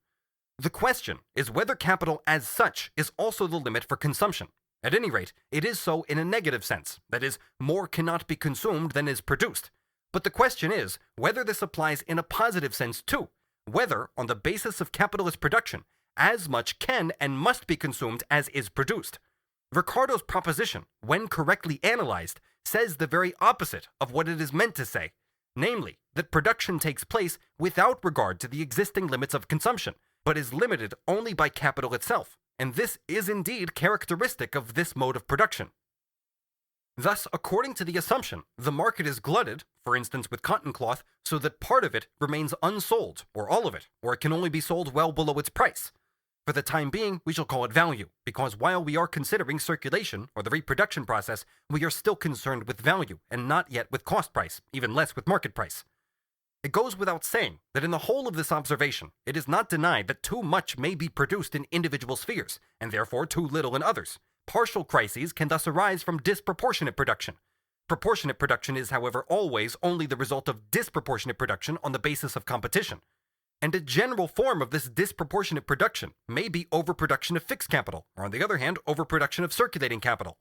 The question is whether capital as such is also the limit for consumption. At any rate, it is so in a negative sense, that is, more cannot be consumed than is produced. But the question is whether this applies in a positive sense too, whether, on the basis of capitalist production, as much can and must be consumed as is produced. Ricardo's proposition, when correctly analyzed, says the very opposite of what it is meant to say, namely, that production takes place without regard to the existing limits of consumption, but is limited only by capital itself, and this is indeed characteristic of this mode of production. Thus, according to the assumption, the market is glutted, for instance with cotton cloth, so that part of it remains unsold, or all of it, or it can only be sold well below its price. For the time being, we shall call it value, because while we are considering circulation, or the reproduction process, we are still concerned with value, and not yet with cost price, even less with market price. It goes without saying that in the whole of this observation, it is not denied that too much may be produced in individual spheres, and therefore too little in others. Partial crises can thus arise from disproportionate production. Proportionate production is, however, always only the result of disproportionate production on the basis of competition. And a general form of this disproportionate production may be overproduction of fixed capital, or on the other hand, overproduction of circulating capital.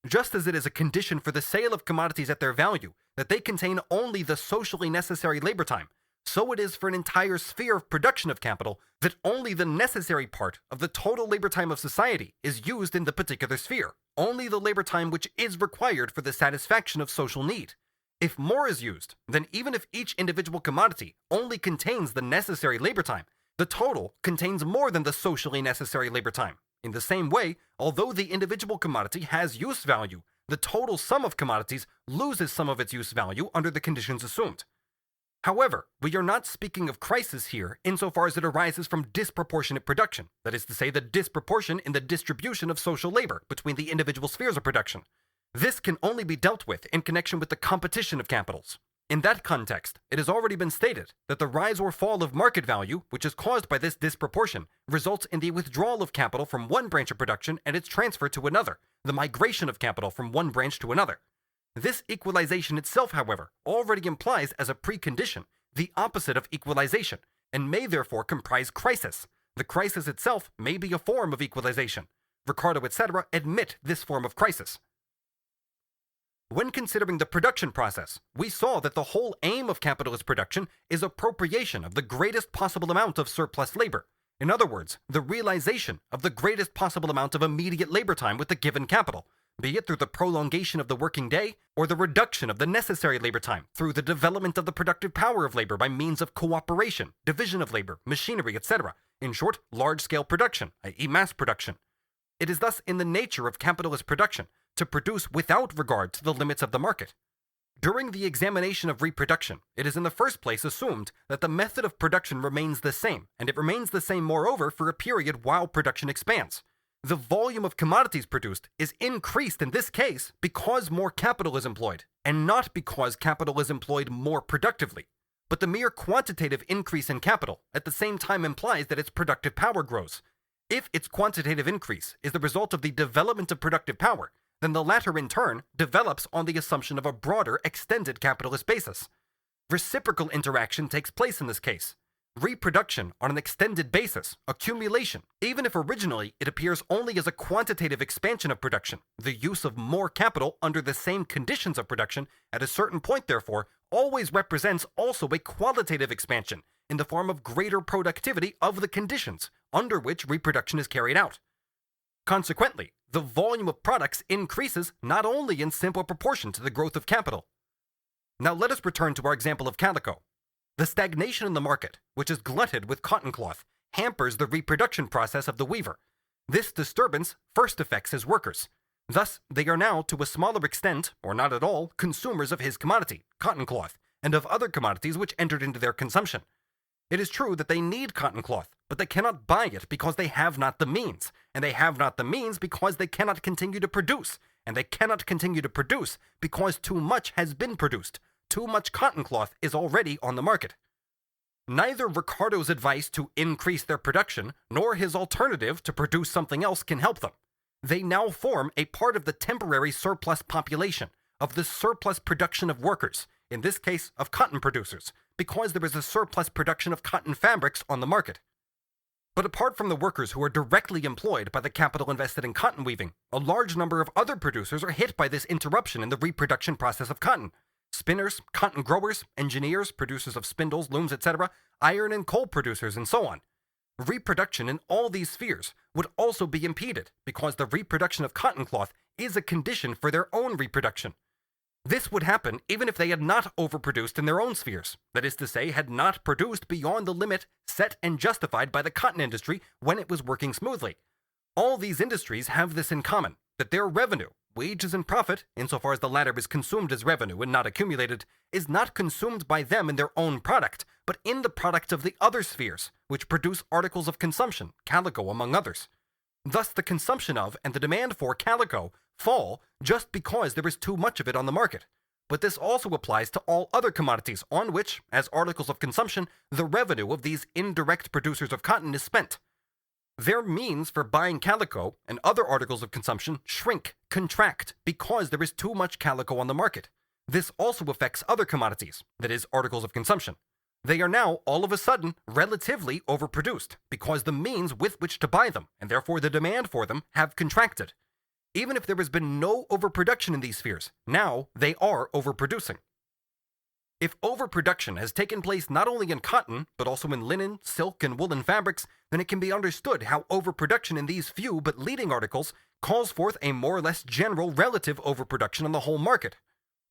Just as it is a condition for the sale of commodities at their value that they contain only the socially necessary labor time, so it is for an entire sphere of production of capital that only the necessary part of the total labor time of society is used in the particular sphere, only the labor time which is required for the satisfaction of social need. If more is used, then even if each individual commodity only contains the necessary labor time, the total contains more than the socially necessary labor time. In the same way, although the individual commodity has use value, the total sum of commodities loses some of its use value under the conditions assumed. However, we are not speaking of crisis here insofar as it arises from disproportionate production, that is to say, the disproportion in the distribution of social labor between the individual spheres of production. This can only be dealt with in connection with the competition of capitals. In that context, it has already been stated that the rise or fall of market value, which is caused by this disproportion, results in the withdrawal of capital from one branch of production and its transfer to another, the migration of capital from one branch to another. This equalization itself, however, already implies as a precondition the opposite of equalization, and may therefore comprise crisis. The crisis itself may be a form of equalization. Ricardo, etc., admit this form of crisis. When considering the production process, we saw that the whole aim of capitalist production is appropriation of the greatest possible amount of surplus labor. In other words, the realization of the greatest possible amount of immediate labor time with the given capital, be it through the prolongation of the working day or the reduction of the necessary labor time through the development of the productive power of labor by means of cooperation, division of labor, machinery, etc. In short, large-scale production, i.e. mass production. It is thus in the nature of capitalist production to produce without regard to the limits of the market. During the examination of reproduction, it is in the first place assumed that the method of production remains the same, and it remains the same moreover for a period while production expands. The volume of commodities produced is increased in this case because more capital is employed, and not because capital is employed more productively. But the mere quantitative increase in capital at the same time implies that its productive power grows. If its quantitative increase is the result of the development of productive power, then the latter in turn develops on the assumption of a broader, extended capitalist basis. Reciprocal interaction takes place in this case. Reproduction on an extended basis, accumulation, even if originally it appears only as a quantitative expansion of production, the use of more capital under the same conditions of production at a certain point, therefore, always represents also a qualitative expansion in the form of greater productivity of the conditions under which reproduction is carried out. Consequently, the volume of products increases not only in simple proportion to the growth of capital. Now let us return to our example of calico. The stagnation in the market, which is glutted with cotton cloth, hampers the reproduction process of the weaver. This disturbance first affects his workers. Thus, they are now, to a smaller extent, or not at all, consumers of his commodity, cotton cloth, and of other commodities which entered into their consumption. It is true that they need cotton cloth, but they cannot buy it because they have not the means, and they have not the means because they cannot continue to produce, and they cannot continue to produce because too much has been produced. Too much cotton cloth is already on the market. Neither Ricardo's advice to increase their production, nor his alternative to produce something else can help them. They now form a part of the temporary surplus population, of the surplus production of workers, in this case of cotton producers, because there is a surplus production of cotton fabrics on the market. But apart from the workers who are directly employed by the capital invested in cotton weaving, a large number of other producers are hit by this interruption in the reproduction process of cotton. Spinners, cotton growers, engineers, producers of spindles, looms, etc., iron and coal producers, and so on. Reproduction in all these spheres would also be impeded because the reproduction of cotton cloth is a condition for their own reproduction. This would happen even if they had not overproduced in their own spheres, that is to say, had not produced beyond the limit set and justified by the cotton industry when it was working smoothly. All these industries have this in common, that their revenue, wages and profit, insofar as the latter is consumed as revenue and not accumulated, is not consumed by them in their own product, but in the product of the other spheres, which produce articles of consumption, calico among others. Thus the consumption of and the demand for calico fall just because there is too much of it on the market. But this also applies to all other commodities on which, as articles of consumption, the revenue of these indirect producers of cotton is spent. Their means for buying calico and other articles of consumption shrink, contract, because there is too much calico on the market. This also affects other commodities, that is, articles of consumption. They are now, all of a sudden, relatively overproduced, because the means with which to buy them, and therefore the demand for them, have contracted. Even if there has been no overproduction in these spheres, now they are overproducing. If overproduction has taken place not only in cotton, but also in linen, silk, and woolen fabrics, then it can be understood how overproduction in these few but leading articles calls forth a more or less general relative overproduction on the whole market.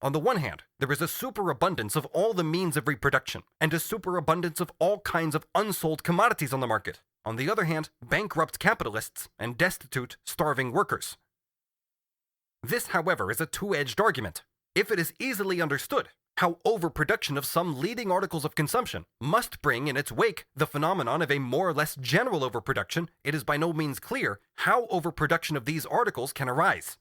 On the one hand, there is a superabundance of all the means of reproduction, and a superabundance of all kinds of unsold commodities on the market. On the other hand, bankrupt capitalists and destitute, starving workers. This, however, is a two-edged argument. If it is easily understood how overproduction of some leading articles of consumption must bring in its wake the phenomenon of a more or less general overproduction, it is by no means clear how overproduction of these articles can arise.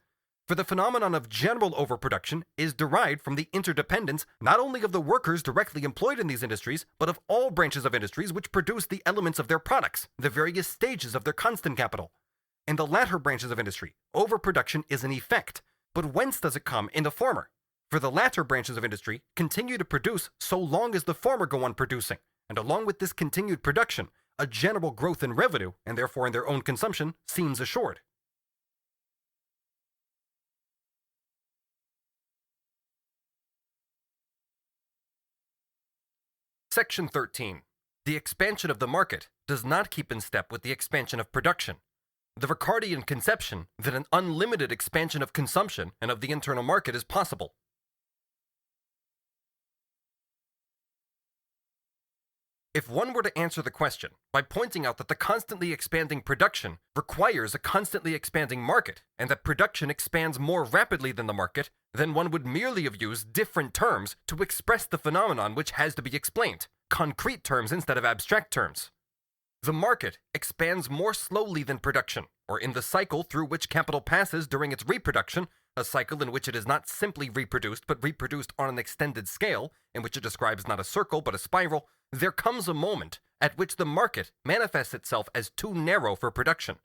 For the phenomenon of general overproduction is derived from the interdependence not only of the workers directly employed in these industries, but of all branches of industries which produce the elements of their products, the various stages of their constant capital. In the latter branches of industry, overproduction is an effect, but whence does it come in the former? For the latter branches of industry continue to produce so long as the former go on producing, and along with this continued production, a general growth in revenue, and therefore in their own consumption, seems assured. Section 13. The expansion of the market does not keep in step with the expansion of production. The Ricardian conception that an unlimited expansion of consumption and of the internal market is possible. If one were to answer the question by pointing out that the constantly expanding production requires a constantly expanding market, and that production expands more rapidly than the market, then one would merely have used different terms to express the phenomenon which has to be explained, concrete terms instead of abstract terms. The market expands more slowly than production, or in the cycle through which capital passes during its reproduction, a cycle in which it is not simply reproduced but reproduced on an extended scale, in which it describes not a circle but a spiral, there comes a moment at which the market manifests itself as too narrow for production.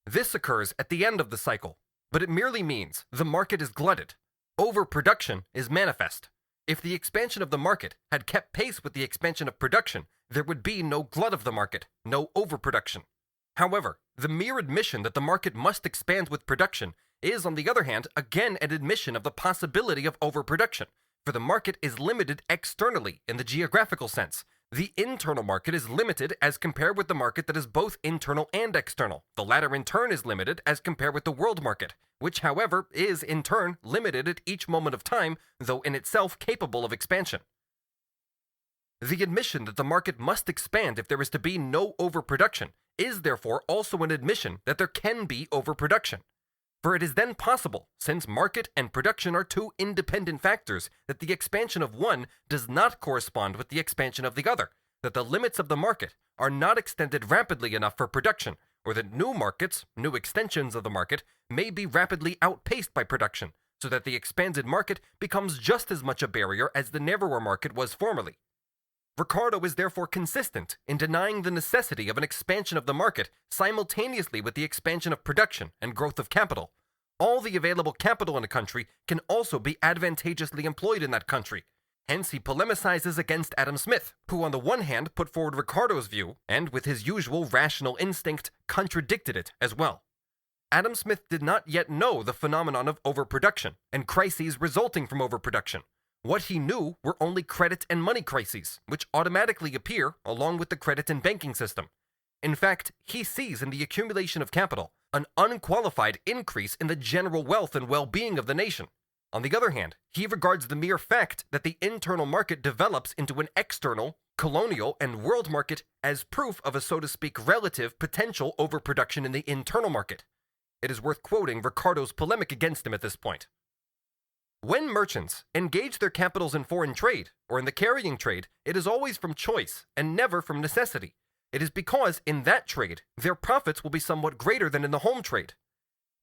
This occurs at the end of the cycle, but it merely means the market is glutted. Overproduction is manifest. If the expansion of the market had kept pace with the expansion of production, there would be no glut of the market, no overproduction. However, the mere admission that the market must expand with production is, on the other hand, again an admission of the possibility of overproduction, for the market is limited externally in the geographical sense, The internal market is limited as compared with the market that is both internal and external. The latter in turn is limited as compared with the world market, which however is in turn limited at each moment of time, though in itself capable of expansion. The admission that the market must expand if there is to be no overproduction is therefore also an admission that there can be overproduction. For it is then possible, since market and production are two independent factors, that the expansion of one does not correspond with the expansion of the other, that the limits of the market are not extended rapidly enough for production, or that new markets, new extensions of the market, may be rapidly outpaced by production, so that the expanded market becomes just as much a barrier as the narrower market was formerly. Ricardo is therefore consistent in denying the necessity of an expansion of the market simultaneously with the expansion of production and growth of capital. All the available capital in a country can also be advantageously employed in that country. Hence he polemicizes against Adam Smith, who on the one hand put forward Ricardo's view, and with his usual rational instinct contradicted it as well. Adam Smith did not yet know the phenomenon of overproduction and crises resulting from overproduction. What he knew were only credit and money crises, which automatically appear along with the credit and banking system. In fact, he sees in the accumulation of capital an unqualified increase in the general wealth and well-being of the nation. On the other hand, he regards the mere fact that the internal market develops into an external, colonial, and world market as proof of a, so to speak, relative potential overproduction in the internal market. It is worth quoting Ricardo's polemic against him at this point. When merchants engage their capitals in foreign trade, or in the carrying trade, it is always from choice, and never from necessity. It is because, in that trade, their profits will be somewhat greater than in the home trade.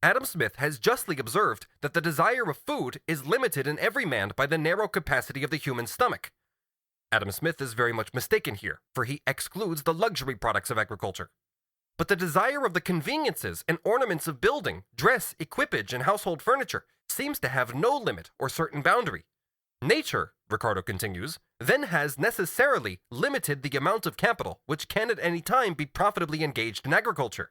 Adam Smith has justly observed that the desire of food is limited in every man by the narrow capacity of the human stomach. Adam Smith is very much mistaken here, for he excludes the luxury products of agriculture. But the desire of the conveniences and ornaments of building, dress, equipage, and household furniture seems to have no limit or certain boundary. Nature, Ricardo continues, then has necessarily limited the amount of capital which can at any time be profitably engaged in agriculture.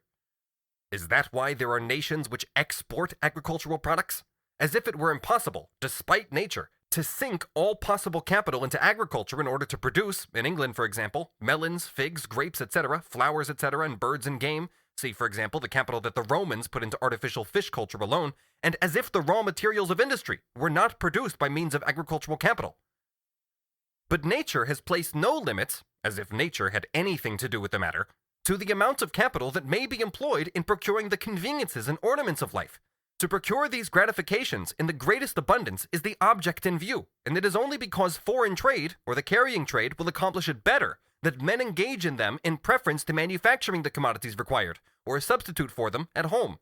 Is that why there are nations which export agricultural products? As if it were impossible, despite nature, to sink all possible capital into agriculture in order to produce, in England for example, melons, figs, grapes, etc., flowers, etc., and birds and game. See, for example, the capital that the Romans put into artificial fish culture alone, and as if the raw materials of industry were not produced by means of agricultural capital. But nature has placed no limits, as if nature had anything to do with the matter, to the amount of capital that may be employed in procuring the conveniences and ornaments of life. To procure these gratifications in the greatest abundance is the object in view, and it is only because foreign trade, or the carrying trade, will accomplish it better, that men engage in them in preference to manufacturing the commodities required, or a substitute for them at home.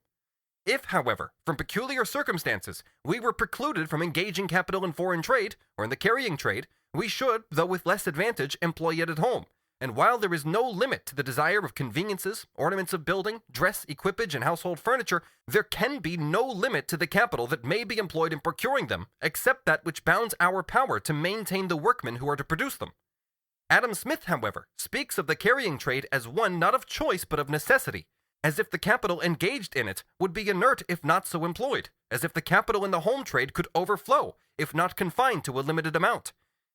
If, however, from peculiar circumstances, we were precluded from engaging capital in foreign trade, or in the carrying trade, we should, though with less advantage, employ it at home. And while there is no limit to the desire of conveniences, ornaments of building, dress, equipage, and household furniture, there can be no limit to the capital that may be employed in procuring them, except that which bounds our power to maintain the workmen who are to produce them. Adam Smith, however, speaks of the carrying trade as one not of choice but of necessity, as if the capital engaged in it would be inert if not so employed, as if the capital in the home trade could overflow, if not confined to a limited amount.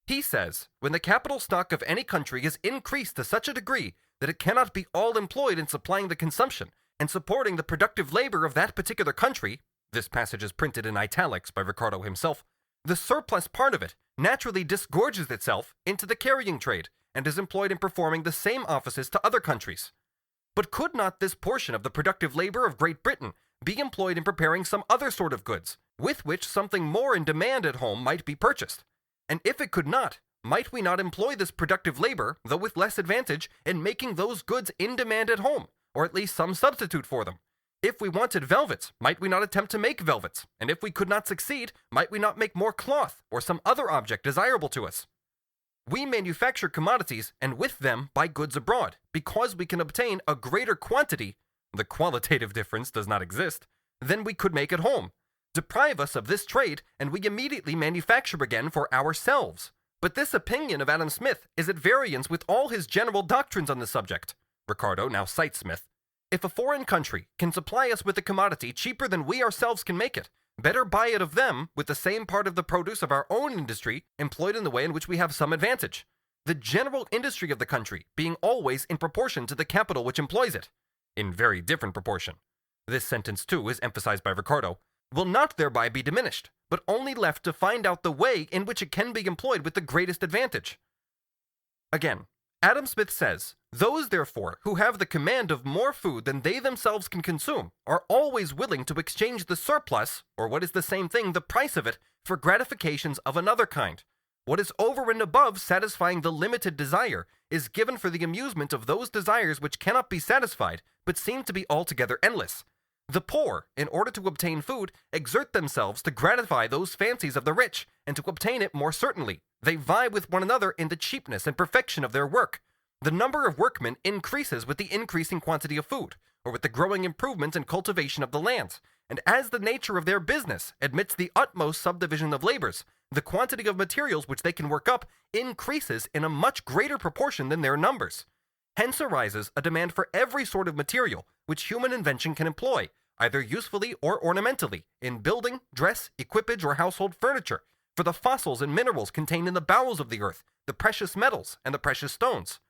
He says, when the capital stock of any country is increased to such a degree that it cannot be all employed in supplying the consumption and supporting the productive labor of that particular country, this passage is printed in italics by Ricardo himself, the surplus part of it naturally disgorges itself into the carrying trade and is employed in performing the same offices to other countries. But could not this portion of the productive labor of Great Britain be employed in preparing some other sort of goods, with which something more in demand at home might be purchased? And if it could not, might we not employ this productive labor, though with less advantage, in making those goods in demand at home, or at least some substitute for them? If we wanted velvets, might we not attempt to make velvets? And if we could not succeed, might we not make more cloth, or some other object desirable to us? We manufacture commodities, and with them buy goods abroad, because we can obtain a greater quantity, the qualitative difference does not exist, than we could make at home. Deprive us of this trade, and we immediately manufacture again for ourselves. But this opinion of Adam Smith is at variance with all his general doctrines on the subject. Ricardo now cites Smith. If a foreign country can supply us with a commodity cheaper than we ourselves can make it, better buy it of them with the same part of the produce of our own industry employed in the way in which we have some advantage. the general industry of the country being always in proportion to the capital which employs it, in very different proportion. This sentence too is emphasized by Ricardo, will not thereby be diminished, but only left to find out the way in which it can be employed with the greatest advantage. Again, Adam Smith says, those therefore who have the command of more food than they themselves can consume are always willing to exchange the surplus, or what is the same thing, the price of it, for gratifications of another kind. What is over and above satisfying the limited desire is given for the amusement of those desires which cannot be satisfied, but seem to be altogether endless. The poor, in order to obtain food, exert themselves to gratify those fancies of the rich, and to obtain it more certainly. They vie with one another in the cheapness and perfection of their work. The number of workmen increases with the increasing quantity of food, or with the growing improvement and cultivation of the lands, and as the nature of their business admits the utmost subdivision of labors, the quantity of materials which they can work up increases in a much greater proportion than their numbers. Hence arises a demand for every sort of material which human invention can employ, either usefully or ornamentally, in building, dress, equipage, or household furniture, for the fossils and minerals contained in the bowels of the earth, the precious metals, and the precious stones.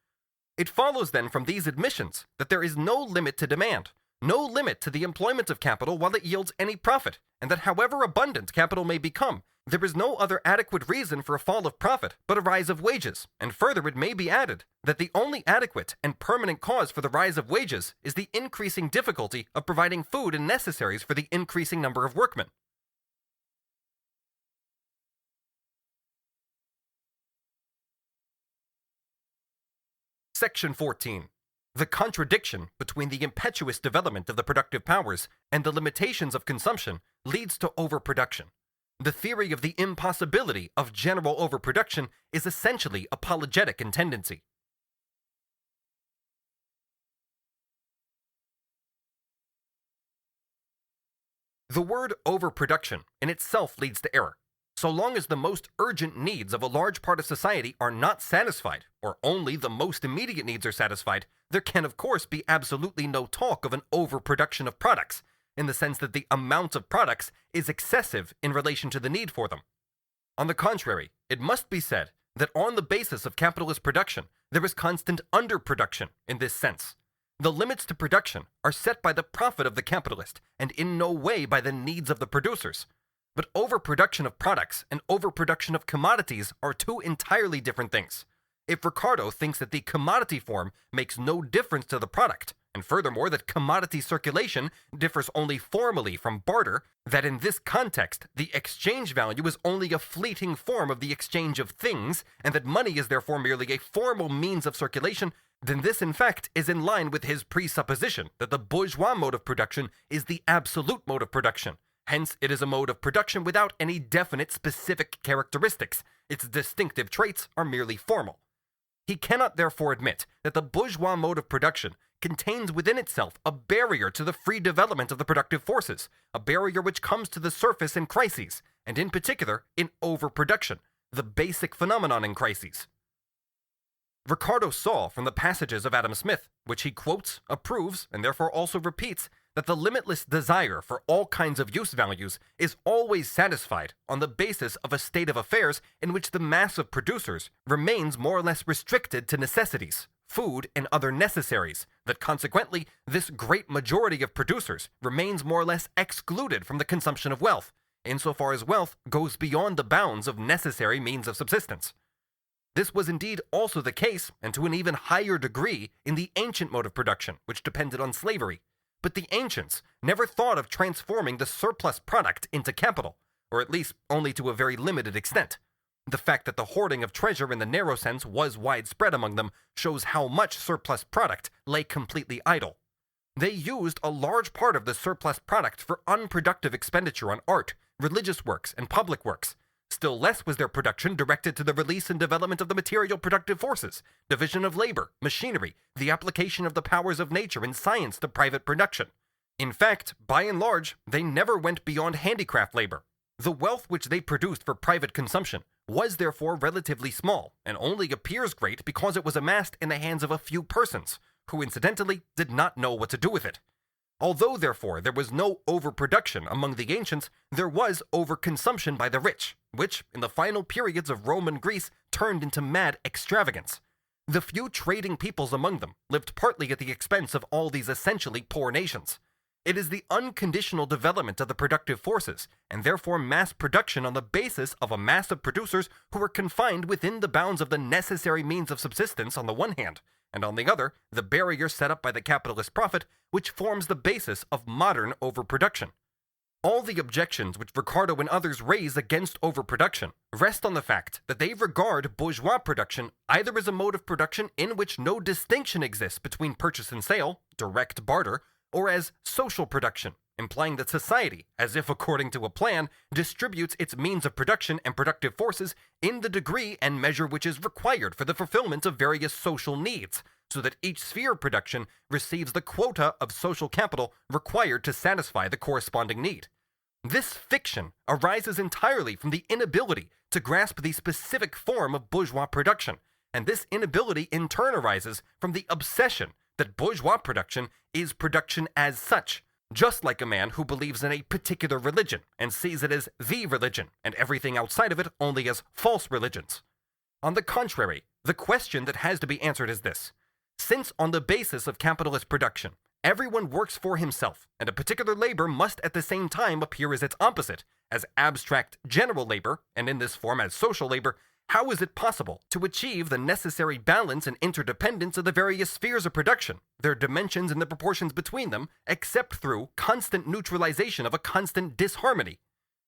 It follows then from these admissions that there is no limit to demand, no limit to the employment of capital while it yields any profit, and that however abundant capital may become, there is no other adequate reason for a fall of profit but a rise of wages, and further it may be added that the only adequate and permanent cause for the rise of wages is the increasing difficulty of providing food and necessaries for the increasing number of workmen. Section 14. The contradiction between the impetuous development of the productive powers and the limitations of consumption leads to overproduction. The theory of the impossibility of general overproduction is essentially apologetic in tendency. The word overproduction in itself leads to error. So long as the most urgent needs of a large part of society are not satisfied, or only the most immediate needs are satisfied, there can of course be absolutely no talk of an overproduction of products, in the sense that the amount of products is excessive in relation to the need for them. On the contrary, it must be said that on the basis of capitalist production, there is constant underproduction in this sense. The limits to production are set by the profit of the capitalist, and in no way by the needs of the producers. But overproduction of products and overproduction of commodities are two entirely different things. If Ricardo thinks that the commodity form makes no difference to the product, and furthermore that commodity circulation differs only formally from barter, that in this context the exchange value is only a fleeting form of the exchange of things, and that money is therefore merely a formal means of circulation, then this in fact is in line with his presupposition that the bourgeois mode of production is the absolute mode of production. Hence, it is a mode of production without any definite specific characteristics. Its distinctive traits are merely formal. He cannot therefore admit that the bourgeois mode of production contains within itself a barrier to the free development of the productive forces, a barrier which comes to the surface in crises, and in particular in overproduction, the basic phenomenon in crises. Ricardo saw from the passages of Adam Smith, which he quotes, approves, and therefore also repeats, that the limitless desire for all kinds of use values is always satisfied on the basis of a state of affairs in which the mass of producers remains more or less restricted to necessities, food, and other necessaries, that consequently this great majority of producers remains more or less excluded from the consumption of wealth, insofar as wealth goes beyond the bounds of necessary means of subsistence. This was indeed also the case, and to an even higher degree, in the ancient mode of production, which depended on slavery. But the ancients never thought of transforming the surplus product into capital, or at least only to a very limited extent. The fact that the hoarding of treasure in the narrow sense was widespread among them shows how much surplus product lay completely idle. They used a large part of the surplus product for unproductive expenditure on art, religious works, and public works. Still less was their production directed to the release and development of the material productive forces, division of labor, machinery, the application of the powers of nature and science to private production. In fact, by and large, they never went beyond handicraft labor. The wealth which they produced for private consumption was therefore relatively small, and only appears great because it was amassed in the hands of a few persons, who incidentally did not know what to do with it. Although, therefore, there was no overproduction among the ancients, there was overconsumption by the rich, which, in the final periods of Roman Greece, turned into mad extravagance. The few trading peoples among them lived partly at the expense of all these essentially poor nations. It is the unconditional development of the productive forces, and therefore mass production on the basis of a mass of producers who are confined within the bounds of the necessary means of subsistence on the one hand, and on the other, the barrier set up by the capitalist profit, which forms the basis of modern overproduction. All the objections which Ricardo and others raise against overproduction rest on the fact that they regard bourgeois production either as a mode of production in which no distinction exists between purchase and sale, direct barter, or as social production, implying that society, as if according to a plan, distributes its means of production and productive forces in the degree and measure which is required for the fulfillment of various social needs, so that each sphere of production receives the quota of social capital required to satisfy the corresponding need. This fiction arises entirely from the inability to grasp the specific form of bourgeois production, and this inability in turn arises from the obsession that bourgeois production is production as such, just like a man who believes in a particular religion and sees it as the religion and everything outside of it only as false religions. On the contrary, the question that has to be answered is this: since on the basis of capitalist production, everyone works for himself, and a particular labor must at the same time appear as its opposite, as abstract general labor, and in this form as social labor, how is it possible to achieve the necessary balance and interdependence of the various spheres of production, their dimensions and the proportions between them, except through constant neutralization of a constant disharmony?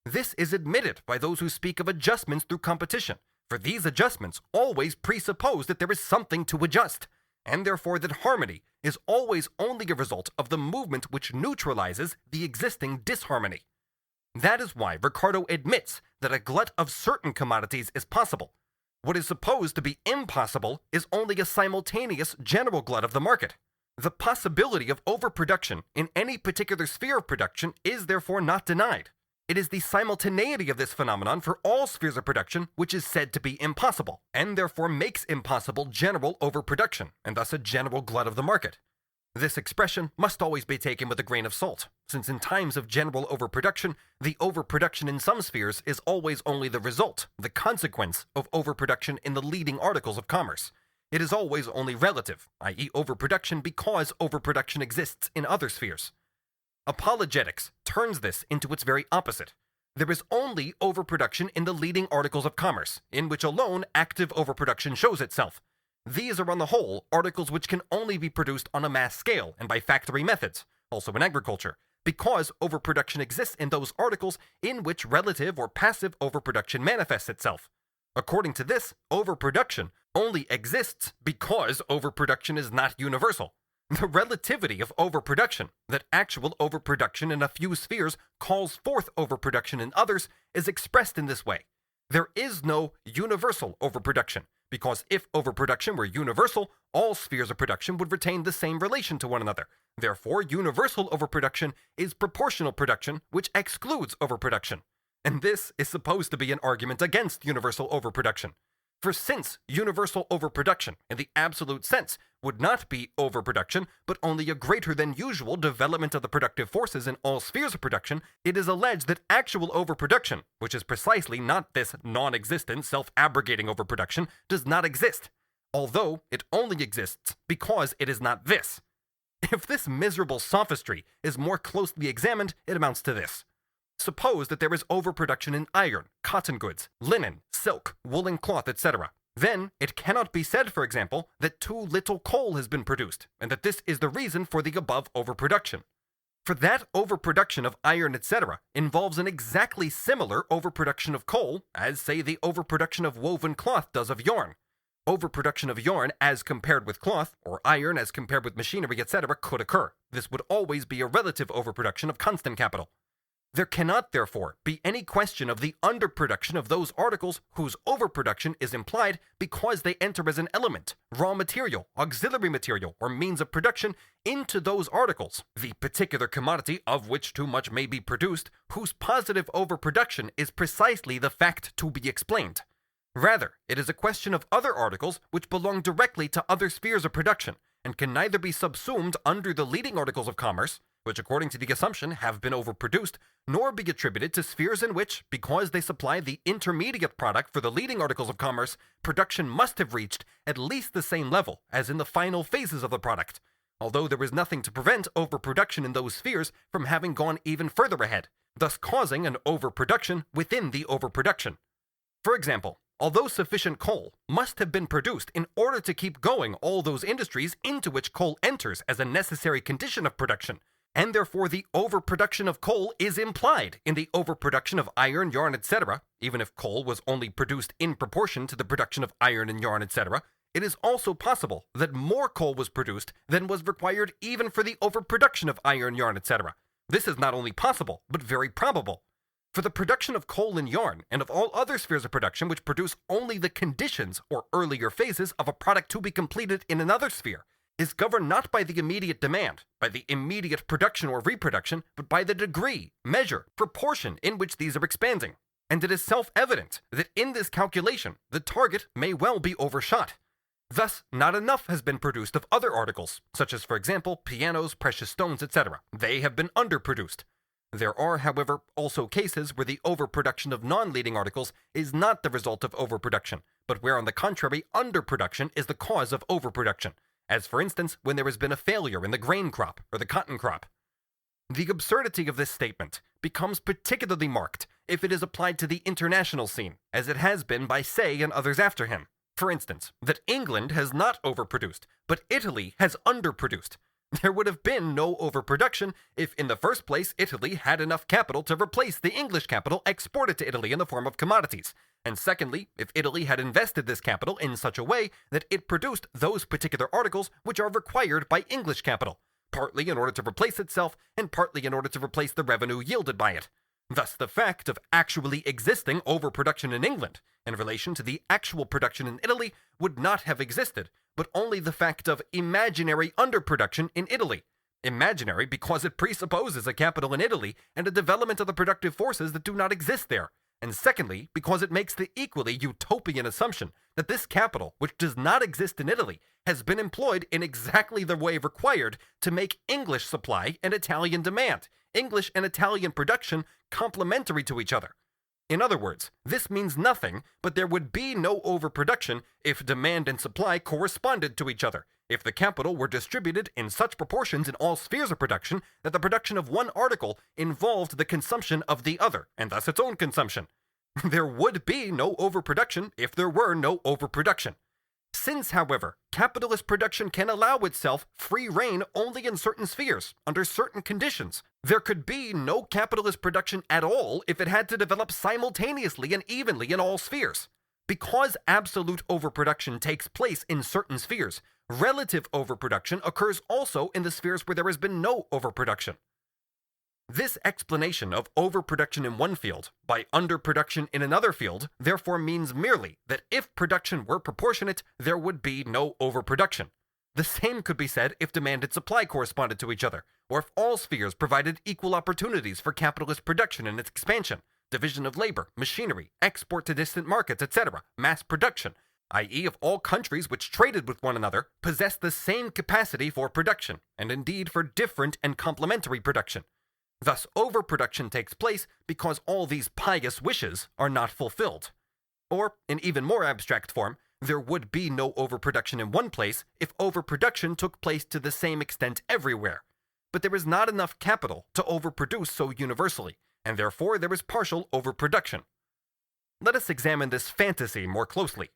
This is admitted by those who speak of adjustments through competition, for these adjustments always presuppose that there is something to adjust, and therefore that harmony is always only a result of the movement which neutralizes the existing disharmony. That is why Ricardo admits that a glut of certain commodities is possible. What is supposed to be impossible is only a simultaneous general glut of the market. The possibility of overproduction in any particular sphere of production is therefore not denied. It is the simultaneity of this phenomenon for all spheres of production which is said to be impossible, and therefore makes impossible general overproduction, and thus a general glut of the market. This expression must always be taken with a grain of salt, since in times of general overproduction, the overproduction in some spheres is always only the result, the consequence of overproduction in the leading articles of commerce. It is always only relative, i.e. overproduction because overproduction exists in other spheres. Apologetics turns this into its very opposite. There is only overproduction in the leading articles of commerce, in which alone active overproduction shows itself. These are on the whole articles which can only be produced on a mass scale and by factory methods, also in agriculture, because overproduction exists in those articles in which relative or passive overproduction manifests itself. According to this, overproduction only exists because overproduction is not universal. The relativity of overproduction, that actual overproduction in a few spheres calls forth overproduction in others, is expressed in this way. There is no universal overproduction, because if overproduction were universal, all spheres of production would retain the same relation to one another. Therefore, universal overproduction is proportional production, which excludes overproduction. And this is supposed to be an argument against universal overproduction. For since universal overproduction, in the absolute sense, would not be overproduction, but only a greater than usual development of the productive forces in all spheres of production, it is alleged that actual overproduction, which is precisely not this non-existent, self-abrogating overproduction, does not exist, although it only exists because it is not this. If this miserable sophistry is more closely examined, it amounts to this. Suppose that there is overproduction in iron, cotton goods, linen, silk, woolen cloth, etc. Then it cannot be said, for example, that too little coal has been produced, and that this is the reason for the above overproduction. For that overproduction of iron, etc., involves an exactly similar overproduction of coal as, say, the overproduction of woven cloth does of yarn. Overproduction of yarn as compared with cloth, or iron as compared with machinery, etc., could occur. This would always be a relative overproduction of constant capital. There cannot, therefore, be any question of the underproduction of those articles whose overproduction is implied because they enter as an element, raw material, auxiliary material, or means of production into those articles, the particular commodity of which too much may be produced, whose positive overproduction is precisely the fact to be explained. Rather, it is a question of other articles which belong directly to other spheres of production, and can neither be subsumed under the leading articles of commerce, which according to the assumption have been overproduced, nor be attributed to spheres in which, because they supply the intermediate product for the leading articles of commerce, production must have reached at least the same level as in the final phases of the product, although there is nothing to prevent overproduction in those spheres from having gone even further ahead, thus causing an overproduction within the overproduction. For example, although sufficient coal must have been produced in order to keep going all those industries into which coal enters as a necessary condition of production, and therefore the overproduction of coal is implied in the overproduction of iron, yarn, etc., even if coal was only produced in proportion to the production of iron and yarn, etc., it is also possible that more coal was produced than was required even for the overproduction of iron, yarn, etc. This is not only possible, but very probable. For the production of coal and yarn, and of all other spheres of production which produce only the conditions or earlier phases of a product to be completed in another sphere, is governed not by the immediate demand, by the immediate production or reproduction, but by the degree, measure, proportion in which these are expanding. And it is self-evident that in this calculation, the target may well be overshot. Thus, not enough has been produced of other articles, such as, for example, pianos, precious stones, etc. They have been underproduced. There are, however, also cases where the overproduction of non-leading articles is not the result of overproduction, but where, on the contrary, underproduction is the cause of overproduction, as for instance when there has been a failure in the grain crop or the cotton crop. The absurdity of this statement becomes particularly marked if it is applied to the international scene, as it has been by Say and others after him. For instance, that England has not overproduced, but Italy has underproduced. There would have been no overproduction if, in the first place, Italy had enough capital to replace the English capital exported to Italy in the form of commodities, and secondly, if Italy had invested this capital in such a way that it produced those particular articles which are required by English capital, partly in order to replace itself, and partly in order to replace the revenue yielded by it. Thus, the fact of actually existing overproduction in England in relation to the actual production in Italy would not have existed, but only the fact of imaginary underproduction in Italy. Imaginary because it presupposes a capital in Italy and a development of the productive forces that do not exist there, and secondly, because it makes the equally utopian assumption that this capital, which does not exist in Italy, has been employed in exactly the way required to make English supply and Italian demand, English and Italian production complementary to each other. In other words, this means nothing, but there would be no overproduction if demand and supply corresponded to each other, if the capital were distributed in such proportions in all spheres of production that the production of one article involved the consumption of the other, and thus its own consumption. There would be no overproduction if there were no overproduction. Since, however, capitalist production can allow itself free rein only in certain spheres, under certain conditions, there could be no capitalist production at all if it had to develop simultaneously and evenly in all spheres. Because absolute overproduction takes place in certain spheres, relative overproduction occurs also in the spheres where there has been no overproduction. This explanation of overproduction in one field by underproduction in another field therefore means merely that if production were proportionate, there would be no overproduction. The same could be said if demand and supply corresponded to each other, or if all spheres provided equal opportunities for capitalist production and its expansion, division of labor, machinery, export to distant markets, etc., mass production, i.e. if all countries which traded with one another possessed the same capacity for production, and indeed for different and complementary production. Thus, overproduction takes place because all these pious wishes are not fulfilled. Or, in even more abstract form, there would be no overproduction in one place if overproduction took place to the same extent everywhere. But there is not enough capital to overproduce so universally, and therefore there is partial overproduction. Let us examine this fantasy more closely.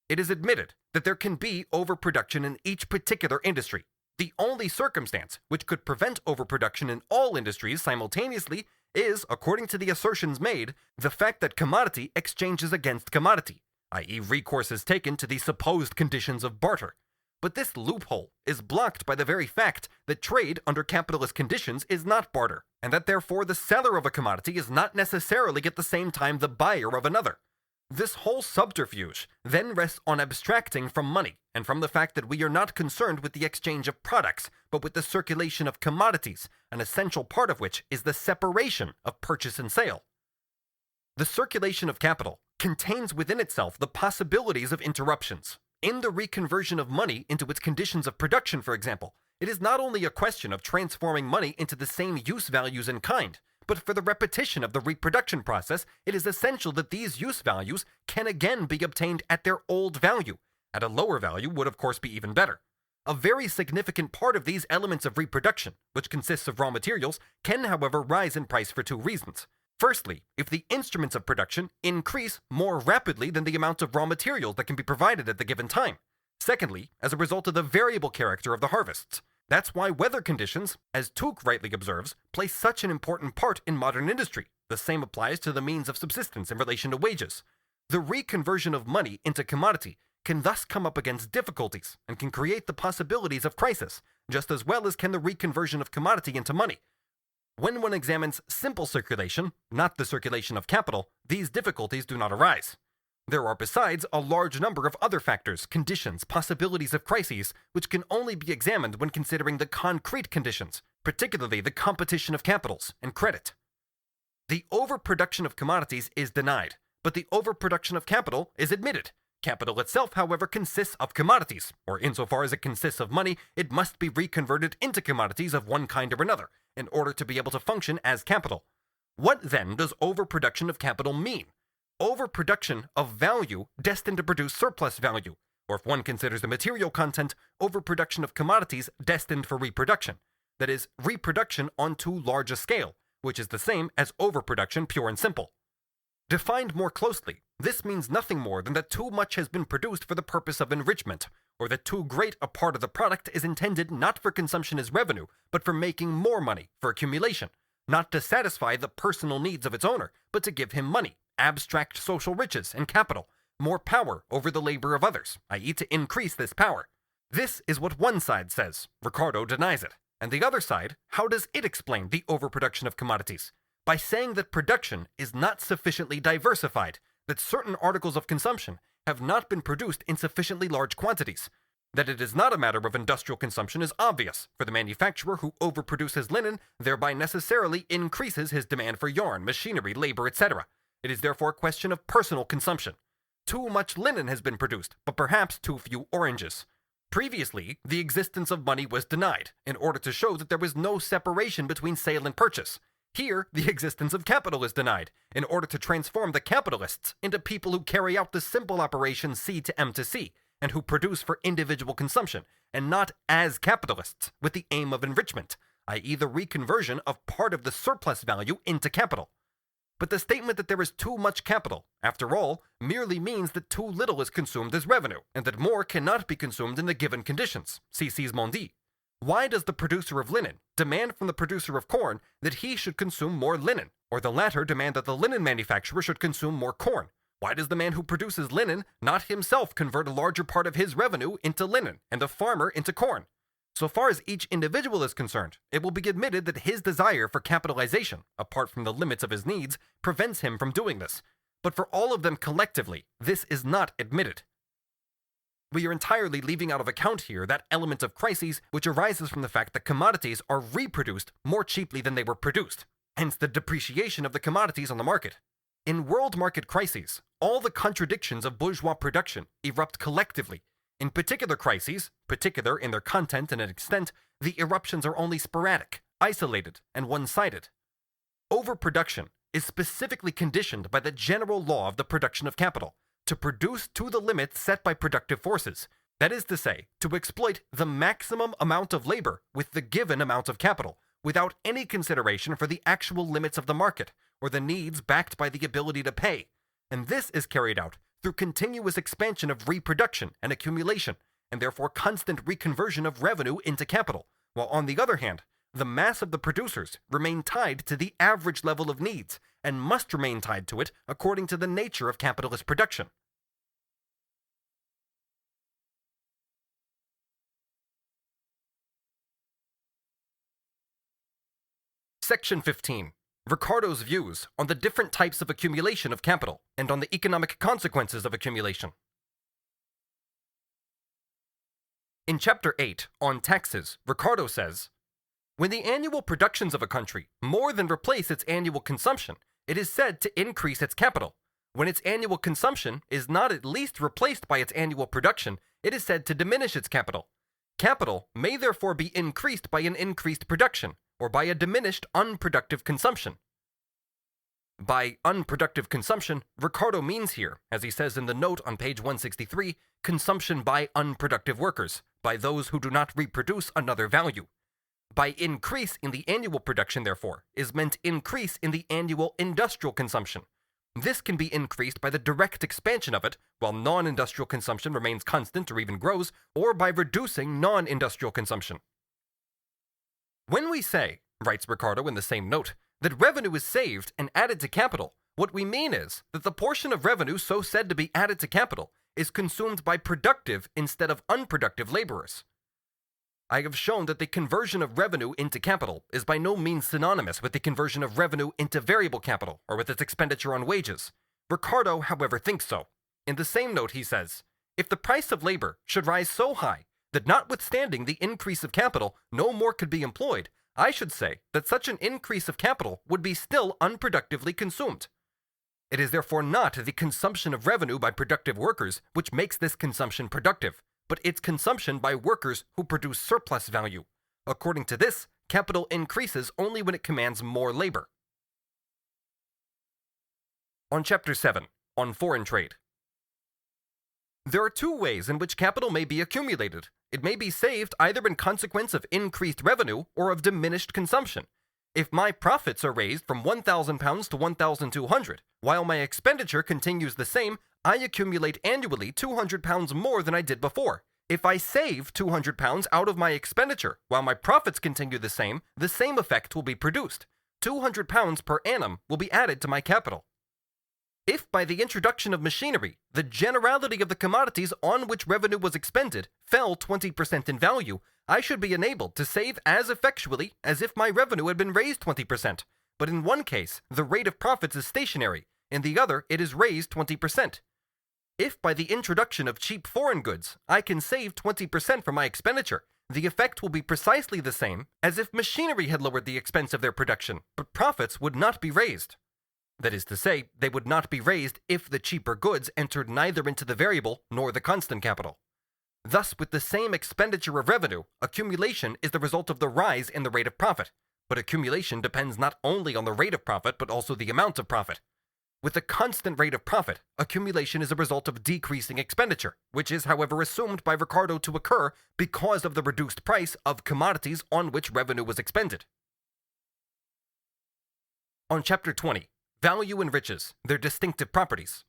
It is admitted that there can be overproduction in each particular industry. The only circumstance which could prevent overproduction in all industries simultaneously is, according to the assertions made, the fact that commodity exchanges against commodity, i.e. recourse is taken to the supposed conditions of barter. But this loophole is blocked by the very fact that trade under capitalist conditions is not barter, and that therefore the seller of a commodity is not necessarily at the same time the buyer of another. This whole subterfuge then rests on abstracting from money and from the fact that we are not concerned with the exchange of products, but with the circulation of commodities, an essential part of which is the separation of purchase and sale. The circulation of capital contains within itself the possibilities of interruptions. In the reconversion of money into its conditions of production, for example, it is not only a question of transforming money into the same use values in kind, but for the repetition of the reproduction process, it is essential that these use values can again be obtained at their old value. At a lower value would of course be even better. A very significant part of these elements of reproduction, which consists of raw materials, can however rise in price for two reasons. Firstly, if the instruments of production increase more rapidly than the amount of raw materials that can be provided at the given time. Secondly, as a result of the variable character of the harvests. That's why weather conditions, as Tuch rightly observes, play such an important part in modern industry. The same applies to the means of subsistence in relation to wages. The reconversion of money into commodity can thus come up against difficulties and can create the possibilities of crisis, just as well as can the reconversion of commodity into money. When one examines simple circulation, not the circulation of capital, these difficulties do not arise. There are besides a large number of other factors, conditions, possibilities of crises, which can only be examined when considering the concrete conditions, particularly the competition of capitals and credit. The overproduction of commodities is denied, but the overproduction of capital is admitted. Capital itself, however, consists of commodities, or insofar as it consists of money, it must be reconverted into commodities of one kind or another, in order to be able to function as capital. What then does overproduction of capital mean? Overproduction of value destined to produce surplus value, or if one considers the material content, overproduction of commodities destined for reproduction. That is, reproduction on too large a scale, which is the same as overproduction pure and simple. Defined more closely, this means nothing more than that too much has been produced for the purpose of enrichment, or that too great a part of the product is intended not for consumption as revenue, but for making more money, for accumulation, not to satisfy the personal needs of its owner, but to give him money, abstract social riches and capital, more power over the labor of others, i.e. to increase this power. This is what one side says. Ricardo denies it. And the other side, how does it explain the overproduction of commodities? By saying that production is not sufficiently diversified, that certain articles of consumption have not been produced in sufficiently large quantities. That it is not a matter of industrial consumption is obvious, for the manufacturer who overproduces linen thereby necessarily increases his demand for yarn, machinery, labor, etc. It is therefore a question of personal consumption. Too much linen has been produced, but perhaps too few oranges. Previously, the existence of money was denied, in order to show that there was no separation between sale and purchase. Here, the existence of capital is denied, in order to transform the capitalists into people who carry out the simple operation C to M to C, and who produce for individual consumption, and not as capitalists, with the aim of enrichment, i.e. the reconversion of part of the surplus value into capital. But the statement that there is too much capital, after all, merely means that too little is consumed as revenue, and that more cannot be consumed in the given conditions. C's Mondi. Why does the producer of linen demand from the producer of corn that he should consume more linen, or the latter demand that the linen manufacturer should consume more corn? Why does the man who produces linen not himself convert a larger part of his revenue into linen, and the farmer into corn? So far as each individual is concerned, it will be admitted that his desire for capitalization, apart from the limits of his needs, prevents him from doing this. But for all of them collectively, this is not admitted. We are entirely leaving out of account here that element of crises which arises from the fact that commodities are reproduced more cheaply than they were produced, hence the depreciation of the commodities on the market. In world market crises, all the contradictions of bourgeois production erupt collectively. In particular crises, particular in their content and extent, the eruptions are only sporadic, isolated, and one-sided. Overproduction is specifically conditioned by the general law of the production of capital, to produce to the limits set by productive forces, that is to say, to exploit the maximum amount of labor with the given amount of capital, without any consideration for the actual limits of the market, or the needs backed by the ability to pay. And this is carried out through continuous expansion of reproduction and accumulation, and therefore constant reconversion of revenue into capital, while on the other hand, the mass of the producers remain tied to the average level of needs, and must remain tied to it according to the nature of capitalist production. Section 15. Ricardo's views on the different types of accumulation of capital and on the economic consequences of accumulation. In Chapter 8, on taxes, Ricardo says, when the annual productions of a country more than replace its annual consumption, it is said to increase its capital. When its annual consumption is not at least replaced by its annual production, it is said to diminish its capital. Capital may therefore be increased by an increased production, or by a diminished unproductive consumption. By unproductive consumption, Ricardo means here, as he says in the note on page 163, consumption by unproductive workers, by those who do not reproduce another value. By increase in the annual production, therefore, is meant increase in the annual industrial consumption. This can be increased by the direct expansion of it, while non-industrial consumption remains constant or even grows, or by reducing non-industrial consumption. When we say, writes Ricardo in the same note, that revenue is saved and added to capital, what we mean is that the portion of revenue so said to be added to capital is consumed by productive instead of unproductive laborers. I have shown that the conversion of revenue into capital is by no means synonymous with the conversion of revenue into variable capital or with its expenditure on wages. Ricardo, however, thinks so. In the same note, he says, if the price of labor should rise so high that notwithstanding the increase of capital, no more could be employed, I should say that such an increase of capital would be still unproductively consumed. It is therefore not the consumption of revenue by productive workers which makes this consumption productive, but its consumption by workers who produce surplus value. According to this, capital increases only when it commands more labor. On Chapter 7, on Foreign Trade. There are two ways in which capital may be accumulated. It may be saved either in consequence of increased revenue or of diminished consumption. If my profits are raised from £1,000 to 1,200, while my expenditure continues the same, I accumulate annually £200 more than I did before. If I save £200 out of my expenditure, while my profits continue the same effect will be produced. £200 per annum will be added to my capital. If by the introduction of machinery, the generality of the commodities on which revenue was expended fell 20% in value, I should be enabled to save as effectually as if my revenue had been raised 20%. But in one case, the rate of profits is stationary, in the other it is raised 20%. If by the introduction of cheap foreign goods, I can save 20% from my expenditure, the effect will be precisely the same as if machinery had lowered the expense of their production, but profits would not be raised. That is to say, they would not be raised if the cheaper goods entered neither into the variable nor the constant capital. Thus, with the same expenditure of revenue, accumulation is the result of the rise in the rate of profit, but accumulation depends not only on the rate of profit but also the amount of profit. With a constant rate of profit, accumulation is a result of decreasing expenditure, which is, however, assumed by Ricardo to occur because of the reduced price of commodities on which revenue was expended. On Chapter 20, Value and Riches, Their Distinctive Properties.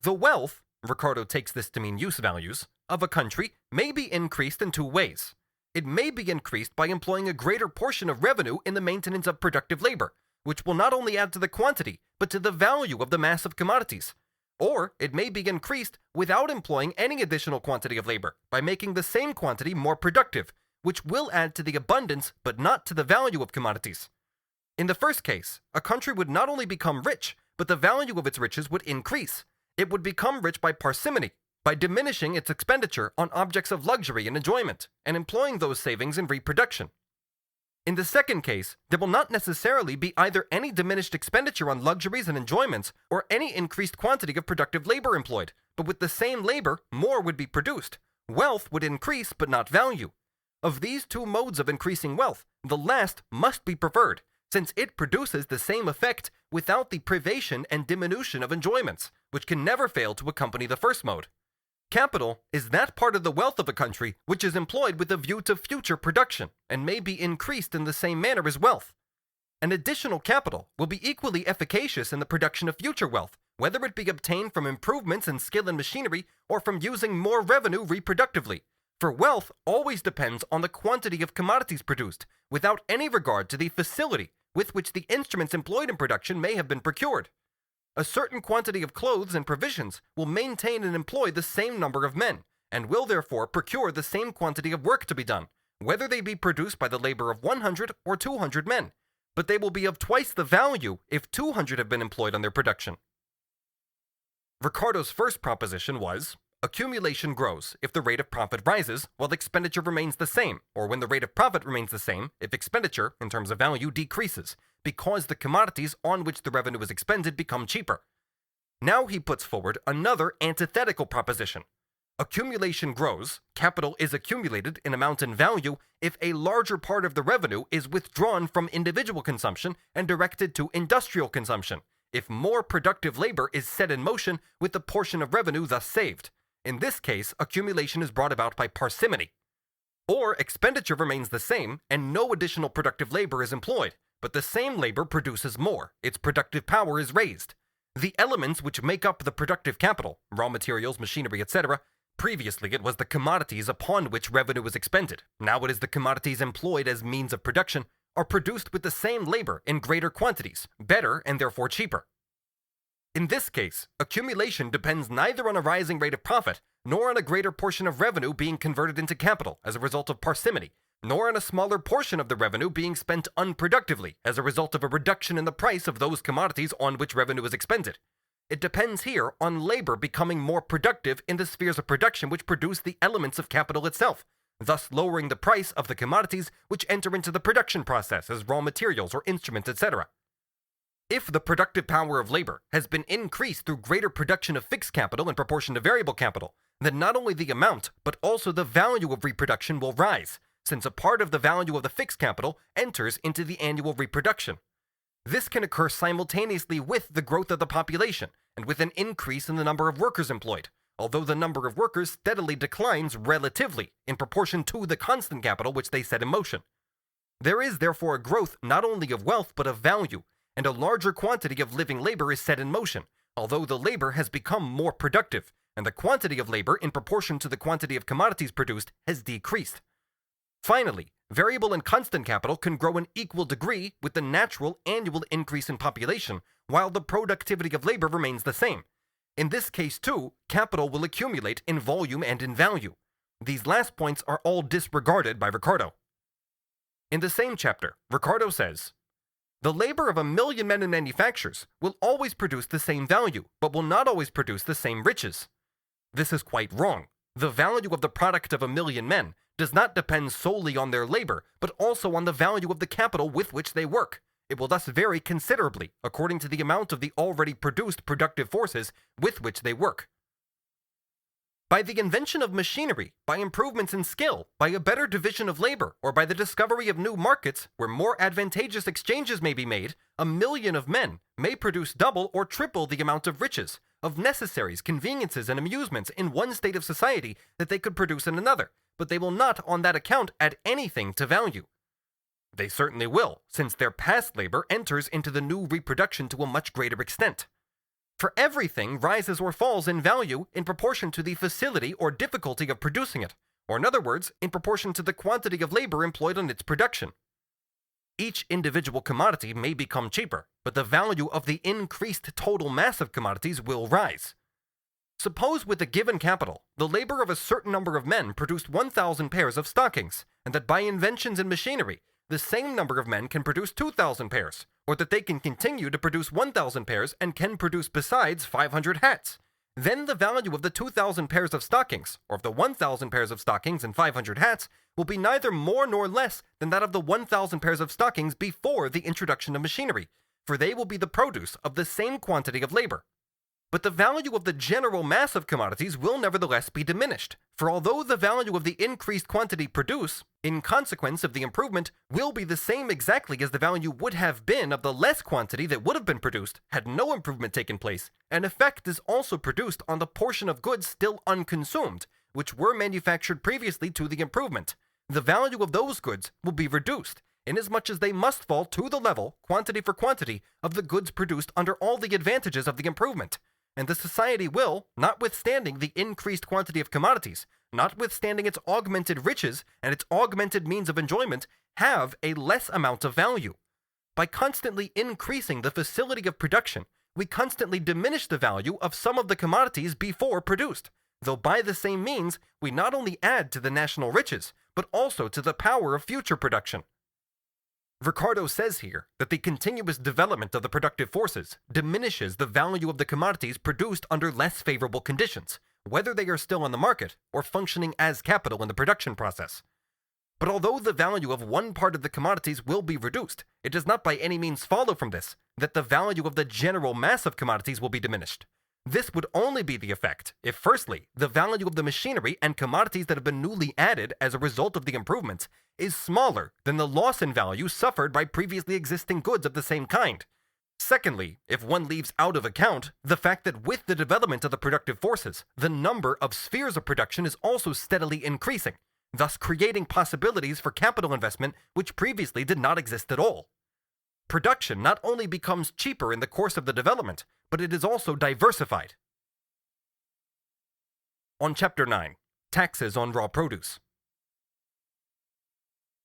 The wealth, Ricardo takes this to mean use values, of a country may be increased in two ways. It may be increased by employing a greater portion of revenue in the maintenance of productive labor, which will not only add to the quantity, but to the value of the mass of commodities. Or it may be increased without employing any additional quantity of labor, by making the same quantity more productive, which will add to the abundance but not to the value of commodities. In the first case, a country would not only become rich, but the value of its riches would increase. It would become rich by parsimony, by diminishing its expenditure on objects of luxury and enjoyment, and employing those savings in reproduction. In the second case, there will not necessarily be either any diminished expenditure on luxuries and enjoyments, or any increased quantity of productive labor employed, but with the same labor, more would be produced. Wealth would increase, but not value. Of these two modes of increasing wealth, the last must be preferred, since it produces the same effect without the privation and diminution of enjoyments, which can never fail to accompany the first mode. Capital is that part of the wealth of a country which is employed with a view to future production, and may be increased in the same manner as wealth. An additional capital will be equally efficacious in the production of future wealth, whether it be obtained from improvements in skill and machinery, or from using more revenue reproductively. For wealth always depends on the quantity of commodities produced, without any regard to the facility with which the instruments employed in production may have been procured. A certain quantity of clothes and provisions will maintain and employ the same number of men, and will therefore procure the same quantity of work to be done, whether they be produced by the labor of 100 or 200 men, but they will be of twice the value if 200 have been employed on their production. Ricardo's first proposition was, accumulation grows if the rate of profit rises while expenditure remains the same, or when the rate of profit remains the same if expenditure, in terms of value, decreases, because the commodities on which the revenue is expended become cheaper. Now he puts forward another antithetical proposition. Accumulation grows, capital is accumulated in amount and value if a larger part of the revenue is withdrawn from individual consumption and directed to industrial consumption, if more productive labor is set in motion with the portion of revenue thus saved. In this case, accumulation is brought about by parsimony. Or expenditure remains the same and no additional productive labor is employed, but the same labor produces more, its productive power is raised. The elements which make up the productive capital, raw materials, machinery, etc., previously it was the commodities upon which revenue was expended, now it is the commodities employed as means of production, are produced with the same labor in greater quantities, better and therefore cheaper. In this case, accumulation depends neither on a rising rate of profit, nor on a greater portion of revenue being converted into capital as a result of parsimony, nor on a smaller portion of the revenue being spent unproductively as a result of a reduction in the price of those commodities on which revenue is expended. It depends here on labor becoming more productive in the spheres of production which produce the elements of capital itself, thus lowering the price of the commodities which enter into the production process as raw materials or instruments, etc. If the productive power of labor has been increased through greater production of fixed capital in proportion to variable capital, then not only the amount, but also the value of reproduction will rise, since a part of the value of the fixed capital enters into the annual reproduction. This can occur simultaneously with the growth of the population and with an increase in the number of workers employed, although the number of workers steadily declines relatively in proportion to the constant capital which they set in motion. There is therefore a growth not only of wealth but of value, and a larger quantity of living labor is set in motion, although the labor has become more productive, and the quantity of labor in proportion to the quantity of commodities produced has decreased. Finally, variable and constant capital can grow in equal degree with the natural annual increase in population, while the productivity of labor remains the same. In this case, too, capital will accumulate in volume and in value. These last points are all disregarded by Ricardo. In the same chapter, Ricardo says, "The labor of 1,000,000 men in manufactures will always produce the same value, but will not always produce the same riches. This is quite wrong. The value of the product of 1,000,000 men does not depend solely on their labor, but also on the value of the capital with which they work. It will thus vary considerably according to the amount of the already produced productive forces with which they work. By the invention of machinery, by improvements in skill, by a better division of labor, or by the discovery of new markets where more advantageous exchanges may be made, 1,000,000 of men may produce double or triple the amount of riches, of necessaries, conveniences, and amusements in one state of society that they could produce in another, but they will not on that account add anything to value. They certainly will, since their past labor enters into the new reproduction to a much greater extent. For everything rises or falls in value in proportion to the facility or difficulty of producing it, or in other words, in proportion to the quantity of labor employed on its production. Each individual commodity may become cheaper, but the value of the increased total mass of commodities will rise. Suppose with a given capital, the labor of a certain number of men produced 1,000 pairs of stockings, and that by inventions in machinery, the same number of men can produce 2,000 pairs, or that they can continue to produce 1,000 pairs and can produce besides 500 hats. Then the value of the 2,000 pairs of stockings, or of the 1,000 pairs of stockings and 500 hats, will be neither more nor less than that of the 1,000 pairs of stockings before the introduction of machinery, for they will be the produce of the same quantity of labor. But the value of the general mass of commodities will nevertheless be diminished, for although the value of the increased quantity produced, in consequence of the improvement, will be the same exactly as the value would have been of the less quantity that would have been produced had no improvement taken place, an effect is also produced on the portion of goods still unconsumed, which were manufactured previously to the improvement. The value of those goods will be reduced, inasmuch as they must fall to the level, quantity for quantity, of the goods produced under all the advantages of the improvement. And the society will, notwithstanding the increased quantity of commodities, notwithstanding its augmented riches and its augmented means of enjoyment, have a less amount of value. By constantly increasing the facility of production, we constantly diminish the value of some of the commodities before produced, though by the same means we not only add to the national riches, but also to the power of future production. Ricardo says here that the continuous development of the productive forces diminishes the value of the commodities produced under less favorable conditions, whether they are still on the market or functioning as capital in the production process. But although the value of one part of the commodities will be reduced, it does not by any means follow from this that the value of the general mass of commodities will be diminished. This would only be the effect if, firstly, the value of the machinery and commodities that have been newly added as a result of the improvements is smaller than the loss in value suffered by previously existing goods of the same kind. Secondly, if one leaves out of account the fact that with the development of the productive forces, the number of spheres of production is also steadily increasing, thus creating possibilities for capital investment which previously did not exist at all. Production not only becomes cheaper in the course of the development, but it is also diversified. On Chapter 9, Taxes on Raw Produce.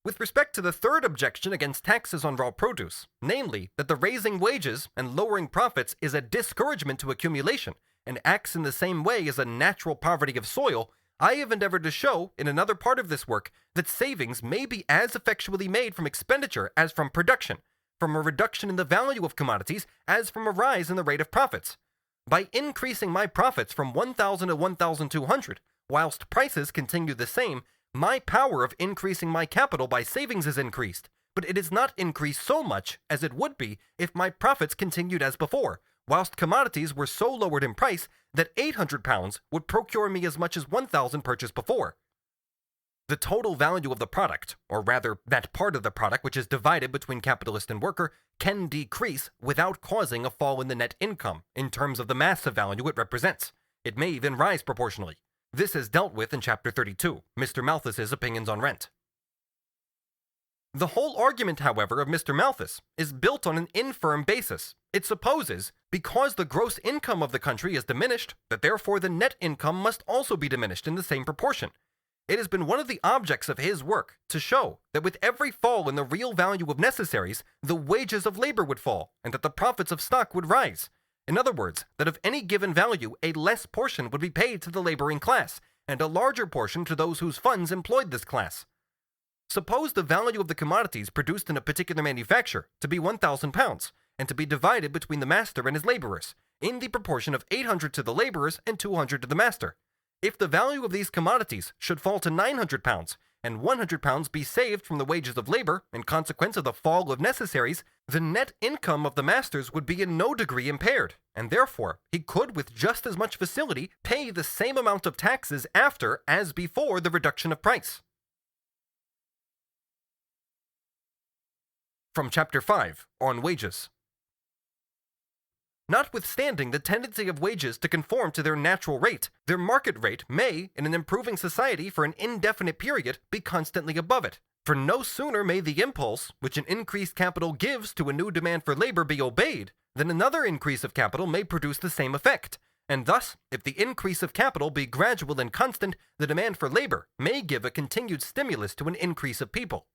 With respect to the third objection against taxes on raw produce, namely that the raising wages and lowering profits is a discouragement to accumulation and acts in the same way as a natural poverty of soil, I have endeavored to show in another part of this work that savings may be as effectually made from expenditure as from production, from a reduction in the value of commodities as from a rise in the rate of profits. By increasing my profits from 1,000 to 1,200, whilst prices continue the same, my power of increasing my capital by savings is increased, but it is not increased so much as it would be if my profits continued as before, whilst commodities were so lowered in price that £800 would procure me as much as 1,000 purchased before. The total value of the product, or rather that part of the product which is divided between capitalist and worker, can decrease without causing a fall in the net income in terms of the mass of value it represents. It may even rise proportionally. This is dealt with in Chapter 32, Mr. Malthus's Opinions on Rent. The whole argument, however, of Mr. Malthus is built on an infirm basis. It supposes, because the gross income of the country is diminished, that therefore the net income must also be diminished in the same proportion. It has been one of the objects of his work to show that with every fall in the real value of necessaries, the wages of labor would fall, and that the profits of stock would rise. In other words, that of any given value, a less portion would be paid to the laboring class, and a larger portion to those whose funds employed this class. Suppose the value of the commodities produced in a particular manufacture to be £1,000, and to be divided between the master and his laborers, in the proportion of 800 to the laborers and 200 to the master. If the value of these commodities should fall to £900, and £100 be saved from the wages of labor in consequence of the fall of necessaries, the net income of the masters would be in no degree impaired, and therefore he could with just as much facility pay the same amount of taxes after as before the reduction of price. From Chapter 5, on Wages. Notwithstanding the tendency of wages to conform to their natural rate, their market rate may, in an improving society for an indefinite period, be constantly above it. For no sooner may the impulse, which an increased capital gives to a new demand for labor, be obeyed, than another increase of capital may produce the same effect. And thus, if the increase of capital be gradual and constant, the demand for labor may give a continued stimulus to an increase of people.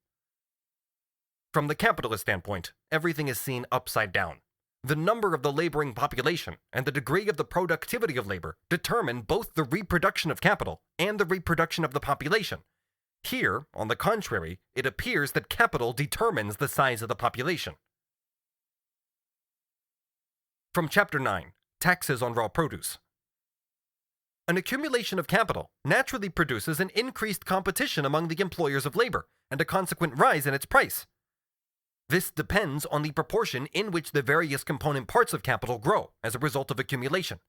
From the capitalist standpoint, everything is seen upside down. The number of the laboring population and the degree of the productivity of labor determine both the reproduction of capital and the reproduction of the population. Here, on the contrary, it appears that capital determines the size of the population. From Chapter 9, Taxes on Raw Produce. An accumulation of capital naturally produces an increased competition among the employers of labor and a consequent rise in its price. This depends on the proportion in which the various component parts of capital grow as a result of accumulation.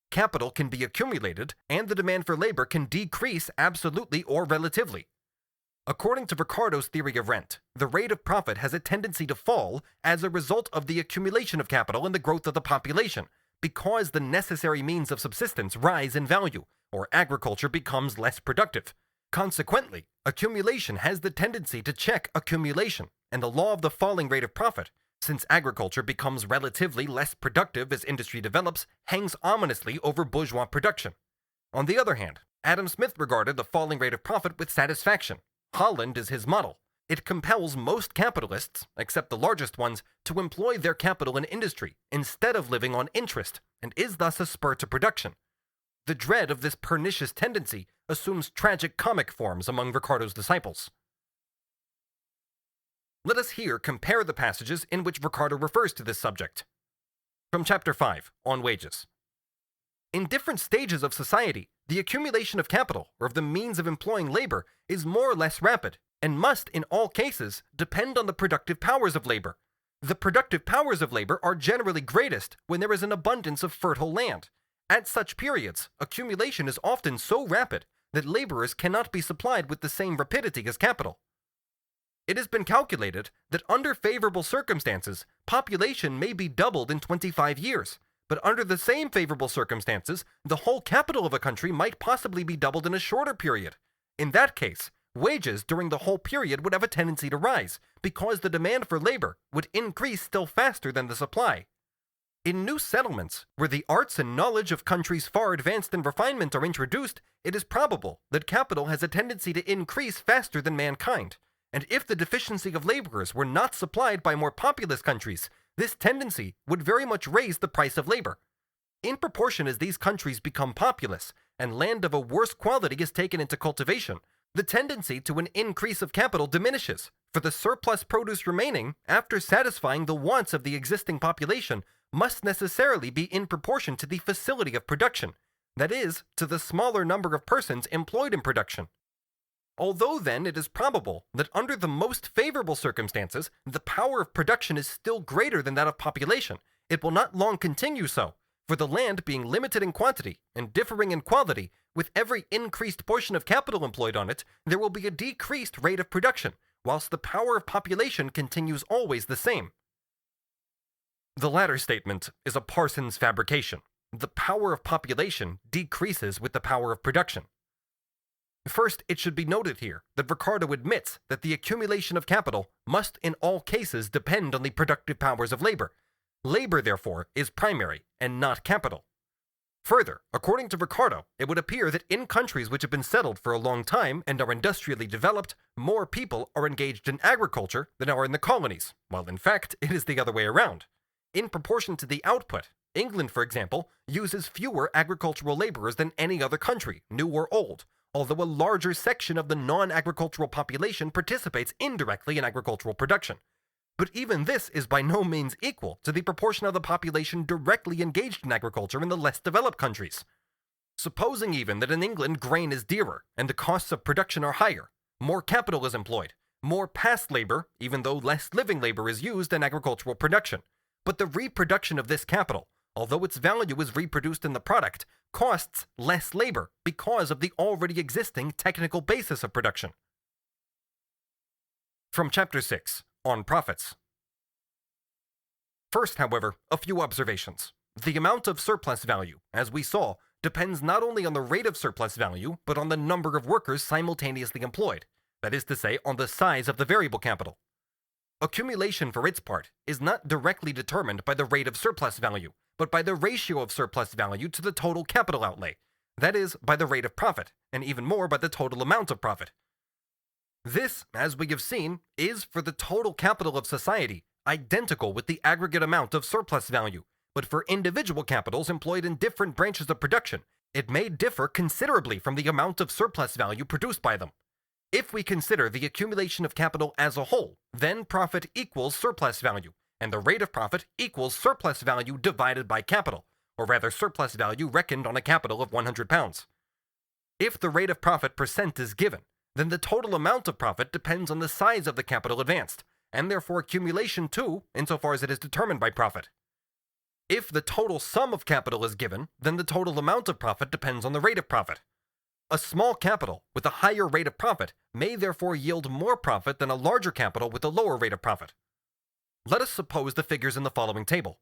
Capital can be accumulated, and the demand for labor can decrease absolutely or relatively. According to Ricardo's theory of rent, the rate of profit has a tendency to fall as a result of the accumulation of capital and the growth of the population, because the necessary means of subsistence rise in value, or agriculture becomes less productive. Consequently, accumulation has the tendency to check accumulation, and the law of the falling rate of profit, since agriculture becomes relatively less productive as industry develops, hangs ominously over bourgeois production. On the other hand, Adam Smith regarded the falling rate of profit with satisfaction. Holland is his model. It compels most capitalists, except the largest ones, to employ their capital in industry instead of living on interest, and is thus a spur to production. The dread of this pernicious tendency assumes tragic-comic forms among Ricardo's disciples. Let us here compare the passages in which Ricardo refers to this subject. From Chapter 5, on Wages. In different stages of society, the accumulation of capital, or of the means of employing labor, is more or less rapid, and must, in all cases, depend on the productive powers of labor. The productive powers of labor are generally greatest when there is an abundance of fertile land, At such periods, accumulation is often so rapid that laborers cannot be supplied with the same rapidity as capital. It has been calculated that under favorable circumstances, population may be doubled in 25 years, but under the same favorable circumstances, the whole capital of a country might possibly be doubled in a shorter period. In that case, wages during the whole period would have a tendency to rise, because the demand for labor would increase still faster than the supply. In new settlements, where the arts and knowledge of countries far advanced in refinement are introduced, it is probable that capital has a tendency to increase faster than mankind, and if the deficiency of laborers were not supplied by more populous countries, this tendency would very much raise the price of labor. In proportion as these countries become populous, and land of a worse quality is taken into cultivation, the tendency to an increase of capital diminishes, for the surplus produce remaining, after satisfying the wants of the existing population, must necessarily be in proportion to the facility of production, that is, to the smaller number of persons employed in production. Although then it is probable that under the most favorable circumstances, the power of production is still greater than that of population, it will not long continue so, for the land being limited in quantity and differing in quality, with every increased portion of capital employed on it, there will be a decreased rate of production, whilst the power of population continues always the same. The latter statement is a Parsons fabrication. The power of population decreases with the power of production. First, it should be noted here that Ricardo admits that the accumulation of capital must in all cases depend on the productive powers of labor. Labor, therefore, is primary and not capital. Further, according to Ricardo, it would appear that in countries which have been settled for a long time and are industrially developed, more people are engaged in agriculture than are in the colonies, while in fact it is the other way around. In proportion to the output, England, for example, uses fewer agricultural laborers than any other country, new or old, although a larger section of the non-agricultural population participates indirectly in agricultural production. But even this is by no means equal to the proportion of the population directly engaged in agriculture in the less developed countries. Supposing even that in England grain is dearer and the costs of production are higher, more capital is employed, more past labor, even though less living labor is used in agricultural production. But the reproduction of this capital, although its value is reproduced in the product, costs less labor because of the already existing technical basis of production. From Chapter 6, on Profits. First, however, a few observations. The amount of surplus value, as we saw, depends not only on the rate of surplus value, but on the number of workers simultaneously employed, that is to say, on the size of the variable capital. Accumulation, for its part, is not directly determined by the rate of surplus value, but by the ratio of surplus value to the total capital outlay, that is, by the rate of profit, and even more by the total amount of profit. This, as we have seen, is for the total capital of society identical with the aggregate amount of surplus value, but for individual capitals employed in different branches of production, it may differ considerably from the amount of surplus value produced by them. If we consider the accumulation of capital as a whole, then profit equals surplus value, and the rate of profit equals surplus value divided by capital, or rather surplus value reckoned on a capital of 100 pounds. If the rate of profit percent is given, then the total amount of profit depends on the size of the capital advanced, and therefore accumulation too, insofar as it is determined by profit. If the total sum of capital is given, then the total amount of profit depends on the rate of profit. A small capital with a higher rate of profit may therefore yield more profit than a larger capital with a lower rate of profit. Let us suppose the figures in the following table.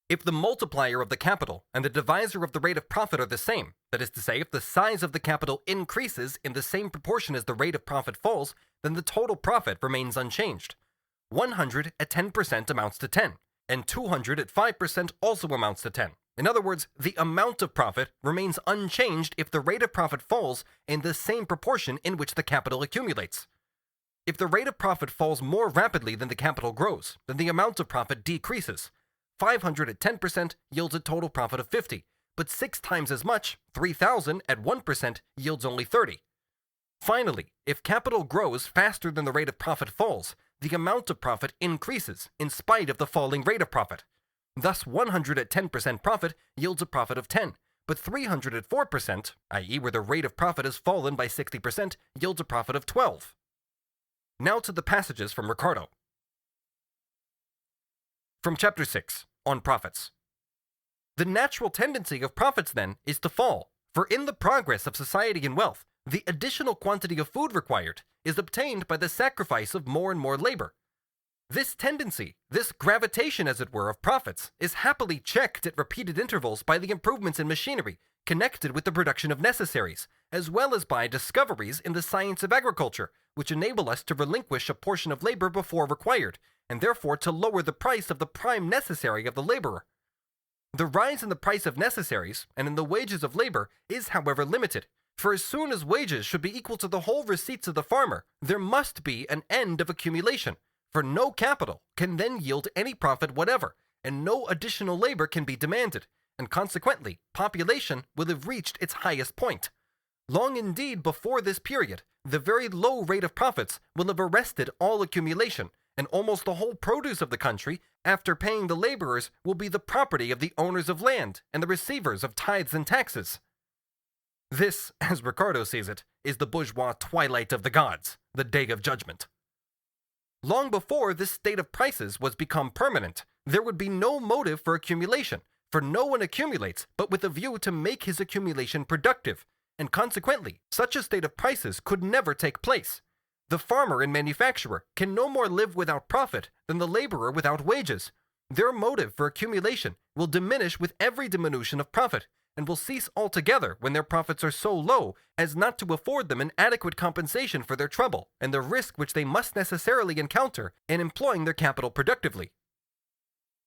If the multiplier of the capital and the divisor of the rate of profit are the same, that is to say, if the size of the capital increases in the same proportion as the rate of profit falls, then the total profit remains unchanged. 100 at 10% amounts to 10, and 200 at 5% also amounts to 10. In other words, the amount of profit remains unchanged if the rate of profit falls in the same proportion in which the capital accumulates. If the rate of profit falls more rapidly than the capital grows, then the amount of profit decreases. 500 at 10% yields a total profit of 50, but 6 times as much, 3,000 at 1%, yields only 30. Finally, if capital grows faster than the rate of profit falls, the amount of profit increases in spite of the falling rate of profit. Thus 100 at 10% profit yields a profit of 10, but 300 at 4%, i.e. where the rate of profit has fallen by 60%, yields a profit of 12. Now to the passages from Ricardo. From Chapter 6, on profits. The natural tendency of profits, then, is to fall, for in the progress of society and wealth, the additional quantity of food required is obtained by the sacrifice of more and more labor. This tendency, this gravitation as it were of profits, is happily checked at repeated intervals by the improvements in machinery connected with the production of necessaries, as well as by discoveries in the science of agriculture, which enable us to relinquish a portion of labor before required, and therefore to lower the price of the prime necessary of the laborer. The rise in the price of necessaries and in the wages of labor is, however, limited, for as soon as wages should be equal to the whole receipts of the farmer, there must be an end of accumulation, for no capital can then yield any profit whatever, and no additional labor can be demanded, and consequently, population will have reached its highest point. Long indeed before this period, the very low rate of profits will have arrested all accumulation, and almost the whole produce of the country, after paying the laborers, will be the property of the owners of land and the receivers of tithes and taxes. This, as Ricardo sees it, is the bourgeois twilight of the gods, the day of judgment. Long before this state of prices was become permanent, there would be no motive for accumulation, for no one accumulates but with a view to make his accumulation productive, and consequently, such a state of prices could never take place. The farmer and manufacturer can no more live without profit than the laborer without wages. Their motive for accumulation will diminish with every diminution of profit, and will cease altogether when their profits are so low as not to afford them an adequate compensation for their trouble and the risk which they must necessarily encounter in employing their capital productively.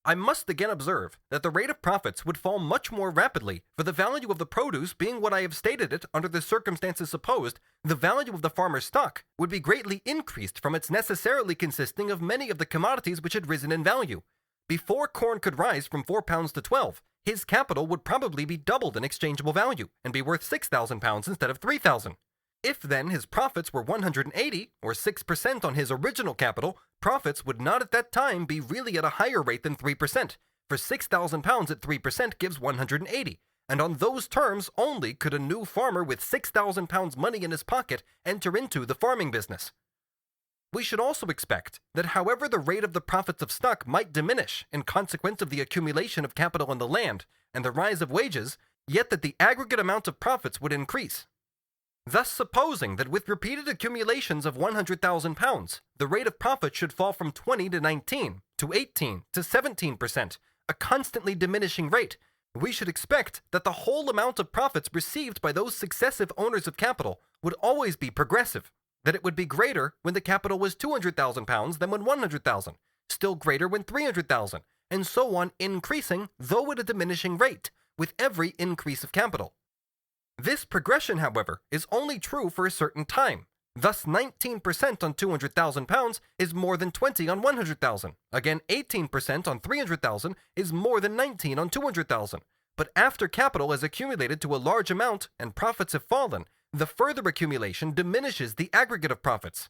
I must again observe that the rate of profits would fall much more rapidly, for the value of the produce being what I have stated it under the circumstances supposed, the value of the farmer's stock would be greatly increased from its necessarily consisting of many of the commodities which had risen in value. Before corn could rise from £4 to 12, his capital would probably be doubled in exchangeable value and be worth £6,000 instead of £3,000. If then his profits were 180, or 6% on his original capital, profits would not at that time be really at a higher rate than 3%, for £6,000 at 3% gives 180, and on those terms only could a new farmer with £6,000 money in his pocket enter into the farming business. We should also expect that however the rate of the profits of stock might diminish in consequence of the accumulation of capital on the land and the rise of wages, yet that the aggregate amount of profits would increase. Thus supposing that with repeated accumulations of £100,000, the rate of profit should fall from 20 to 19, to 18, to 17%, a constantly diminishing rate, we should expect that the whole amount of profits received by those successive owners of capital would always be progressive, that it would be greater when the capital was £200,000 than when 100,000, still greater when 300,000, and so on increasing, though at a diminishing rate, with every increase of capital. This progression, however, is only true for a certain time. Thus 19% on £200,000 is more than 20 on 100,000. Again, 18% on 300,000 is more than 19 on 200,000. But after capital has accumulated to a large amount and profits have fallen, the further accumulation diminishes the aggregate of profits.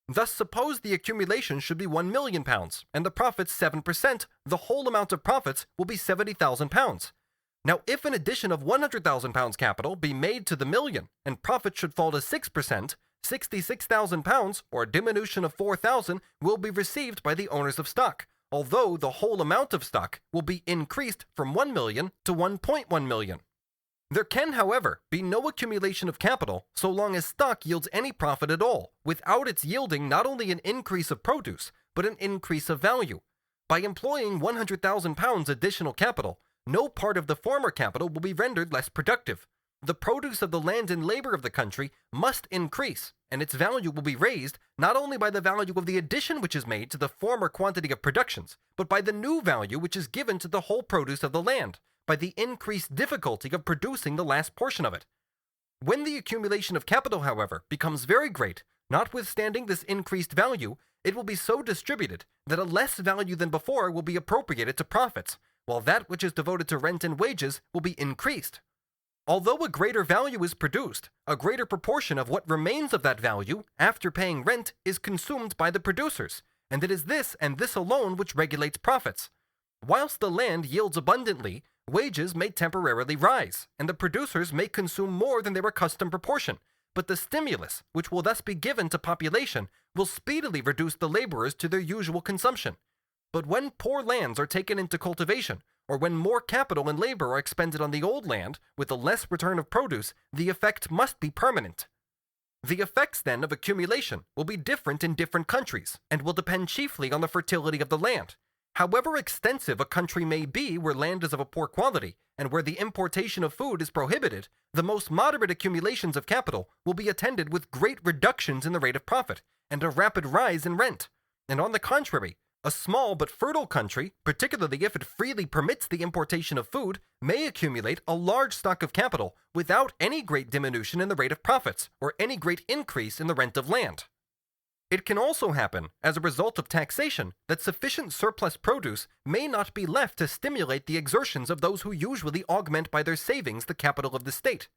Thus suppose the accumulation should be £1 million, and the profits 7%, the whole amount of profits will be £70,000. Now if an addition of £100,000 capital be made to the million, and profit should fall to 6%, £66,000, or a diminution of 4,000, will be received by the owners of stock, although the whole amount of stock will be increased from 1 million to 1.1 million. There can, however, be no accumulation of capital so long as stock yields any profit at all, without its yielding not only an increase of produce, but an increase of value. By employing £100,000 additional capital, no part of the former capital will be rendered less productive. The produce of the land and labor of the country must increase, and its value will be raised not only by the value of the addition which is made to the former quantity of productions, but by the new value which is given to the whole produce of the land, by the increased difficulty of producing the last portion of it. When the accumulation of capital, however, becomes very great, notwithstanding this increased value, it will be so distributed that a less value than before will be appropriated to profits, while that which is devoted to rent and wages will be increased. Although a greater value is produced, a greater proportion of what remains of that value, after paying rent, is consumed by the producers, and it is this and this alone which regulates profits. Whilst the land yields abundantly, wages may temporarily rise, and the producers may consume more than their accustomed proportion, but the stimulus, which will thus be given to population, will speedily reduce the laborers to their usual consumption. But when poor lands are taken into cultivation, or when more capital and labor are expended on the old land with a less return of produce, the effect must be permanent. The effects, then, of accumulation will be different in different countries, and will depend chiefly on the fertility of the land. However extensive a country may be where land is of a poor quality, and where the importation of food is prohibited, the most moderate accumulations of capital will be attended with great reductions in the rate of profit, and a rapid rise in rent. And on the contrary, a small but fertile country, particularly if it freely permits the importation of food, may accumulate a large stock of capital without any great diminution in the rate of profits, or any great increase in the rent of land. It can also happen, as a result of taxation, that sufficient surplus produce may not be left to stimulate the exertions of those who usually augment by their savings the capital of the state.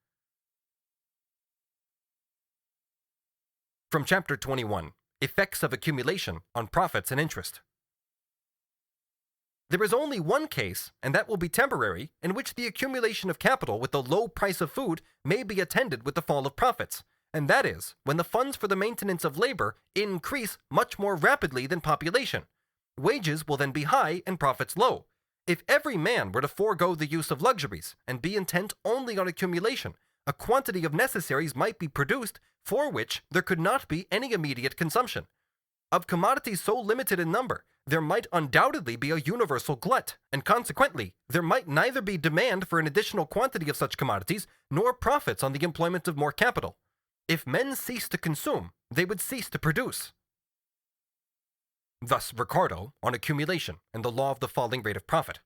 From Chapter 21, Effects of Accumulation on Profits and Interest. There is only one case, and that will be temporary, in which the accumulation of capital with the low price of food may be attended with the fall of profits, and that is when the funds for the maintenance of labor increase much more rapidly than population. Wages will then be high and profits low. If every man were to forego the use of luxuries and be intent only on accumulation, a quantity of necessaries might be produced for which there could not be any immediate consumption. Of commodities so limited in number, there might undoubtedly be a universal glut, and consequently, there might neither be demand for an additional quantity of such commodities, nor profits on the employment of more capital. If men ceased to consume, they would cease to produce. Thus Ricardo on accumulation and the law of the falling rate of profit.